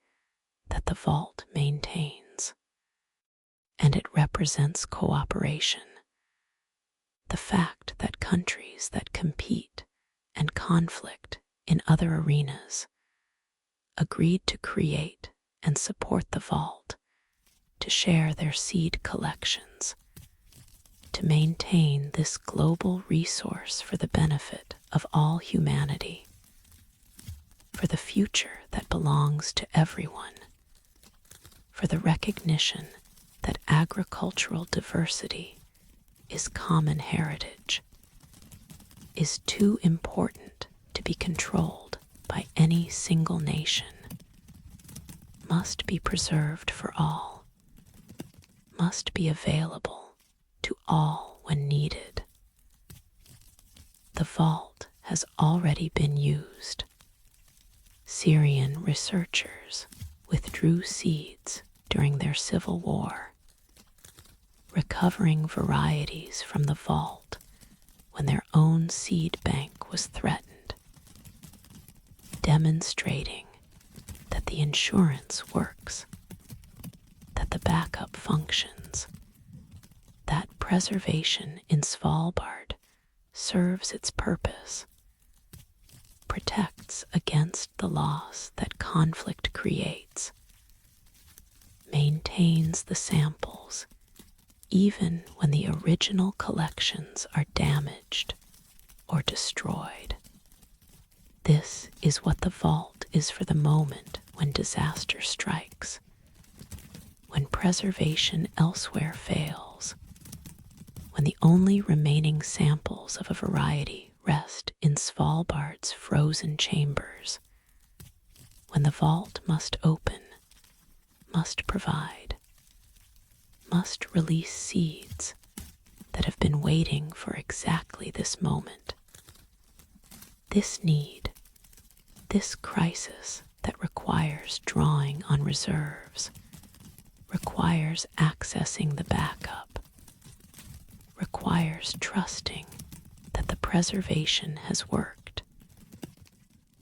that the vault maintains, and it represents cooperation. The fact that countries that compete and conflict in other arenas agreed to create and support the vault, to share their seed collections, to maintain this global resource for the benefit of all humanity, for the future that belongs to everyone, for the recognition that agricultural diversity is common heritage, is too important to be controlled by any single nation, must be preserved for all, must be available to all when needed. The vault has already been used. Syrian researchers withdrew seeds during their civil war, recovering varieties from the vault when their own seed bank was threatened, demonstrating that the insurance works, that the backup functions, that preservation in Svalbard serves its purpose, protects against the loss that conflict creates, maintains the samples even when the original collections are damaged or destroyed. This is what the vault is for the moment when disaster strikes, when preservation elsewhere fails, when the only remaining samples of a variety rest in Svalbard's frozen chambers, when the vault must open, must provide, must release seeds that have been waiting for exactly this moment. This need, this crisis that requires drawing on reserves, requires accessing the backup, requires trusting that the preservation has worked,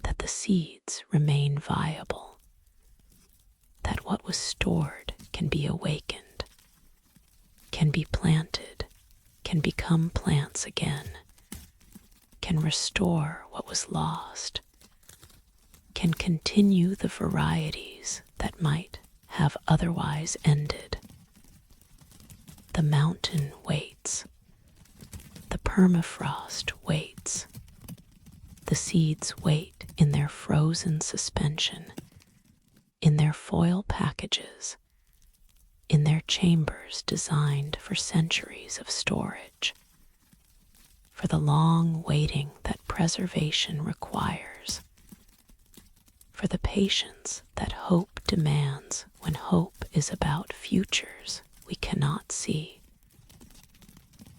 that the seeds remain viable, that what was stored can be awakened, can be planted, can become plants again, can restore what was lost, can continue the varieties that might have otherwise ended. The mountain waits. The permafrost waits. The seeds wait in their frozen suspension, in their foil packages, in their chambers designed for centuries of storage, for the long waiting that preservation requires, for the patience that hope demands when hope is about futures we cannot see,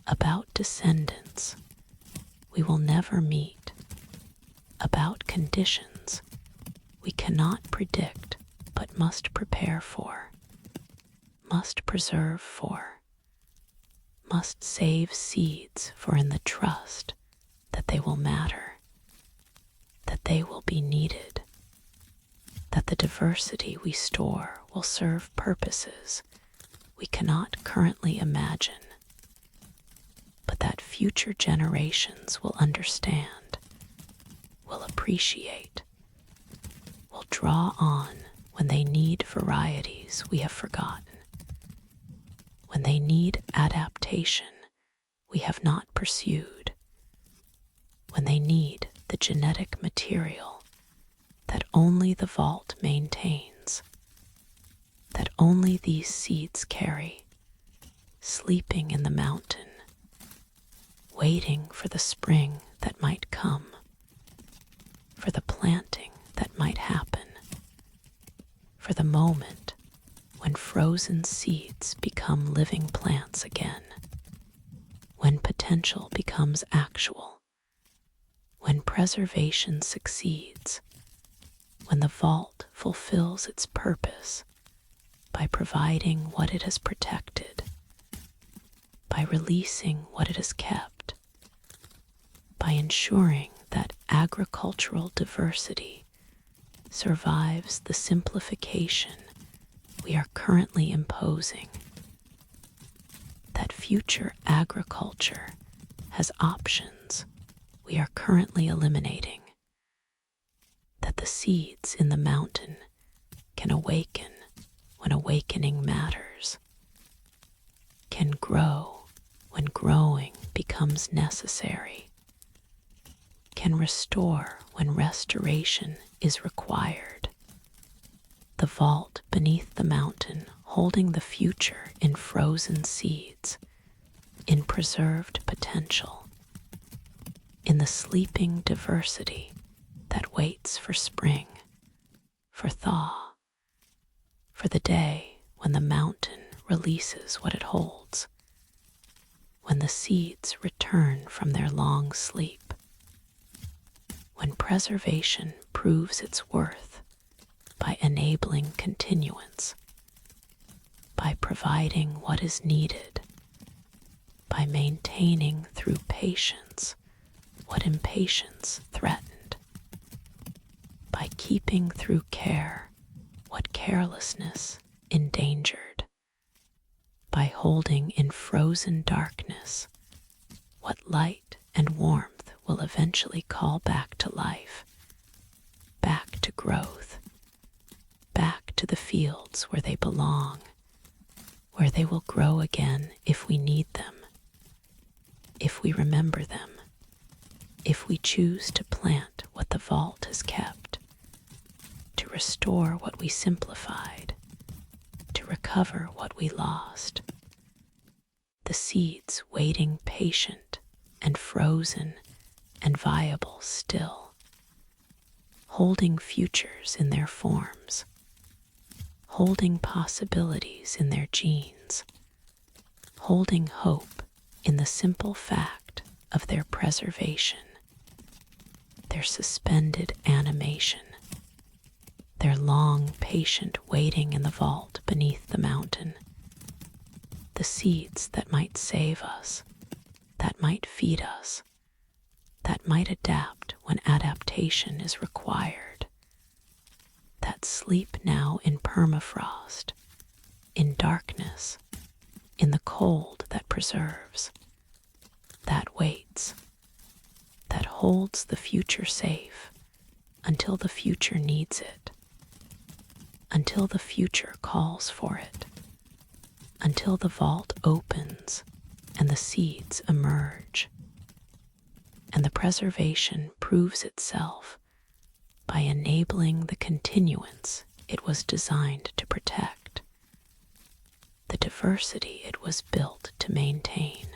about descendants we will never meet, about conditions we cannot predict but must prepare for, must preserve for, must save seeds for in the trust that they will matter, that they will be needed, that the diversity we store will serve purposes we cannot currently imagine, but that future generations will understand, will appreciate, will draw on when they need varieties we have forgotten, when they need adaptation we have not pursued, when they need the genetic material that only the vault maintains, that only these seeds carry, sleeping in the mountain, waiting for the spring that might come, for the planting that might happen, for the moment when frozen seeds become living plants again, when potential becomes actual, when preservation succeeds, when the vault fulfills its purpose by providing what it has protected, by releasing what it has kept, by ensuring that agricultural diversity survives the simplification we are currently imposing, that future agriculture has options we are currently eliminating, that the seeds in the mountain can awaken when awakening matters, can grow when growing becomes necessary, can restore when restoration is required. The vault beneath the mountain holding the future in frozen seeds, in preserved potential, in the sleeping diversity that waits for spring, for thaw, for the day when the mountain releases what it holds, when the seeds return from their long sleep, when preservation proves its worth by enabling continuance, by providing what is needed, by maintaining through patience what impatience threatened, by keeping through care what carelessness endangered, by holding in frozen darkness what light and warmth will eventually call back to life, back to growth, back to the fields where they belong, where they will grow again if we need them, if we remember them, if we choose to plant what the vault has kept, to restore what we simplified, to recover what we lost. The seeds waiting patient and frozen and viable still, holding futures in their forms, holding possibilities in their genes, holding hope in the simple fact of their preservation, their suspended animation, their long, patient waiting in the vault beneath the mountain, the seeds that might save us, that might feed us, that might adapt when adaptation is required, that sleep now in permafrost, in darkness, in the cold that preserves, that waits, that holds the future safe until the future needs it, until the future calls for it, until the vault opens and the seeds emerge, and the preservation proves itself by enabling the continuance it was designed to protect, the diversity it was built to maintain,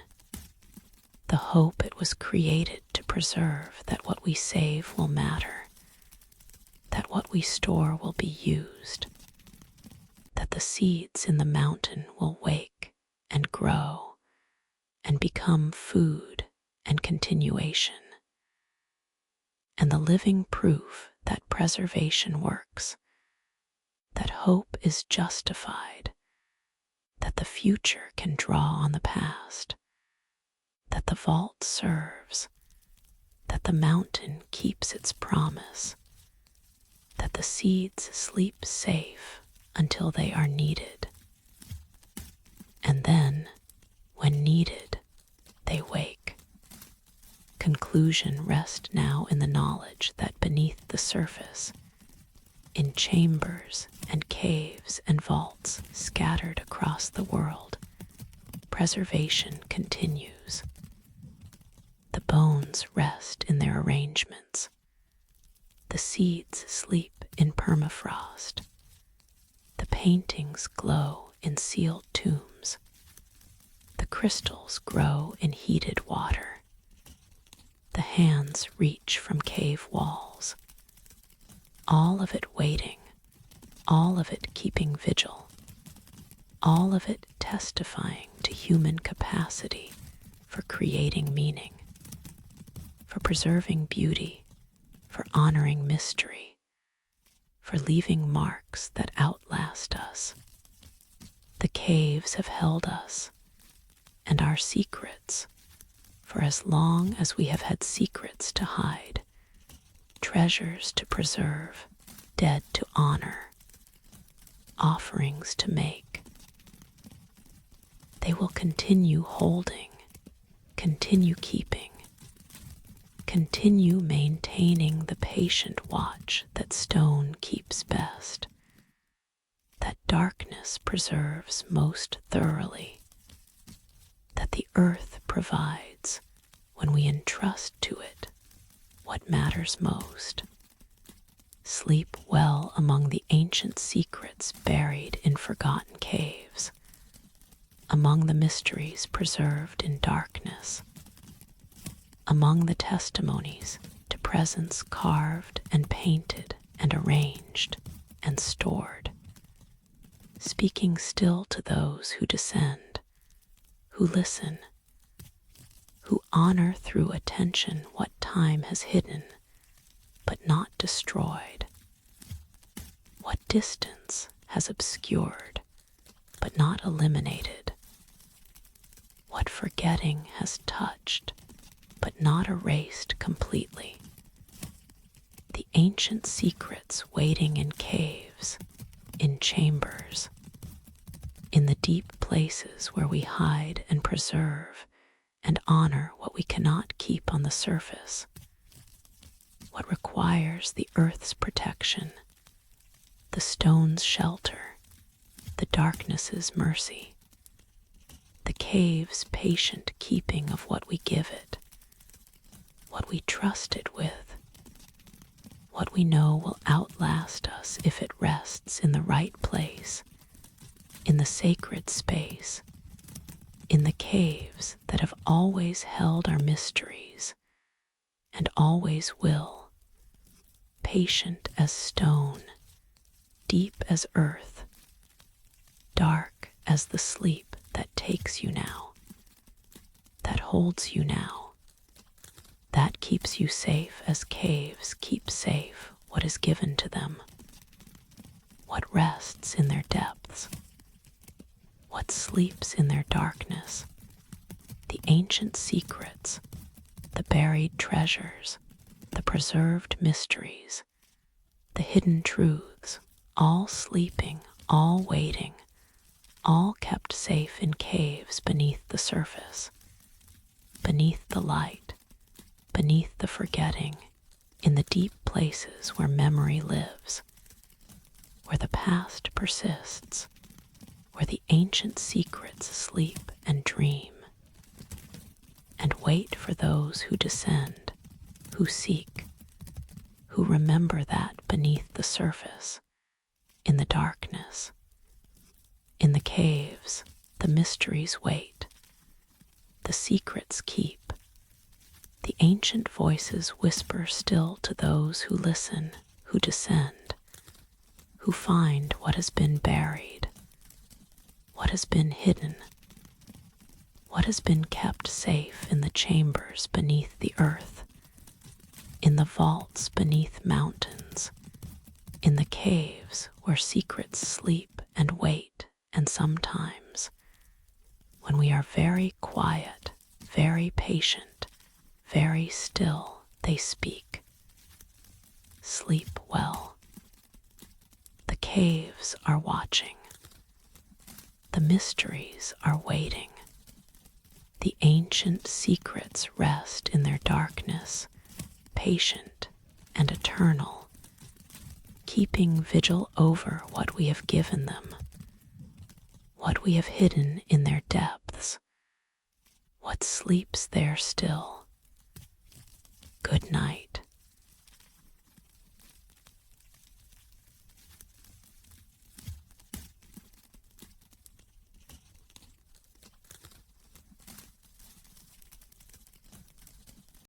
the hope it was created to preserve, that what we save will matter, that what we store will be used, that the seeds in the mountain will wake and grow and become food and continuation, and the living proof that preservation works, that hope is justified, that the future can draw on the past, that the vault serves, that the mountain keeps its promise, that the seeds sleep safe until they are needed, and then, when needed, they wake. Conclusion rests now in the knowledge that beneath the surface, in chambers and caves and vaults scattered across the world, preservation continues. The bones rest in their arrangements. The seeds sleep in permafrost. The paintings glow in sealed tombs. The crystals grow in heated water. The hands reach from cave walls. All of it waiting, all of it keeping vigil, all of it testifying to human capacity for creating meaning, for preserving beauty, for honoring mystery, for leaving marks that outlast us. The caves have held us and our secrets for as long as we have had secrets to hide, treasures to preserve, dead to honor. offerings to make. They will continue holding, continue keeping, continue maintaining the patient watch that stone keeps best, that darkness preserves most thoroughly, that the earth provides when we entrust to it what matters most. Sleep well among the ancient secrets buried in forgotten caves, among the mysteries preserved in darkness, among the testimonies to presence carved and painted and arranged and stored, speaking still to those who descend, who listen, who honor through attention what time has hidden but not destroyed, what distance has obscured but not eliminated, what forgetting has touched but not erased completely. The ancient secrets waiting in caves, in chambers, in the deep places where we hide and preserve and honor what we cannot keep on the surface, what requires the earth's protection, the stone's shelter, the darkness's mercy, the cave's patient keeping of what we give it, what we trust it with, what we know will outlast us if it rests in the right place, in the sacred space, in the caves that have always held our mysteries and always will, patient as stone, deep as earth, dark as the sleep that takes you now, that holds you now, that keeps you safe as caves keep safe what is given to them, what rests in their depths, what sleeps in their darkness, the ancient secrets, the buried treasures, the preserved mysteries, the hidden truths, all sleeping, all waiting, all kept safe in caves beneath the surface, beneath the light, beneath the forgetting, in the deep places where memory lives, where the past persists, where the ancient secrets sleep and dream, and wait for those who descend, who seek, who remember that beneath the surface, in the darkness, in the caves, the mysteries wait, the secrets keep, the ancient voices whisper still to those who listen, who descend, who find what has been buried, what has been hidden, what has been kept safe in the chambers beneath the earth, in the vaults beneath mountains, in the caves where secrets sleep and wait, and sometimes, when we are very quiet, very patient, very still, they speak. Sleep well. The caves are watching. The mysteries are waiting. The ancient secrets rest in their darkness, patient and eternal, keeping vigil over what we have given them, what we have hidden in their depths, what sleeps there still. Good night.